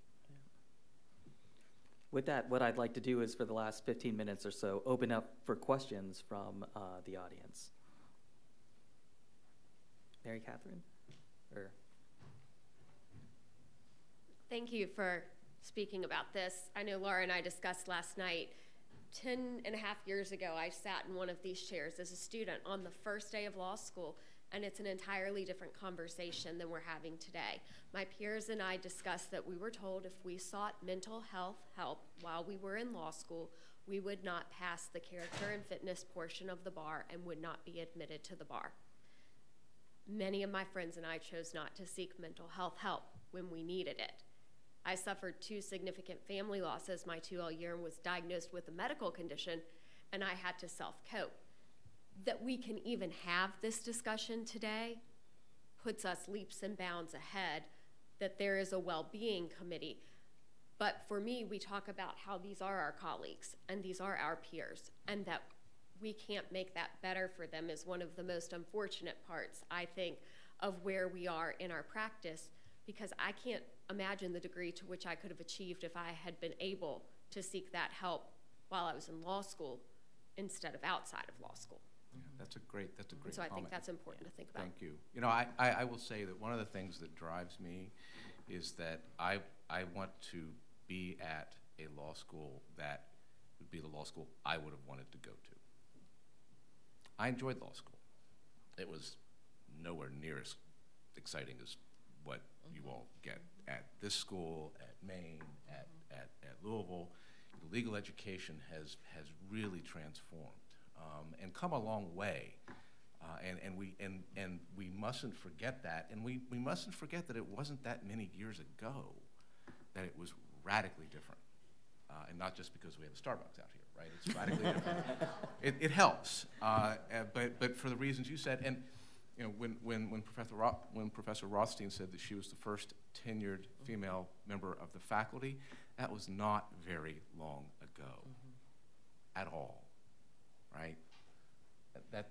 With that, what I'd like to do is, for the last 15 minutes or so, open up for questions from the audience. Mary Catherine? Thank you for speaking about this. I know Laura and I discussed last night, 10 and a half years ago, I sat in one of these chairs as a student on the first day of law school, and it's an entirely different conversation than we're having today. My peers and I discussed that we were told if we sought mental health help while we were in law school, we would not pass the character and fitness portion of the bar and would not be admitted to the bar. Many of my friends and I chose not to seek mental health help when we needed it. I suffered 2 significant family losses my 2L year and was diagnosed with a medical condition, and I had to self-cope. That we can even have this discussion today puts us leaps and bounds ahead, that there is a well-being committee. But for me, we talk about how these are our colleagues and these are our peers, and that we can't make that better for them is one of the most unfortunate parts, I think, of where we are in our practice, because I can't imagine the degree to which I could have achieved if I had been able to seek that help while I was in law school instead of outside of law school. Yeah, that's a great So I comment. think that's important to think about. Thank you. You know, I will say that one of the things that drives me is that I want to be at a law school that would be the law school I would have wanted to go to. I enjoyed law school. It was nowhere near as exciting as what you all get at this school, at Maine, at Louisville. Legal education has really transformed and come a long way. And we mustn't forget that. And we mustn't forget that it wasn't that many years ago that it was radically different. And not just because we have a Starbucks out here, right? It's radically different. It helps, but for the reasons you said. And you know, when Professor Rothstein said that she was the first tenured female member of the faculty, that was not very long ago, at all, right?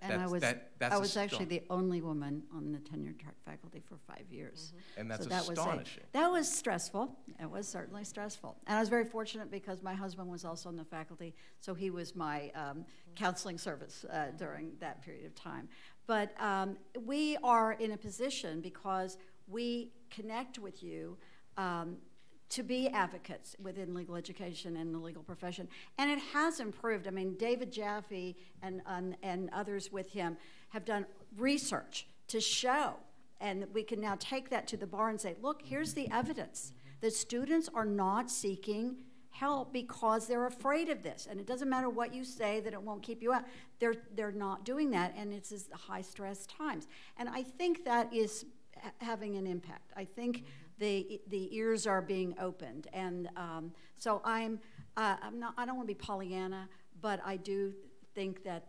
I was actually the only woman on the tenure track faculty for 5 years. And that's so that astonishing. That was stressful. It was certainly stressful. And I was very fortunate because my husband was also on the faculty, so he was my counseling service during that period of time. But we are in a position because we connect with you to be advocates within legal education and the legal profession. And it has improved. I mean, David Jaffe and others with him have done research to show, and we can now take that to the bar and say, look, here's the evidence that students are not seeking help because they're afraid of this. And it doesn't matter what you say that it won't keep you out. They're not doing that, and it's high stress times. And I think that is having an impact. I think the ears are being opened, and so I don't want to be Pollyanna, but I do think that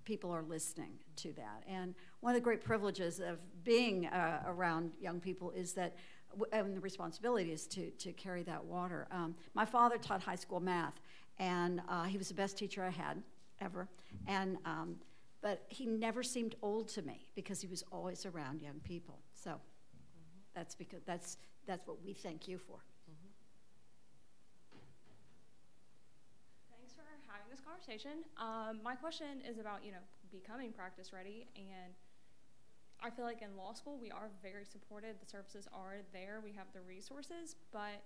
people are listening to that. And one of the great privileges of being around young people is that, and the responsibility is to carry that water. My father taught high school math, and he was the best teacher I had ever, and but he never seemed old to me because he was always around young people. So. That's because that's what we thank you for. Thanks for having this conversation. My question is about, becoming practice ready, and I feel like in law school we are very supported. The services are there. We have the resources, but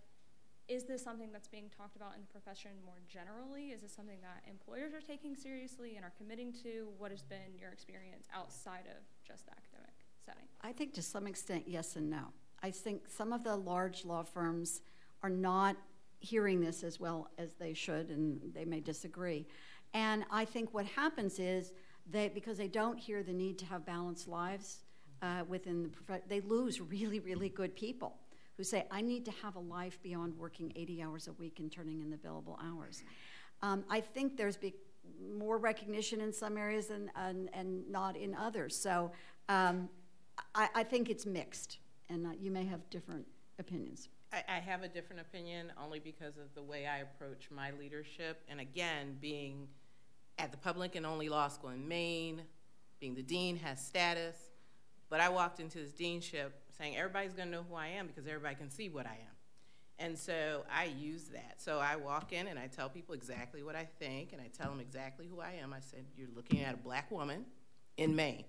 is this something that's being talked about in the profession more generally? Is this something that employers are taking seriously and are committing to? What has been your experience outside of just the academic setting? I think to some extent, yes and no. I think some of the large law firms are not hearing this as well as they should, and they may disagree. And I think what happens is because they don't hear the need to have balanced lives within the profession, they lose really, really good people who say, I need to have a life beyond working 80 hours a week and turning in the billable hours. I think there's more recognition in some areas and not in others. So I think it's mixed, and you may have different opinions. I have a different opinion only because of the way I approach my leadership. And again, being at the public and only law school in Maine, being the dean has status, but I walked into this deanship saying everybody's gonna know who I am because everybody can see what I am. And so I use that. So I walk in and I tell people exactly what I think, and I tell them exactly who I am. I said, you're looking at a black woman in Maine.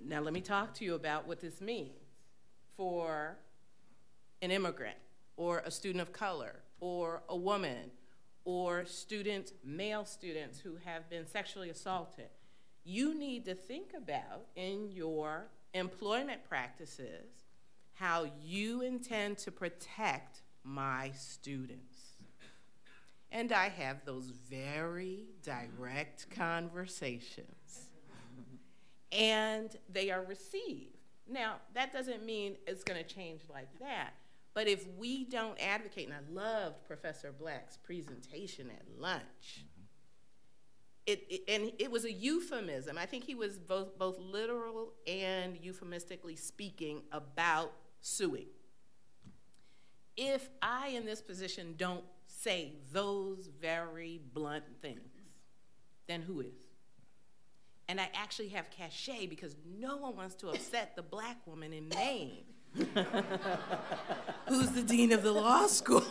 Now let me talk to you about what this means for an immigrant or a student of color or a woman or male students who have been sexually assaulted. You need to think about in your employment practices how you intend to protect my students. And I have those very direct conversations. And they are received. Now, that doesn't mean it's going to change like that. But if we don't advocate, and I loved Professor Black's presentation at lunch, it was a euphemism. I think he was both literal and euphemistically speaking about suing. If I, in this position, don't say those very blunt things, then who is? And I actually have cachet because no one wants to upset the black woman in Maine who's the dean of the law school.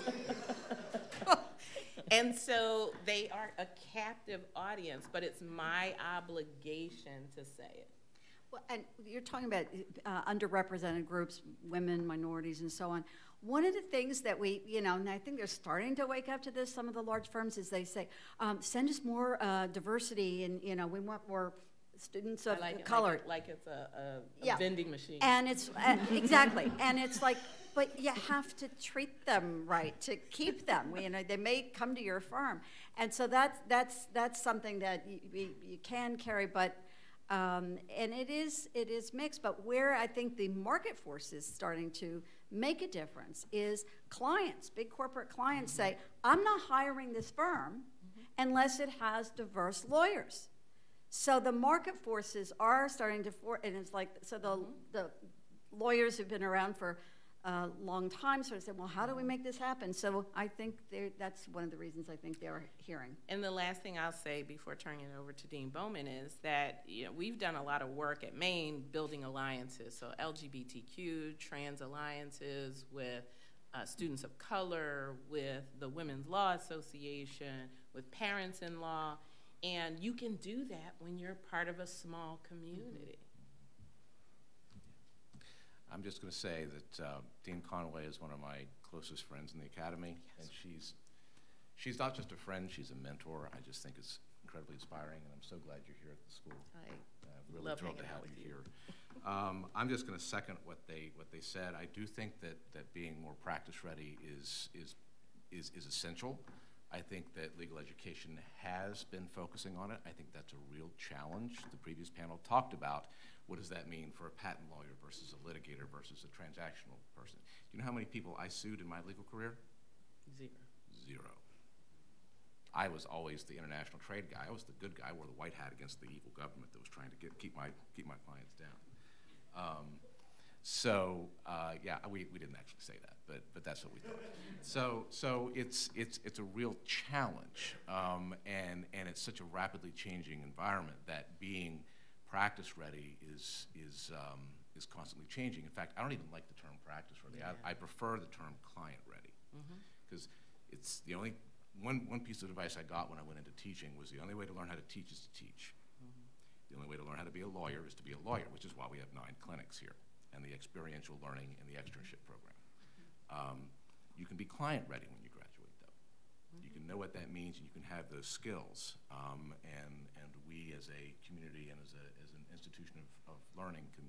And so they are a captive audience, but it's my obligation to say it. Well, and you're talking about underrepresented groups, women, minorities, and so on. One of the things that we, and I think they're starting to wake up to this, some of the large firms, is they say, send us more diversity, and, we want more students of color. Like it's a vending machine. And it's, exactly, and it's like, but you have to treat them right to keep them. They may come to your firm. And so that's something that you can carry, but and it is mixed, but where I think the market force is starting to make a difference is clients, big corporate clients say, I'm not hiring this firm unless it has diverse lawyers. So the market forces are starting to, and it's like, so the lawyers who've been around for a long time sort of say, well, how do we make this happen? So I think that's one of the reasons I think they're hearing. And the last thing I'll say before turning it over to Dean Bowman is that we've done a lot of work at Maine building alliances, so LGBTQ, trans alliances with students of color, with the Women's Law Association, with parents-in-law, and you can do that when you're part of a small community. I'm just going to say that Dean Conway is one of my closest friends in the academy, and she's not just a friend, she's a mentor. I just think it's incredibly inspiring, and I'm so glad you're here at the school. I really thrilled to have you here. I'm just going to second what they said. I do think that being more practice ready is essential. I think that legal education has been focusing on it. I think that's a real challenge. The previous panel talked about what does that mean for a patent lawyer versus a litigator versus a transactional person. Do you know how many people I sued in my legal career? Zero. I was always the international trade guy. I was the good guy, wore the white hat against the evil government that was trying to keep my clients down. Yeah, we didn't actually say that, but that's what we thought. So it's a real challenge, and it's such a rapidly changing environment that being practice ready is constantly changing. In fact, I don't even like the term practice ready. Yeah. I prefer the term client ready, because it's the only one piece of advice I got when I went into teaching was the only way to learn how to teach is to teach. The only way to learn how to be a lawyer is to be a lawyer, which is why we have 9 clinics here, and the experiential learning and the externship program. You can be client ready when you graduate, though. You can know what that means, and you can have those skills. And we, as a community and as an institution of learning, can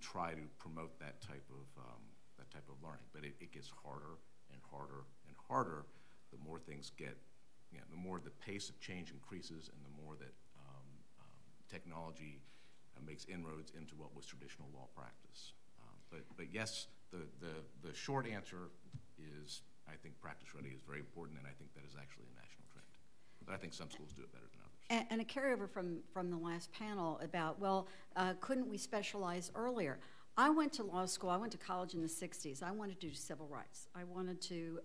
try to promote that type of learning. But it gets harder and harder and harder the more things get, the more the pace of change increases, and the more that technology makes inroads into what was traditional law practice. But yes, the short answer is I think practice ready is very important, and I think that is actually a national trend. But I think some schools do it better than others. And a carryover from the last panel about, couldn't we specialize earlier? I went to law school, I went to college in the 60s. I wanted to do civil rights. I wanted to,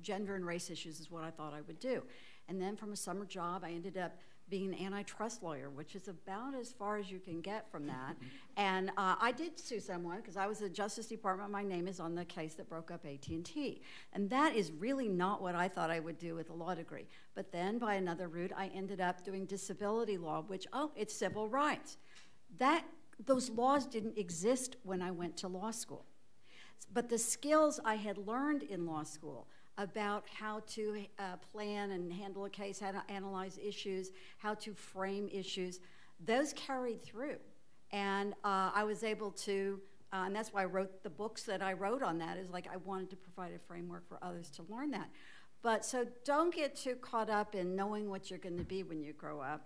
gender and race issues is what I thought I would do. And then from a summer job, I ended up being an antitrust lawyer, which is about as far as you can get from that. And I did sue someone because I was at the Justice Department. My name is on the case that broke up AT&T. And that is really not what I thought I would do with a law degree. But then by another route, I ended up doing disability law, which, it's civil rights. Those laws didn't exist when I went to law school. But the skills I had learned in law school about how to plan and handle a case, how to analyze issues, how to frame issues, those carried through. And I was able to, and that's why I wrote the books that I wrote on that, is like I wanted to provide a framework for others to learn that. But so don't get too caught up in knowing what you're going to be when you grow up,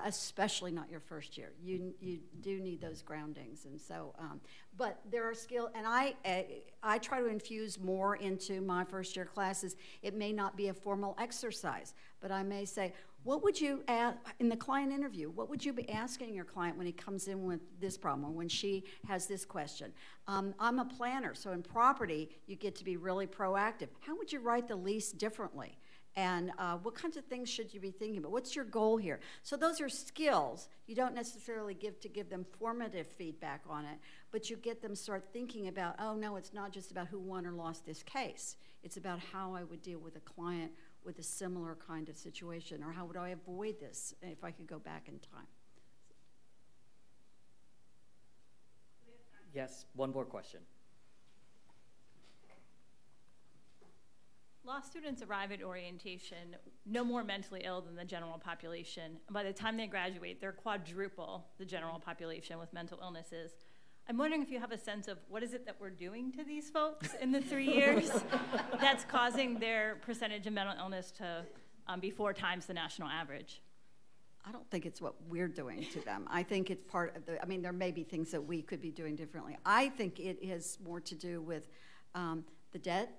especially not your first year. You do need those groundings, and so. But there are skills, and I try to infuse more into my first year classes. It may not be a formal exercise, but I may say, what would you ask in the client interview? What would you be asking your client when he comes in with this problem or when she has this question? I'm a planner, so in property, you get to be really proactive. How would you write the lease differently? And what kinds of things should you be thinking about? What's your goal here? So those are skills. You don't necessarily give them formative feedback on it, but you get them start thinking about, oh no, it's not just about who won or lost this case. It's about how I would deal with a client with a similar kind of situation, or how would I avoid this if I could go back in time. Yes, one more question. Law students arrive at orientation no more mentally ill than the general population. By the time they graduate, they're quadruple the general population with mental illnesses. I'm wondering if you have a sense of what is it that we're doing to these folks in the 3 years that's causing their percentage of mental illness to be 4 times the national average. I don't think it's what we're doing to them. I think it's part of the, I mean, there may be things that we could be doing differently. I think it has more to do with the debt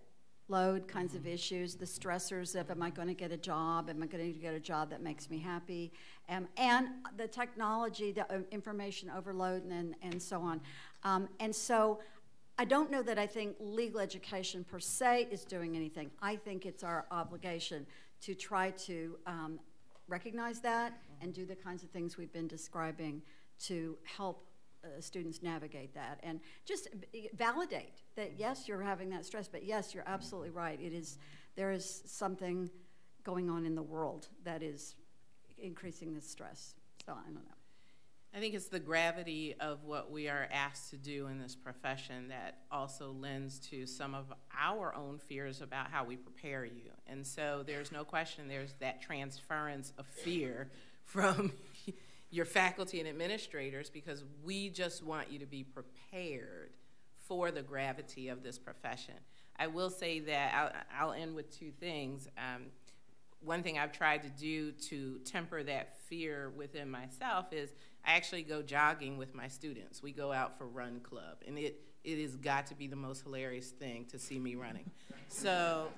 load kinds of issues, the stressors of, am I going to get a job? Am I going to get a job that makes me happy? And the technology, the information overload, and so on. And so I don't know that I think legal education per se is doing anything. I think it's our obligation to try to recognize that and do the kinds of things we've been describing to help students navigate that, and just validate that yes, you're having that stress, but yes, you're absolutely right. There is something going on in the world that is increasing this stress. So I don't know. I think it's the gravity of what we are asked to do in this profession that also lends to some of our own fears about how we prepare you. And so there's no question there's that transference of fear from your faculty and administrators, because we just want you to be prepared for the gravity of this profession. I will say that I'll end with 2 things. One thing I've tried to do to temper that fear within myself is I actually go jogging with my students. We go out for run club, and it has got to be the most hilarious thing to see me running. So,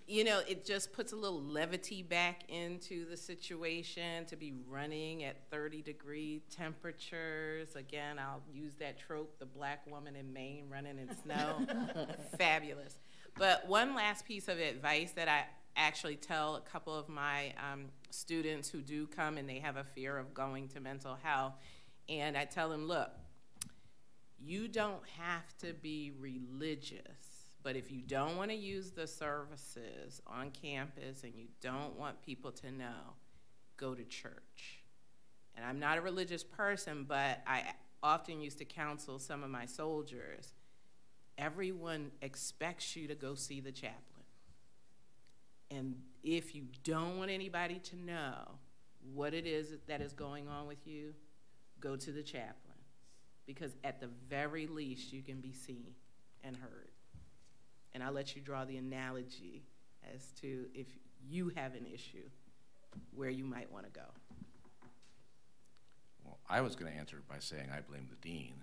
you know, it just puts a little levity back into the situation to be running at 30-degree temperatures. Again, I'll use that trope, the black woman in Maine running in snow. Fabulous. But one last piece of advice that I actually tell a couple of my students who do come and they have a fear of going to mental health, and I tell them, look, you don't have to be religious, but if you don't want to use the services on campus and you don't want people to know, go to church. And I'm not a religious person, but I often used to counsel some of my soldiers. Everyone expects you to go see the chaplain. And if you don't want anybody to know what it is that is going on with you, go to the chaplain. Because at the very least, you can be seen and heard. And I'll let you draw the analogy as to if you have an issue, where you might want to go. Well, I was going to answer by saying I blame the dean.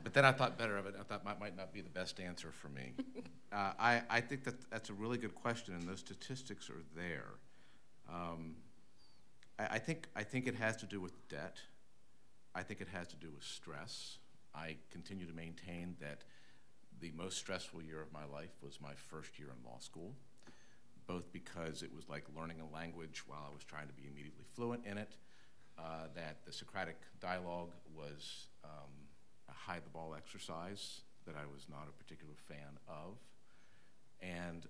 But then I thought better of it. I thought that might not be the best answer for me. I think that's a really good question, and those statistics are there. I think it has to do with debt. I think it has to do with stress. I continue to maintain that the most stressful year of my life was my first year in law school, both because it was like learning a language while I was trying to be immediately fluent in it, that the Socratic dialogue was a hide-the-ball exercise that I was not a particular fan of, and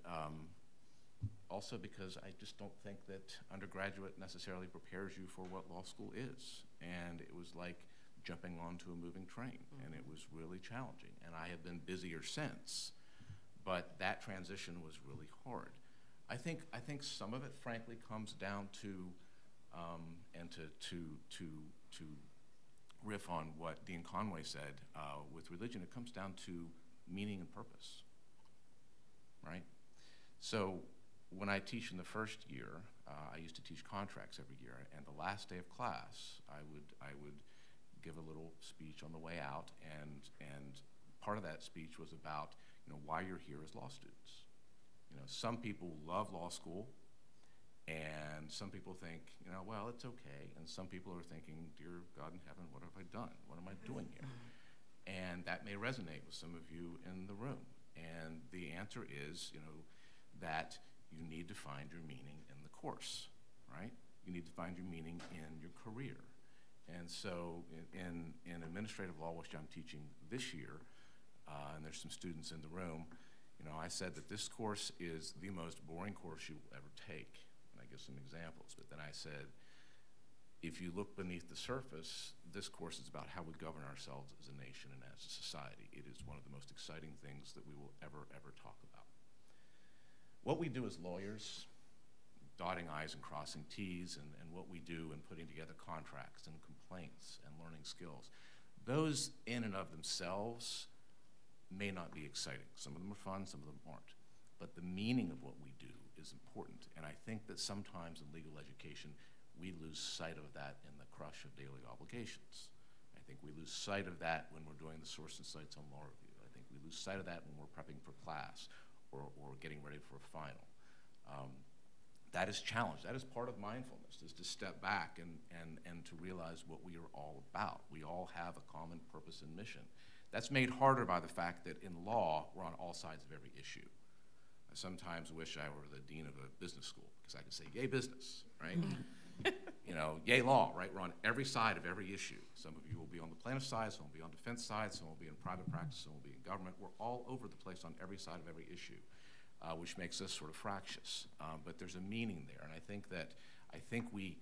also because I just don't think that undergraduate necessarily prepares you for what law school is, and it was like jumping onto a moving train, and it was really challenging, and I have been busier since, but that transition was really hard. I think some of it, frankly, comes down to, and to riff on what Dean Conway said with religion, it comes down to meaning and purpose, right? So when I teach in the first year, I used to teach contracts every year, and the last day of class, I would give a little speech on the way out, and part of that speech was about, you know, why you're here as law students. You know, some people love law school, and some people think, you know, well, it's okay, and some people are thinking, dear God in heaven, what have I done? What am I doing here? And that may resonate with some of you in the room, and the answer is, you know, that you need to find your meaning in the course, right? You need to find your meaning in your career. And so in administrative law, which I'm teaching this year, and there's some students in the room, you know, I said that this course is the most boring course you will ever take. And I give some examples, but then I said, if you look beneath the surface, this course is about how we govern ourselves as a nation and as a society. It is one of the most exciting things that we will ever talk about. What we do as lawyers, dotting I's and crossing T's, and what we do in putting together contracts and complaints and learning skills, those in and of themselves may not be exciting. Some of them are fun, some of them aren't. But the meaning of what we do is important. And I think that sometimes in legal education, we lose sight of that in the crush of daily obligations. I think we lose sight of that when we're doing the source and cites on law review. I think we lose sight of that when we're prepping for class or getting ready for a final. That is challenged. That is part of mindfulness, is to step back and to realize what we are all about. We all have a common purpose and mission. That's made harder by the fact that in law, we're on all sides of every issue. I sometimes wish I were the dean of a business school, because I could say, yay business, right? You know, yay law, right? We're on every side of every issue. Some of you will be on the plaintiff side, some will be on defense side, some will be in private practice, some will be in government. We're all over the place on every side of every issue, which makes us sort of fractious. But there's a meaning there, and I think we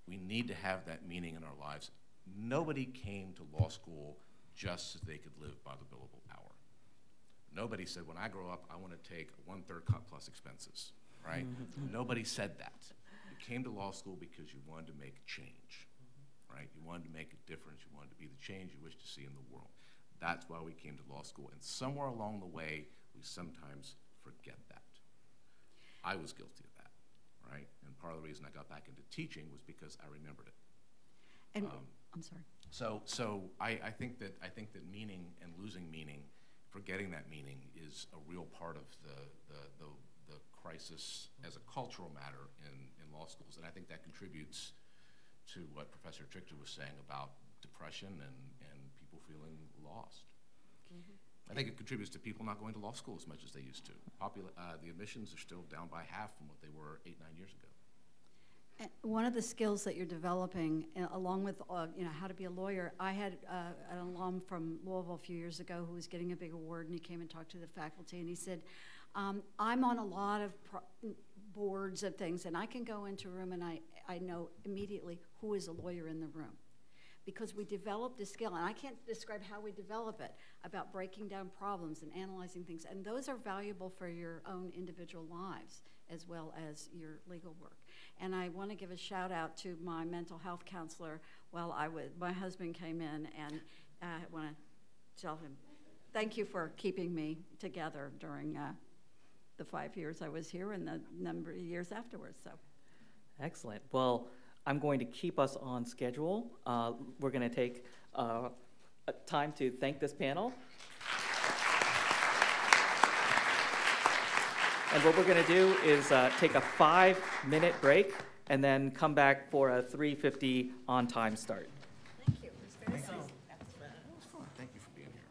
need to have that meaning in our lives. Nobody came to law school just so they could live by the billable hour. Nobody said, when I grow up, I want to take 1/3 cut plus expenses, right? Nobody said that. You came to law school because you wanted to make change, right? You wanted to make a difference. You wanted to be the change you wish to see in the world. That's why we came to law school. And somewhere along the way, we sometimes forget that. I was guilty of that, right? And part of the reason I got back into teaching was because I remembered it. And I'm sorry. So I think that meaning and losing meaning, forgetting that meaning, is a real part of the crisis as a cultural matter in law schools, and I think that contributes to what Professor Trichter was saying about depression and people feeling lost. I think it contributes to people not going to law school as much as they used to. The admissions are still down by half from what they were 8-9 years ago. One of the skills that you're developing, along with how to be a lawyer, I had an alum from Louisville a few years ago who was getting a big award, and he came and talked to the faculty, and he said, I'm on a lot of boards of things, and I can go into a room and I know immediately who is a lawyer in the room, because we develop this skill, and I can't describe how we develop it, about breaking down problems and analyzing things, and those are valuable for your own individual lives as well as your legal work. And I want to give a shout out to my mental health counselor. My husband came in, and I want to tell him, thank you for keeping me together during the 5 years I was here and the number of years afterwards. So, excellent. Well, I'm going to keep us on schedule. We're going to take time to thank this panel. And what we're going to do is take a 5-minute break and then come back for a 3:50 on-time start. Thank you. It was very That was fun. Thank you for being here.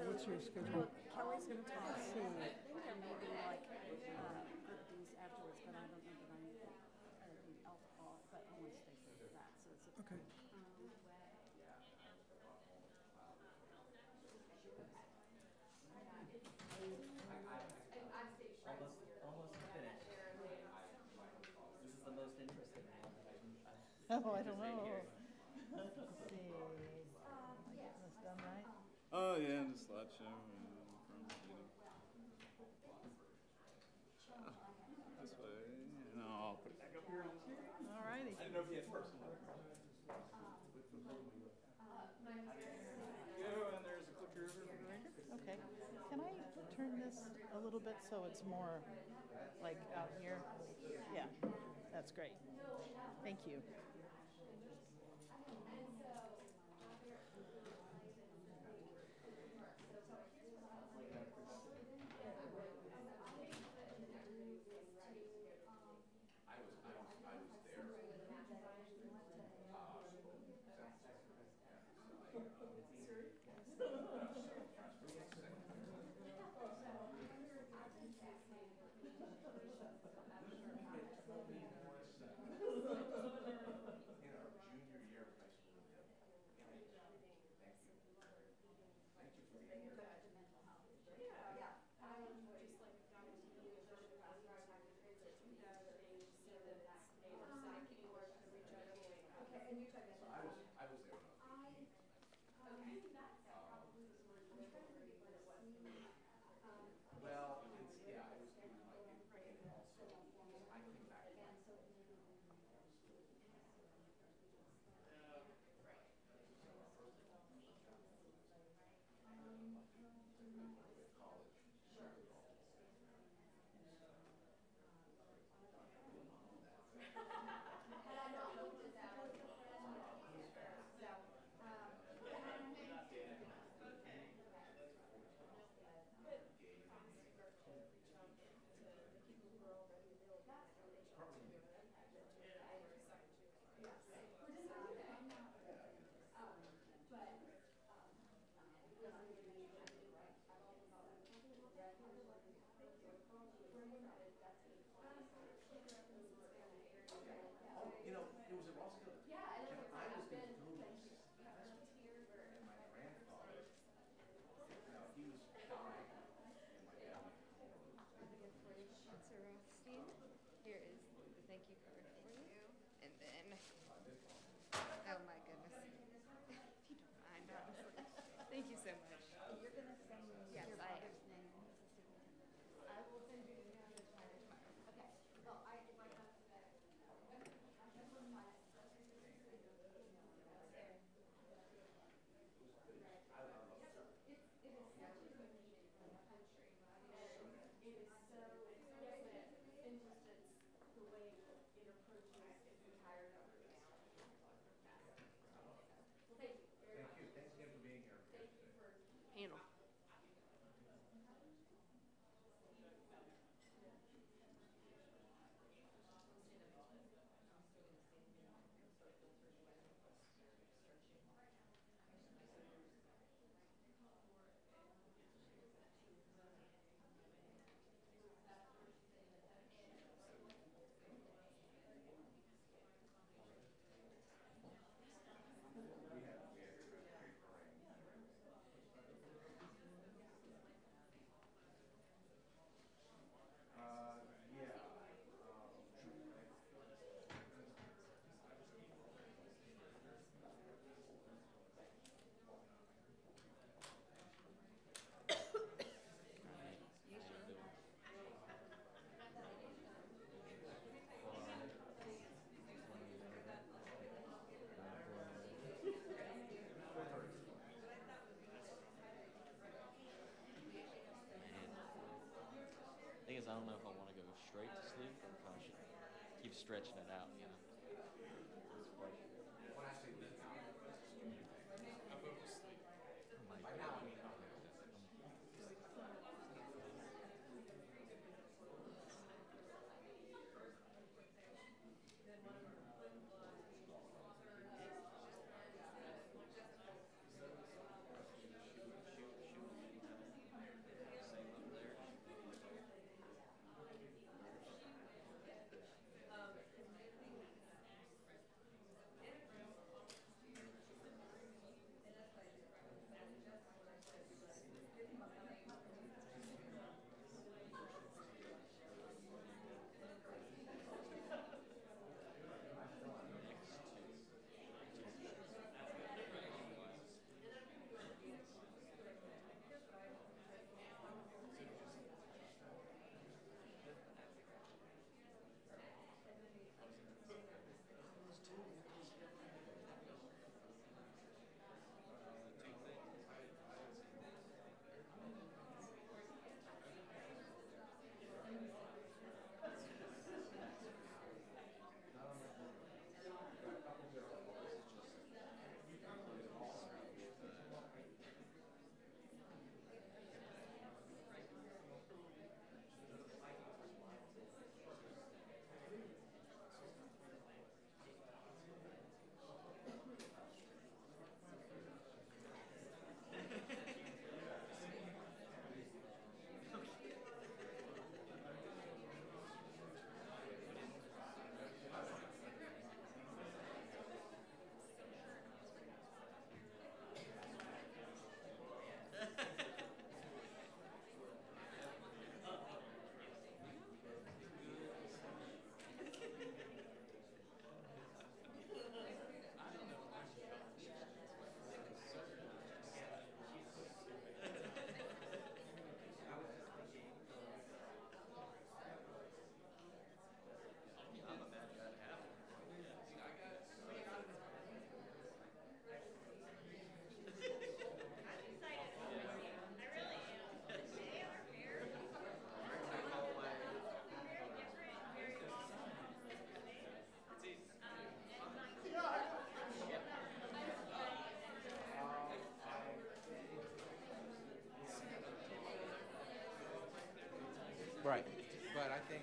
What's your schedule? Kelly's going to talk. I think there may be like these afterwards, but I don't know that anything else. But I want to stay for that. So it's okay. Almost finished. This is Oh, I don't know. Let's see. Am I getting this done right? Oh, yeah, the slideshow from the beginning. This way. And I'll put it back up here on the screen. All righty. I didn't know if you had personal. Go, and there's a clicker over. Okay. Can I turn this a little bit so it's more like out here? Yeah, that's great. Thank you. Rothstein. Here is the thank you card for you. And then, oh my goodness. If you don't mind, honestly. Thank you so much. You're going to send your father's name. I will send you the name tomorrow. Okay. Well, I like that. Panel. Thing is, I don't know if I want to go straight to sleep or if I should keep stretching it out, you know. Right. But I think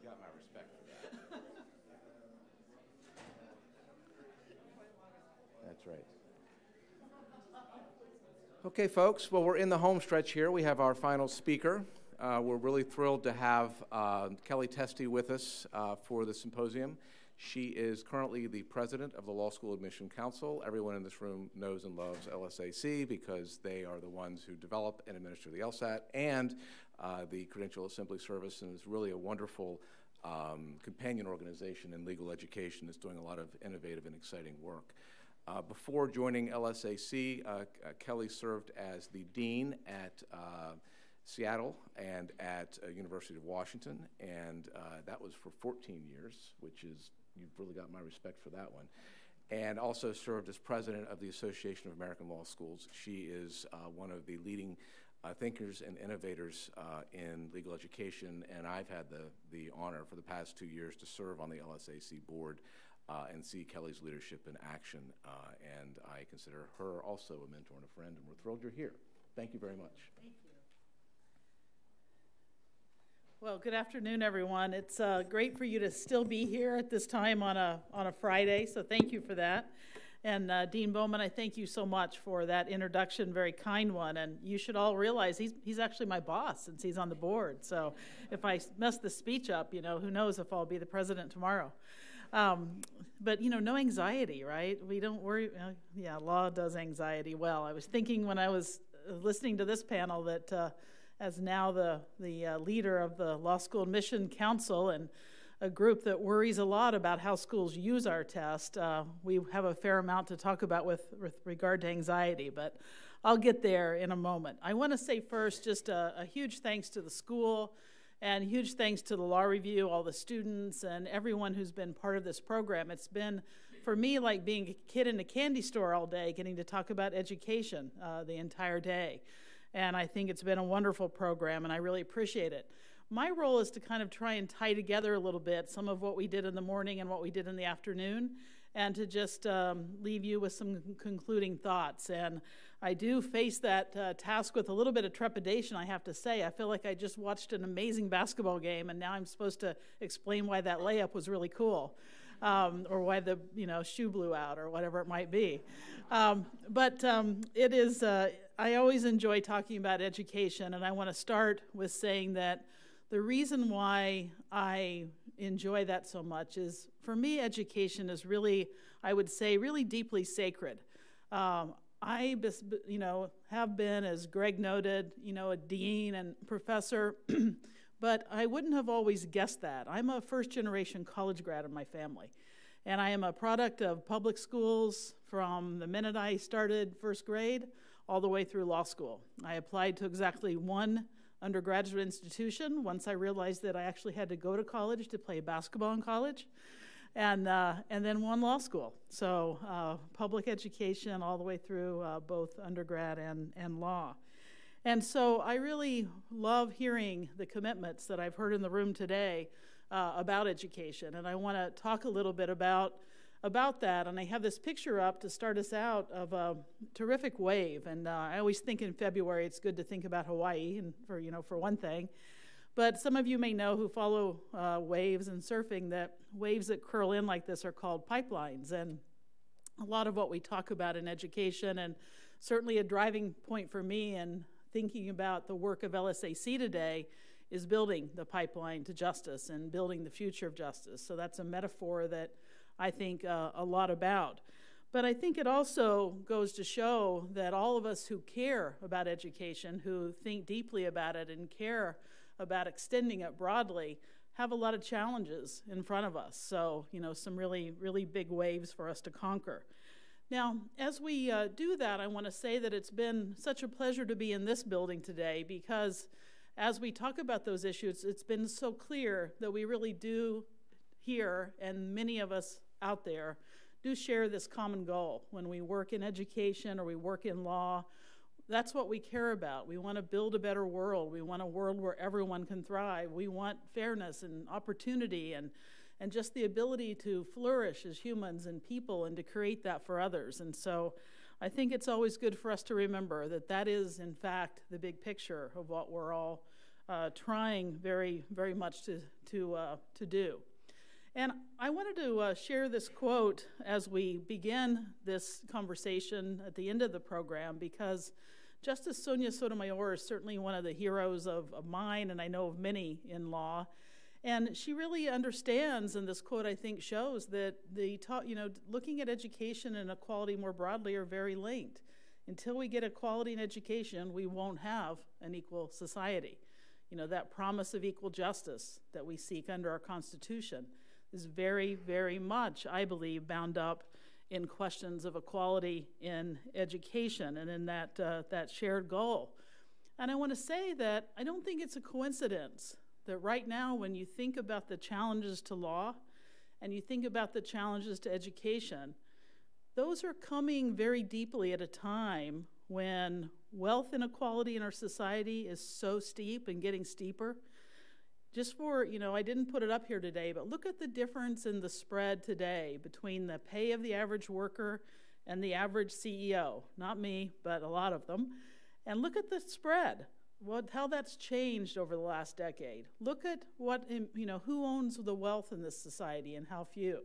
you got my respect for that. That's right. Okay, folks. Well, we're in the home stretch here. We have our final speaker. We're really thrilled to have Kelly Testi with us for the symposium. She is currently the president of the Law School Admission Council. Everyone in this room knows and loves LSAC because they are the ones who develop and administer the LSAT and the Credential Assembly Service, and is really a wonderful companion organization in legal education that's doing a lot of innovative and exciting work. Before joining LSAC, Kelly served as the dean at Seattle and at University of Washington, and that was for 14 years, which is, you've really got my respect for that one. And also served as president of the Association of American Law Schools. She is one of the leading thinkers and innovators in legal education, and I've had the honor for the past 2 years to serve on the LSAC board and see Kelly's leadership in action, and I consider her also a mentor and a friend, and we're thrilled you're here. Thank you very much. Thank you. Well, good afternoon, everyone. It's great for you to still be here at this time on a Friday, so thank you for that. And Dean Bowman, I thank you so much for that introduction, very kind one. And you should all realize he's actually my boss since he's on the board. So if I mess the speech up, you know, who knows if I'll be the president tomorrow. But, you know, no anxiety, right? We don't worry. Yeah, law does anxiety well. I was thinking when I was listening to this panel that as now the leader of the Law School Admission Council and a group that worries a lot about how schools use our test, we have a fair amount to talk about with regard to anxiety, but I'll get there in a moment. I want to say first just a huge thanks to the school and huge thanks to the Law Review, all the students, and everyone who's been part of this program. It's been, for me, like being a kid in a candy store all day, getting to talk about education the entire day. And I think it's been a wonderful program, and I really appreciate it. My role is to kind of try and tie together a little bit some of what we did in the morning and what we did in the afternoon, and to just leave you with some concluding thoughts. And I do face that task with a little bit of trepidation, I have to say. I feel like I just watched an amazing basketball game, and now I'm supposed to explain why that layup was really cool, or why the shoe blew out, or whatever it might be. But it is, I always enjoy talking about education, and I want to start with saying that the reason why I enjoy that so much is, for me, education is really, I would say, really deeply sacred. I, have been, as Greg noted, a dean and professor, but I wouldn't have always guessed that. I'm a first-generation college grad in my family. And I am a product of public schools from the minute I started first grade all the way through law school. I applied to exactly one undergraduate institution once I realized that I actually had to go to college to play basketball in college, and then one law school. So public education all the way through both undergrad and law. And so I really love hearing the commitments that I've heard in the room today about education, and I want to talk a little bit about that. And I have this picture up to start us out of a terrific wave. And I always think in February it's good to think about Hawaii, and for one thing. But some of you may know who follow waves and surfing that waves that curl in like this are called pipelines. And a lot of what we talk about in education, and certainly a driving point for me in thinking about the work of LSAC today, is building the pipeline to justice and building the future of justice. So that's a metaphor that I think a lot about. But I think it also goes to show that all of us who care about education, who think deeply about it and care about extending it broadly, have a lot of challenges in front of us. So, some really, really big waves for us to conquer. Now, as we do that, I want to say that it's been such a pleasure to be in this building today, because as we talk about those issues, it's been so clear that we really do here, and many of us out there do share this common goal. When we work in education or we work in law, that's what we care about. We want to build a better world. We want a world where everyone can thrive. We want fairness and opportunity and just the ability to flourish as humans and people, and to create that for others. And so I think it's always good for us to remember that that is, in fact, the big picture of what we're all trying very, very much to do. And I wanted to share this quote as we begin this conversation at the end of the program, because Justice Sonia Sotomayor is certainly one of the heroes of mine, and I know of many in law. And she really understands, and this quote I think shows that looking at education and equality more broadly are very linked. Until we get equality in education, we won't have an equal society. That promise of equal justice that we seek under our Constitution is very, very much, I believe, bound up in questions of equality in education and in that shared goal. And I want to say that I don't think it's a coincidence that right now, when you think about the challenges to law and you think about the challenges to education, those are coming very deeply at a time when wealth inequality in our society is so steep and getting steeper. Just for, I didn't put it up here today, but look at the difference in the spread today between the pay of the average worker and the average CEO. Not me, but a lot of them. And look at the spread, how that's changed over the last decade. Look at who owns the wealth in this society and how few.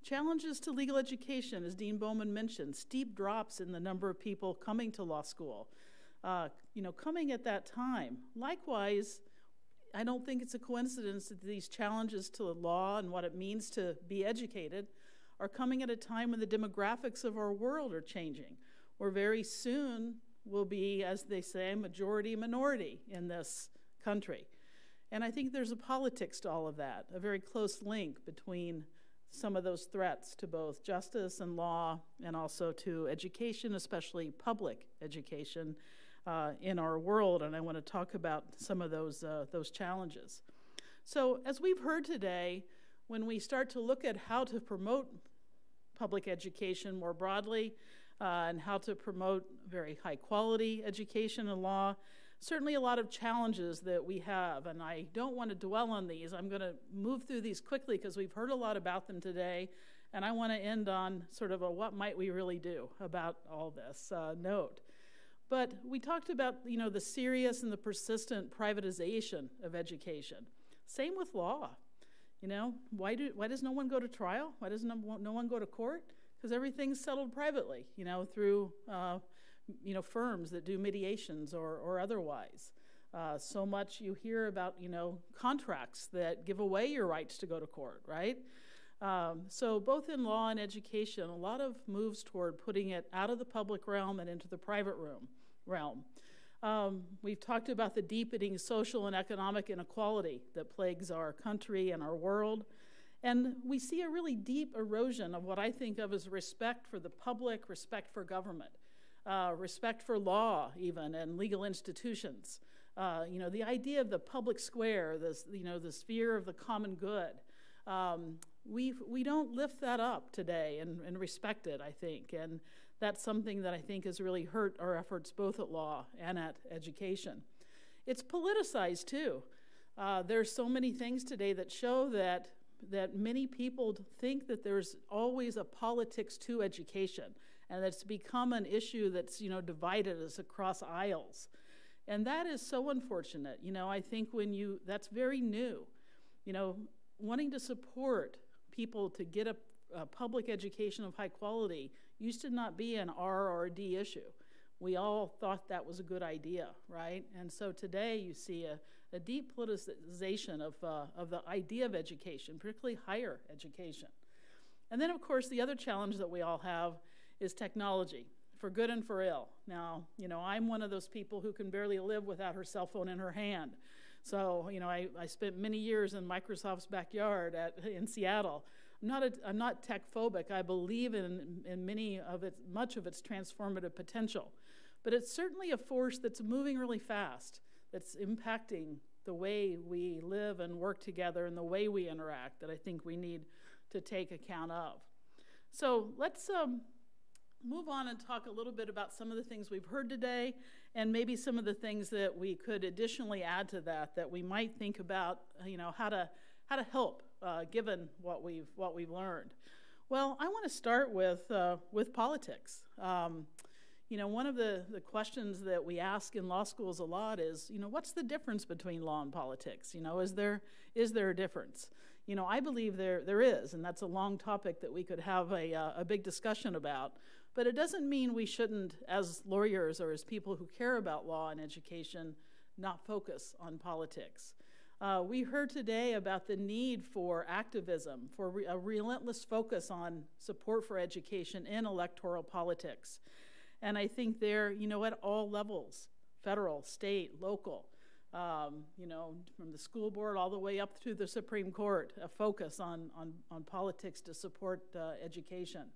Challenges to legal education, as Dean Bowman mentioned, steep drops in the number of people coming to law school, coming at that time. Likewise, I don't think it's a coincidence that these challenges to the law and what it means to be educated are coming at a time when the demographics of our world are changing, where very soon will be, as they say, majority minority in this country. And I think there's a politics to all of that, a very close link between some of those threats to both justice and law, and also to education, especially public education in our world. And I want to talk about some of those challenges. So as we've heard today, when we start to look at how to promote public education more broadly, and how to promote very high quality education and law, certainly a lot of challenges that we have, and I don't want to dwell on these. I'm going to move through these quickly because we've heard a lot about them today, and I want to end on sort of a what might we really do about all this note. But we talked about, the serious and the persistent privatization of education. Same with law. Why does no one go to trial? Why does no one go to court? Because everything's settled privately, through firms that do mediations or otherwise. So much you hear about, contracts that give away your rights to go to court, right? So both in law and education, a lot of moves toward putting it out of the public realm and into the private realm. We've talked about the deepening social and economic inequality that plagues our country and our world. And we see a really deep erosion of what I think of as respect for the public, respect for government, respect for law even, and legal institutions. The idea of the public square, the sphere of the common good. We don't lift that up today and respect it, I think. And that's something that I think has really hurt our efforts both at law and at education. It's politicized too. There's so many things today that show that many people think that there's always a politics to education, and it's become an issue that's divided us across aisles. And that is so unfortunate. I think that's very new. Wanting to support people to get a public education of high quality used to not be an R or a D issue. We all thought that was a good idea, right? And so today you see a deep politicization of the idea of education, particularly higher education. And then, of course, the other challenge that we all have is technology, for good and for ill. Now, I'm one of those people who can barely live without her cell phone in her hand. So, I spent many years in Microsoft's backyard in Seattle. I'm not tech phobic. I believe in much of its transformative potential. But it's certainly a force that's moving really fast, that's impacting the way we live and work together and the way we interact, that I think we need to take account of. So let's move on and talk a little bit about some of the things we've heard today, and maybe some of the things that we could additionally add to that we might think about, how to help given what we've learned. Well, I want to start with politics. One of the questions that we ask in law schools a lot is, what's the difference between law and politics? Is there a difference? I believe there is, and that's a long topic that we could have a big discussion about. But it doesn't mean we shouldn't, as lawyers or as people who care about law and education, not focus on politics. We heard today about the need for activism, for a relentless focus on support for education in electoral politics. And I think there, at all levels, federal, state, local, from the school board all the way up through the Supreme Court, a focus on politics to support education.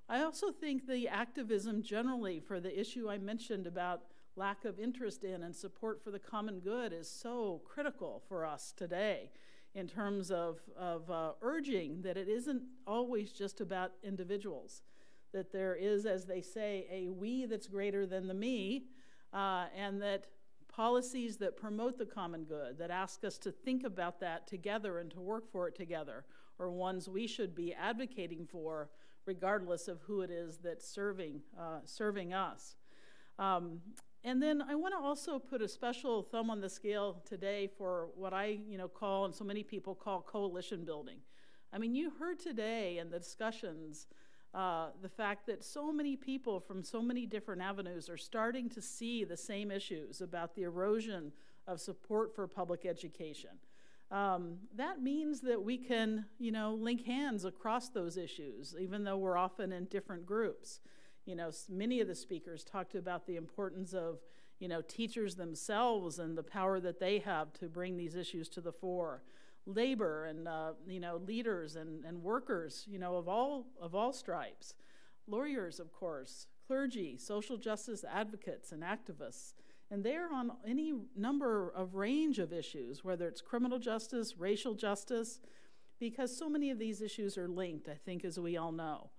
I also think the activism generally for the issue I mentioned about lack of interest in and support for the common good is so critical for us today in terms of urging that it isn't always just about individuals, that there is, as they say, a we that's greater than the me, and that policies that promote the common good, that ask us to think about that together and to work for it together, are ones we should be advocating for regardless of who it is that's serving us. And then I want to also put a special thumb on the scale today for what I call, and so many people call, coalition building. I mean, you heard today in the discussions the fact that so many people from so many different avenues are starting to see the same issues about the erosion of support for public education. That means that we can, link hands across those issues, even though we're often in different groups. Many of the speakers talked about the importance of, teachers themselves and the power that they have to bring these issues to the fore. Labor and, leaders and workers, of all stripes. Lawyers, of course, clergy, social justice advocates and activists. And they're on any number of range of issues, whether it's criminal justice, racial justice, because so many of these issues are linked, I think, as we all know.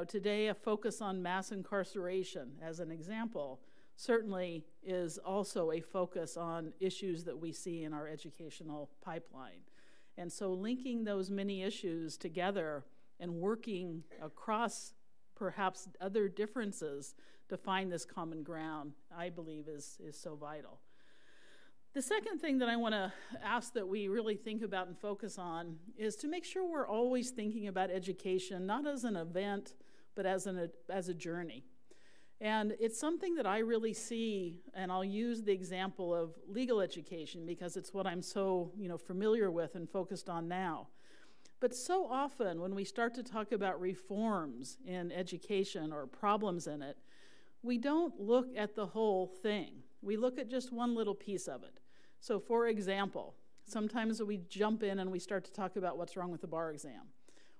Today a focus on mass incarceration, as an example, certainly is also a focus on issues that we see in our educational pipeline. And so linking those many issues together and working across perhaps other differences to find this common ground, I believe is so vital. The second thing that I want to ask that we really think about and focus on is to make sure we're always thinking about education, not as an event, but as a journey. And it's something that I really see, and I'll use the example of legal education because it's what I'm so familiar with and focused on now. But so often when we start to talk about reforms in education or problems in it, we don't look at the whole thing. We look at just one little piece of it. So for example, sometimes we jump in and we start to talk about what's wrong with the bar exam.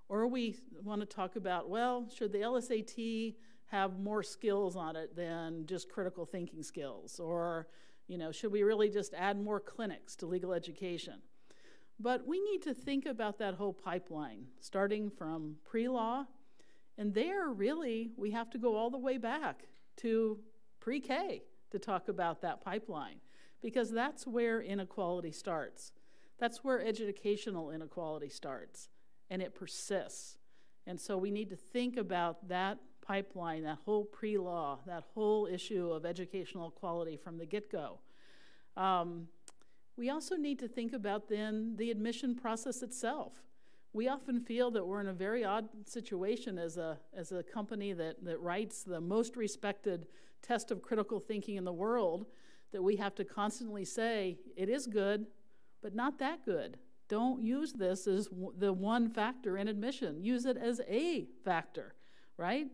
Or we want to talk about, well, should the LSAT have more skills on it than just critical thinking skills? Or, should we really just add more clinics to legal education? But we need to think about that whole pipeline, starting from pre-law. And there, really, we have to go all the way back to pre-K to talk about that pipeline, because that's where inequality starts. That's where educational inequality starts, and it persists. And so we need to think about that pipeline, that whole pre-law, that whole issue of educational equality from the get-go. We also need to think about then the admission process itself. We often feel that we're in a very odd situation as a company that writes the most respected test of critical thinking in the world, that we have to constantly say, it is good, but not that good. Don't use this as the one factor in admission. Use it as a factor, right?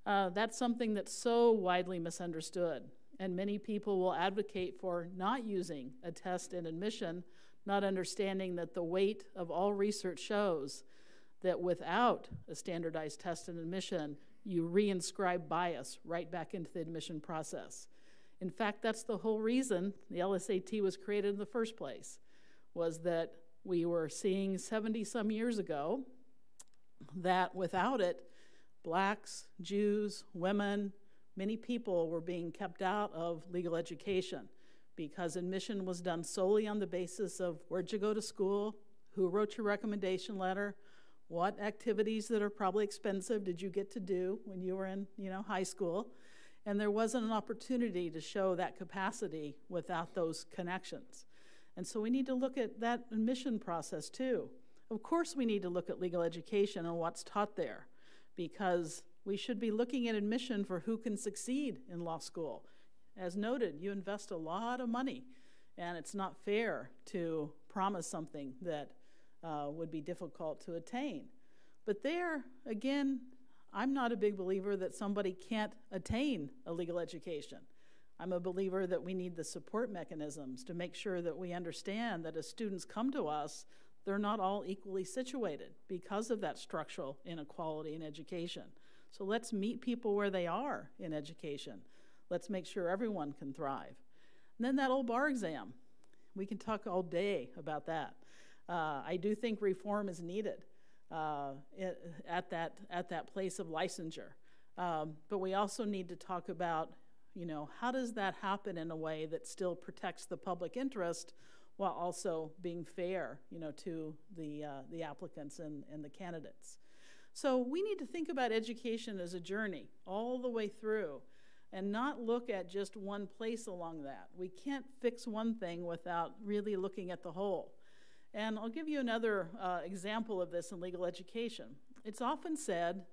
That's something that's so widely misunderstood. And many people will advocate for not using a test in admission, not understanding that the weight of all research shows that without a standardized test in admission, you reinscribe bias right back into the admission process. In fact, that's the whole reason the LSAT was created in the first place, was that we were seeing 70-some years ago that without it, blacks, Jews, women, many people were being kept out of legal education because admission was done solely on the basis of where'd you go to school, who wrote your recommendation letter, what activities that are probably expensive did you get to do when you were in high school. And there wasn't an opportunity to show that capacity without those connections. And so we need to look at that admission process too. Of course we need to look at legal education and what's taught there, because we should be looking at admission for who can succeed in law school. As noted, you invest a lot of money, and it's not fair to promise something that would be difficult to attain. But there, again, I'm not a big believer that somebody can't attain a legal education. I'm a believer that we need the support mechanisms to make sure that we understand that as students come to us, they're not all equally situated because of that structural inequality in education. So let's meet people where they are in education. Let's make sure everyone can thrive. And then that old bar exam. We can talk all day about that. I do think reform is needed at that place of licensure. But we also need to talk about, how does that happen in a way that still protects the public interest while also being fair, to the applicants and the candidates. So we need to think about education as a journey all the way through and not look at just one place along that. We can't fix one thing without really looking at the whole. And I'll give you another example of this in legal education. It's often said,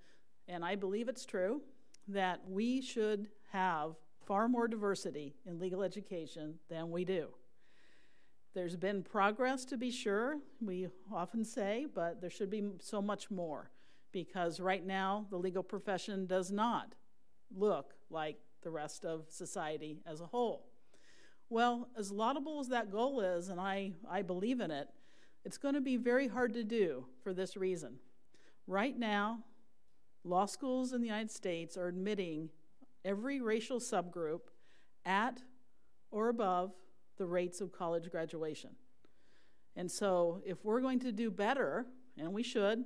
and I believe it's true, that we should have far more diversity in legal education than we do. There's been progress, to be sure, we often say, but there should be so much more, because right now the legal profession does not look like the rest of society as a whole. Well, as laudable as that goal is, and I believe in it, it's going to be very hard to do for this reason. Right now, law schools in the United States are admitting every racial subgroup at or above the rates of college graduation. And so if we're going to do better, and we should,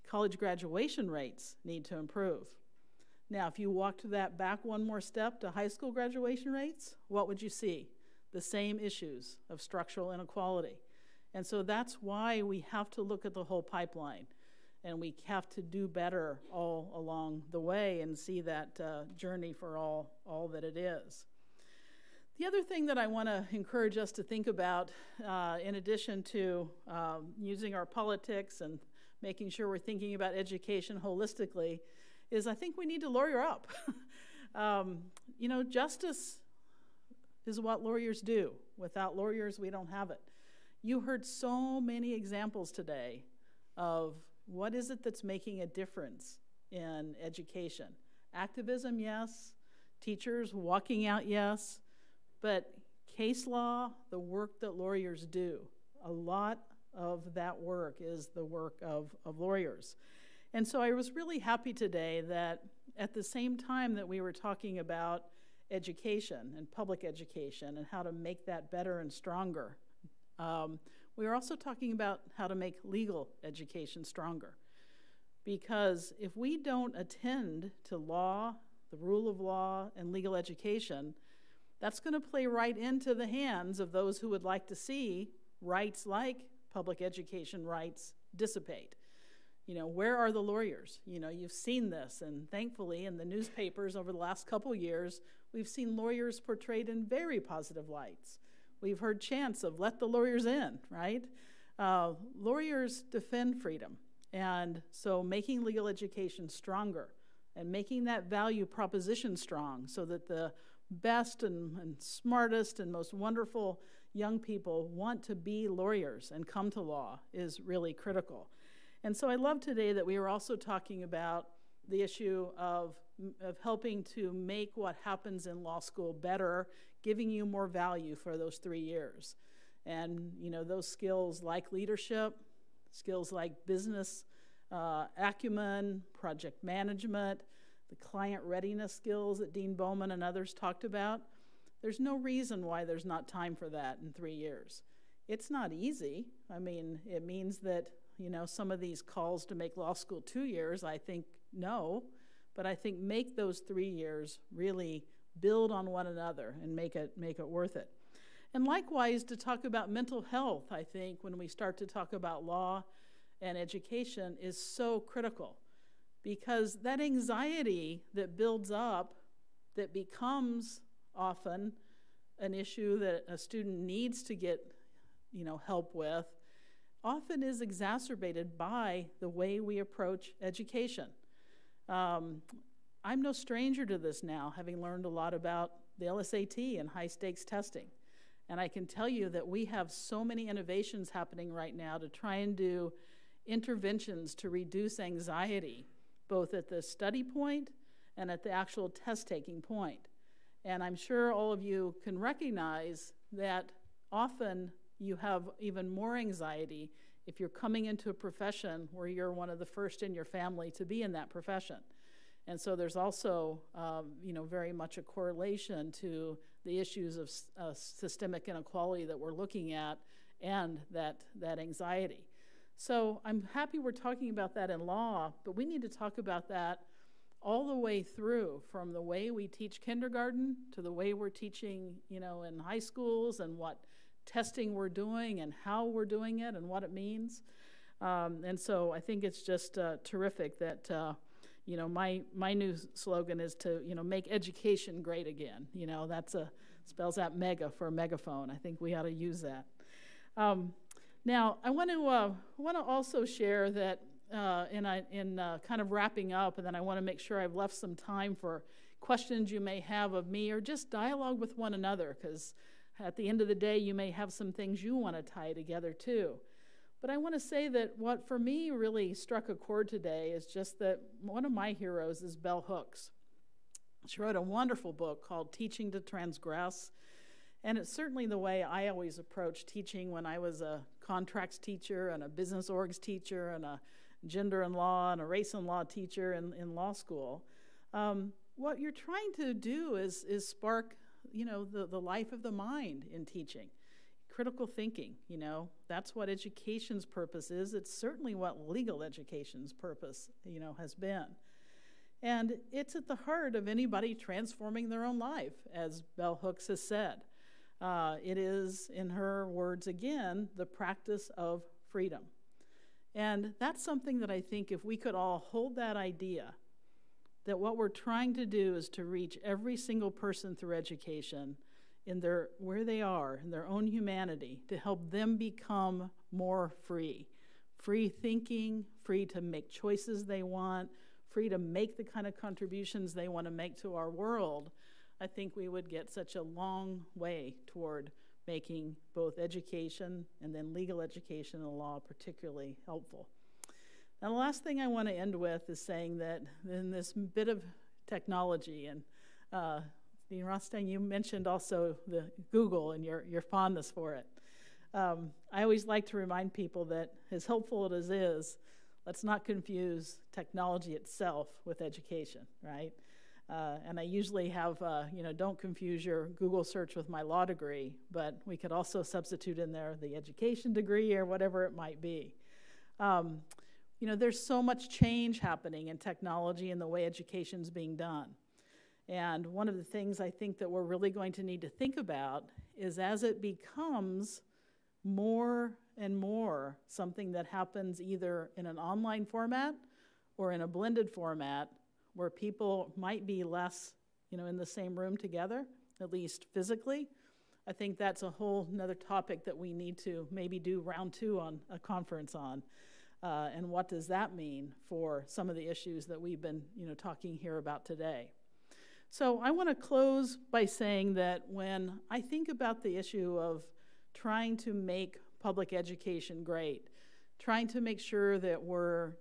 college graduation rates need to improve. Now, if you walked that back one more step to high school graduation rates, what would you see? The same issues of structural inequality. And so that's why we have to look at the whole pipeline, and we have to do better all along the way and see that journey for all that it is. The other thing that I want to encourage us to think about, in addition to using our politics and making sure we're thinking about education holistically, is I think we need to lawyer up. Justice is what lawyers do. Without lawyers, we don't have it. You heard so many examples today of what is it that's making a difference in education. Activism, yes. Teachers walking out, yes. But case law, the work that lawyers do, A lot of that work is the work of lawyers. And so I was really happy today that at the same time that we were talking about education and public education and how to make that better and stronger, we were also talking about how to make legal education stronger. Because if we don't attend to law, the rule of law, and legal education, that's going to play right into the hands of those who would like to see rights like public education rights dissipate. You know, where are the lawyers? You know, you've seen this, and thankfully in the newspapers over the last couple years, we've seen lawyers portrayed in very positive lights. We've heard chants of let the lawyers in, right? Lawyers defend freedom. And so making legal education stronger and making that value proposition strong so that the best and smartest and most wonderful young people want to be lawyers and come to law is really critical. And so I love today that we were also talking about the issue of helping to make what happens in law school better, giving you more value for those 3 years. And, you know, those skills like leadership, skills like business acumen, project management, the client readiness skills that Dean Bowman and others talked about, there's no reason why there's not time for that in 3 years. It's not easy. I mean, it means that, you know, some of these calls to make law school 2 years, I think, no. But I think make those 3 years really build on one another and make it worth it. And likewise, to talk about mental health, I think, when we start to talk about law and education is so critical. Because that anxiety that builds up, that becomes often an issue that a student needs to get, you know, help with, often is exacerbated by the way we approach education. I'm no stranger to this now, having learned a lot about the LSAT and high-stakes testing. And I can tell you that we have so many innovations happening right now to try and do interventions to reduce anxiety, both at the study point and at the actual test-taking point. And I'm sure all of you can recognize that often you have even more anxiety if you're coming into a profession where you're one of the first in your family to be in that profession. And so there's also, you know, very much a correlation to the issues of systemic inequality that we're looking at and that anxiety. So I'm happy we're talking about that in law, but we need to talk about that all the way through, from the way we teach kindergarten to the way we're teaching, you know, in high schools, and what testing we're doing and how we're doing it and what it means. And so I think it's just terrific that, you know, my new slogan is to, you know, make education great again. You know, that's spells out mega for a megaphone. I think we ought to use that. Now, I want to also share that in kind of wrapping up, and then I want to make sure I've left some time for questions you may have of me, or just dialogue with one another, because at the end of the day, you may have some things you want to tie together too. But I want to say that what for me really struck a chord today is just that one of my heroes is Bell Hooks. She wrote a wonderful book called Teaching to Transgress. And it's certainly the way I always approached teaching when I was a contracts teacher and a business orgs teacher and a gender and law and a race and law teacher in law school. What you're trying to do is spark, you know, the life of the mind in teaching. Critical thinking, you know, that's what education's purpose is. It's certainly what legal education's purpose, you know, has been. And it's at the heart of anybody transforming their own life, as Bell Hooks has said. It is, in her words again, the practice of freedom. And that's something that I think if we could all hold that idea, that what we're trying to do is to reach every single person through education in where they are, in their own humanity, to help them become more free. Free thinking, free to make choices they want, free to make the kind of contributions they want to make to our world. I think we would get such a long way toward making both education and then legal education and law particularly helpful. Now, the last thing I want to end with is saying that in this bit of technology, and Dean Rothstein, you mentioned also the Google and your fondness for it. I always like to remind people that as helpful as it is, let's not confuse technology itself with education, right? And I usually have, don't confuse your Google search with my law degree, but we could also substitute in there the education degree or whatever it might be. There's so much change happening in technology and the way education's being done. And one of the things I think that we're really going to need to think about is as it becomes more and more something that happens either in an online format or in a blended format where people might be less, in the same room together, at least physically. I think that's a whole nother topic that we need to maybe do round 2 on a conference on. And what does that mean for some of the issues that we've been, talking here about today? So I want to close by saying that when I think about the issue of trying to make public education great, trying to make sure that we're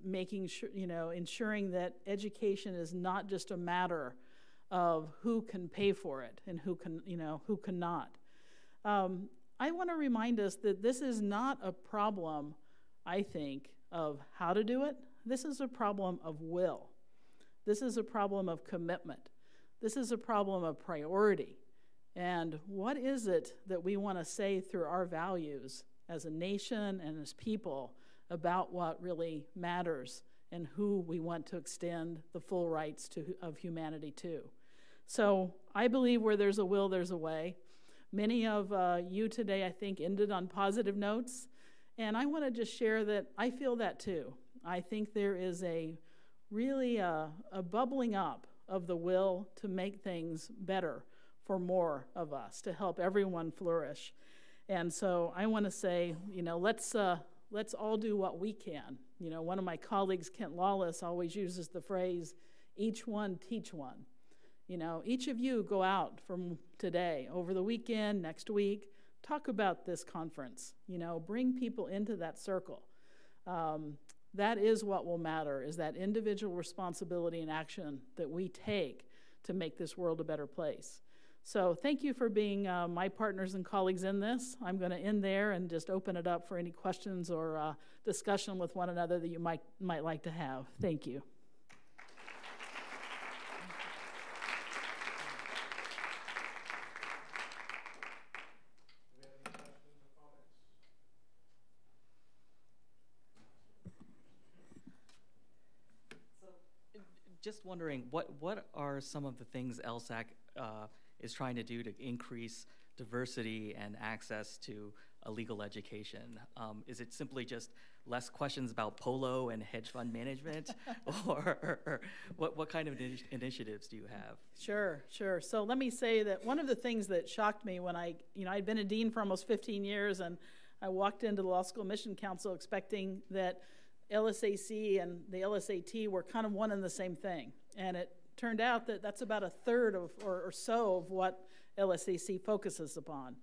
making sure, ensuring that education is not just a matter of who can pay for it and who cannot. I want to remind us that this is not a problem, I think, of how to do it. This is a problem of will. This is a problem of commitment. This is a problem of priority. And what is it that we want to say through our values as a nation and as people about what really matters and who we want to extend the full rights of humanity to? So I believe where there's a will, there's a way. Many of you today, I think, ended on positive notes. And I want to just share that I feel that too. I think there is really a bubbling up of the will to make things better for more of us, to help everyone flourish. And so I want to say, let's all do what we can. One of my colleagues, Kent Lawless, always uses the phrase, each one teach one. Each of you go out from today, over the weekend, next week, talk about this conference, bring people into that circle. That is what will matter, is that individual responsibility and action that we take to make this world a better place. So thank you for being my partners and colleagues in this. I'm going to end there and just open it up for any questions or discussion with one another that you might like to have. Thank you. Just wondering, what are some of the things LSAC is trying to do to increase diversity and access to a legal education? Is it simply just less questions about polo and hedge fund management? Or what kind of initiatives do you have? Sure. So let me say that one of the things that shocked me when I'd been a dean for almost 15 years, and I walked into the Law School Admission Council expecting that LSAC and the LSAT were kind of one and the same thing. And it turned out that that's about a third or so of what LSAC focuses upon.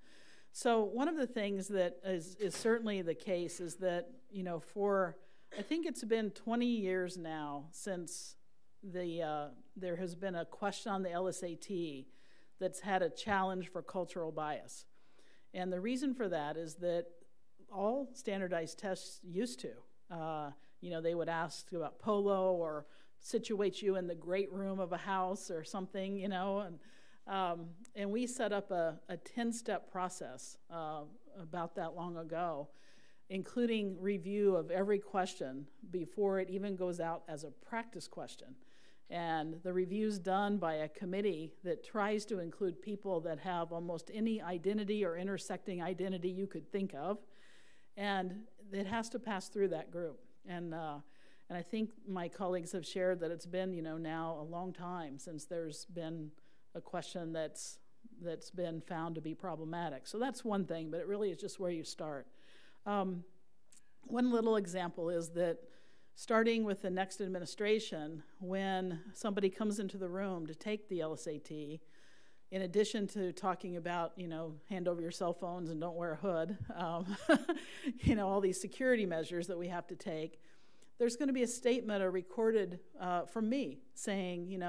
So one of the things that is certainly the case is that, I think it's been 20 years now since there has been a question on the LSAT that's had a challenge for cultural bias. And the reason for that is that all standardized tests used to. They would ask about polo or situate you in the great room of a house or something, and we set up a 10-step process about that long ago, including review of every question before it even goes out as a practice question. And the review's done by a committee that tries to include people that have almost any identity or intersecting identity you could think of, and it has to pass through that group. And I think my colleagues have shared that it's been, now a long time since there's been a question that's been found to be problematic. So that's one thing, but it really is just where you start. One little example is that starting with the next administration, when somebody comes into the room to take the LSAT, in addition to talking about, hand over your cell phones and don't wear a hood, all these security measures that we have to take, there's going to be a statement recorded from me saying,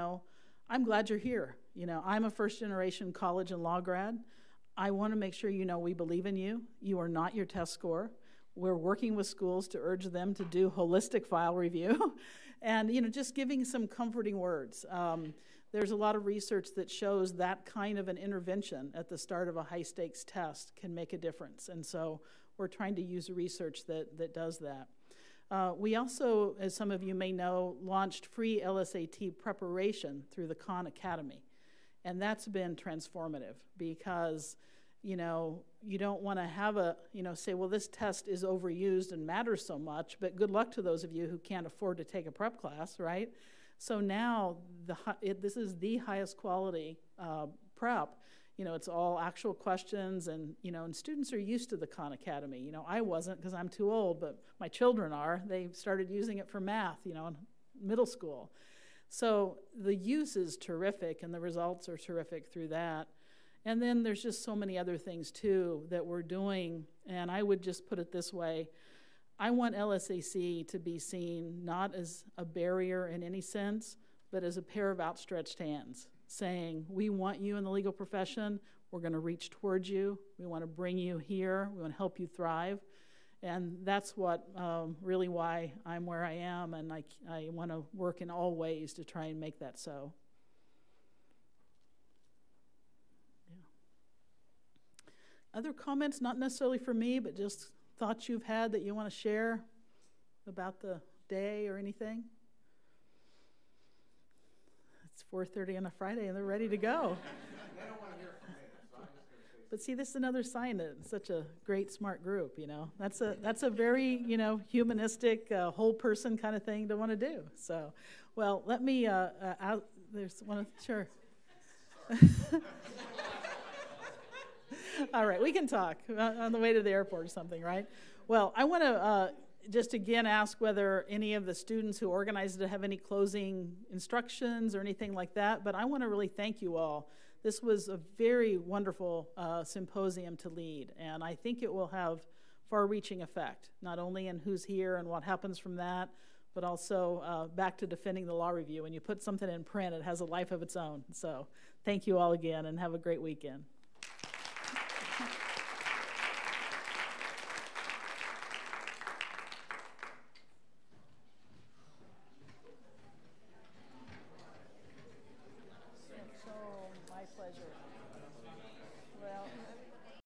I'm glad you're here. I'm a first-generation college and law grad. I want to make sure you know we believe in you. You are not your test score. We're working with schools to urge them to do holistic file review and, just giving some comforting words. There's a lot of research that shows that kind of an intervention at the start of a high-stakes test can make a difference. And so we're trying to use research that does that. We also, as some of you may know, launched free LSAT preparation through the Khan Academy. And that's been transformative because, you don't want to have say, well, this test is overused and matters so much, but good luck to those of you who can't afford to take a prep class, right? So now this is the highest quality prep. It's all actual questions, and and students are used to the Khan Academy. I wasn't because I'm too old, but my children are. They started using it for math, in middle school. So the use is terrific, and the results are terrific through that. And then there's just so many other things too that we're doing, and I would just put it this way. I want LSAC to be seen not as a barrier in any sense, but as a pair of outstretched hands, saying, we want you in the legal profession, we're going to reach towards you, we want to bring you here, we want to help you thrive. And that's what really why I'm where I am, and I want to work in all ways to try and make that so. Yeah. Other comments, not necessarily for me, but just thoughts you've had that you want to share about the day or anything? It's 4:30 on a Friday and they're ready to go. They don't want to hear from me, so I'm just going to say. But see, this is another sign that it's such a great, smart group, That's a very, humanistic, whole person kind of thing to want to do. So, well, let me, there's one, sure. All right, we can talk on the way to the airport or something, right? Well, I want to just again ask whether any of the students who organized it have any closing instructions or anything like that, but I want to really thank you all. This was a very wonderful symposium to lead, and I think it will have far-reaching effect, not only in who's here and what happens from that, but also back to defending the law review. When you put something in print, it has a life of its own. So thank you all again, and have a great weekend.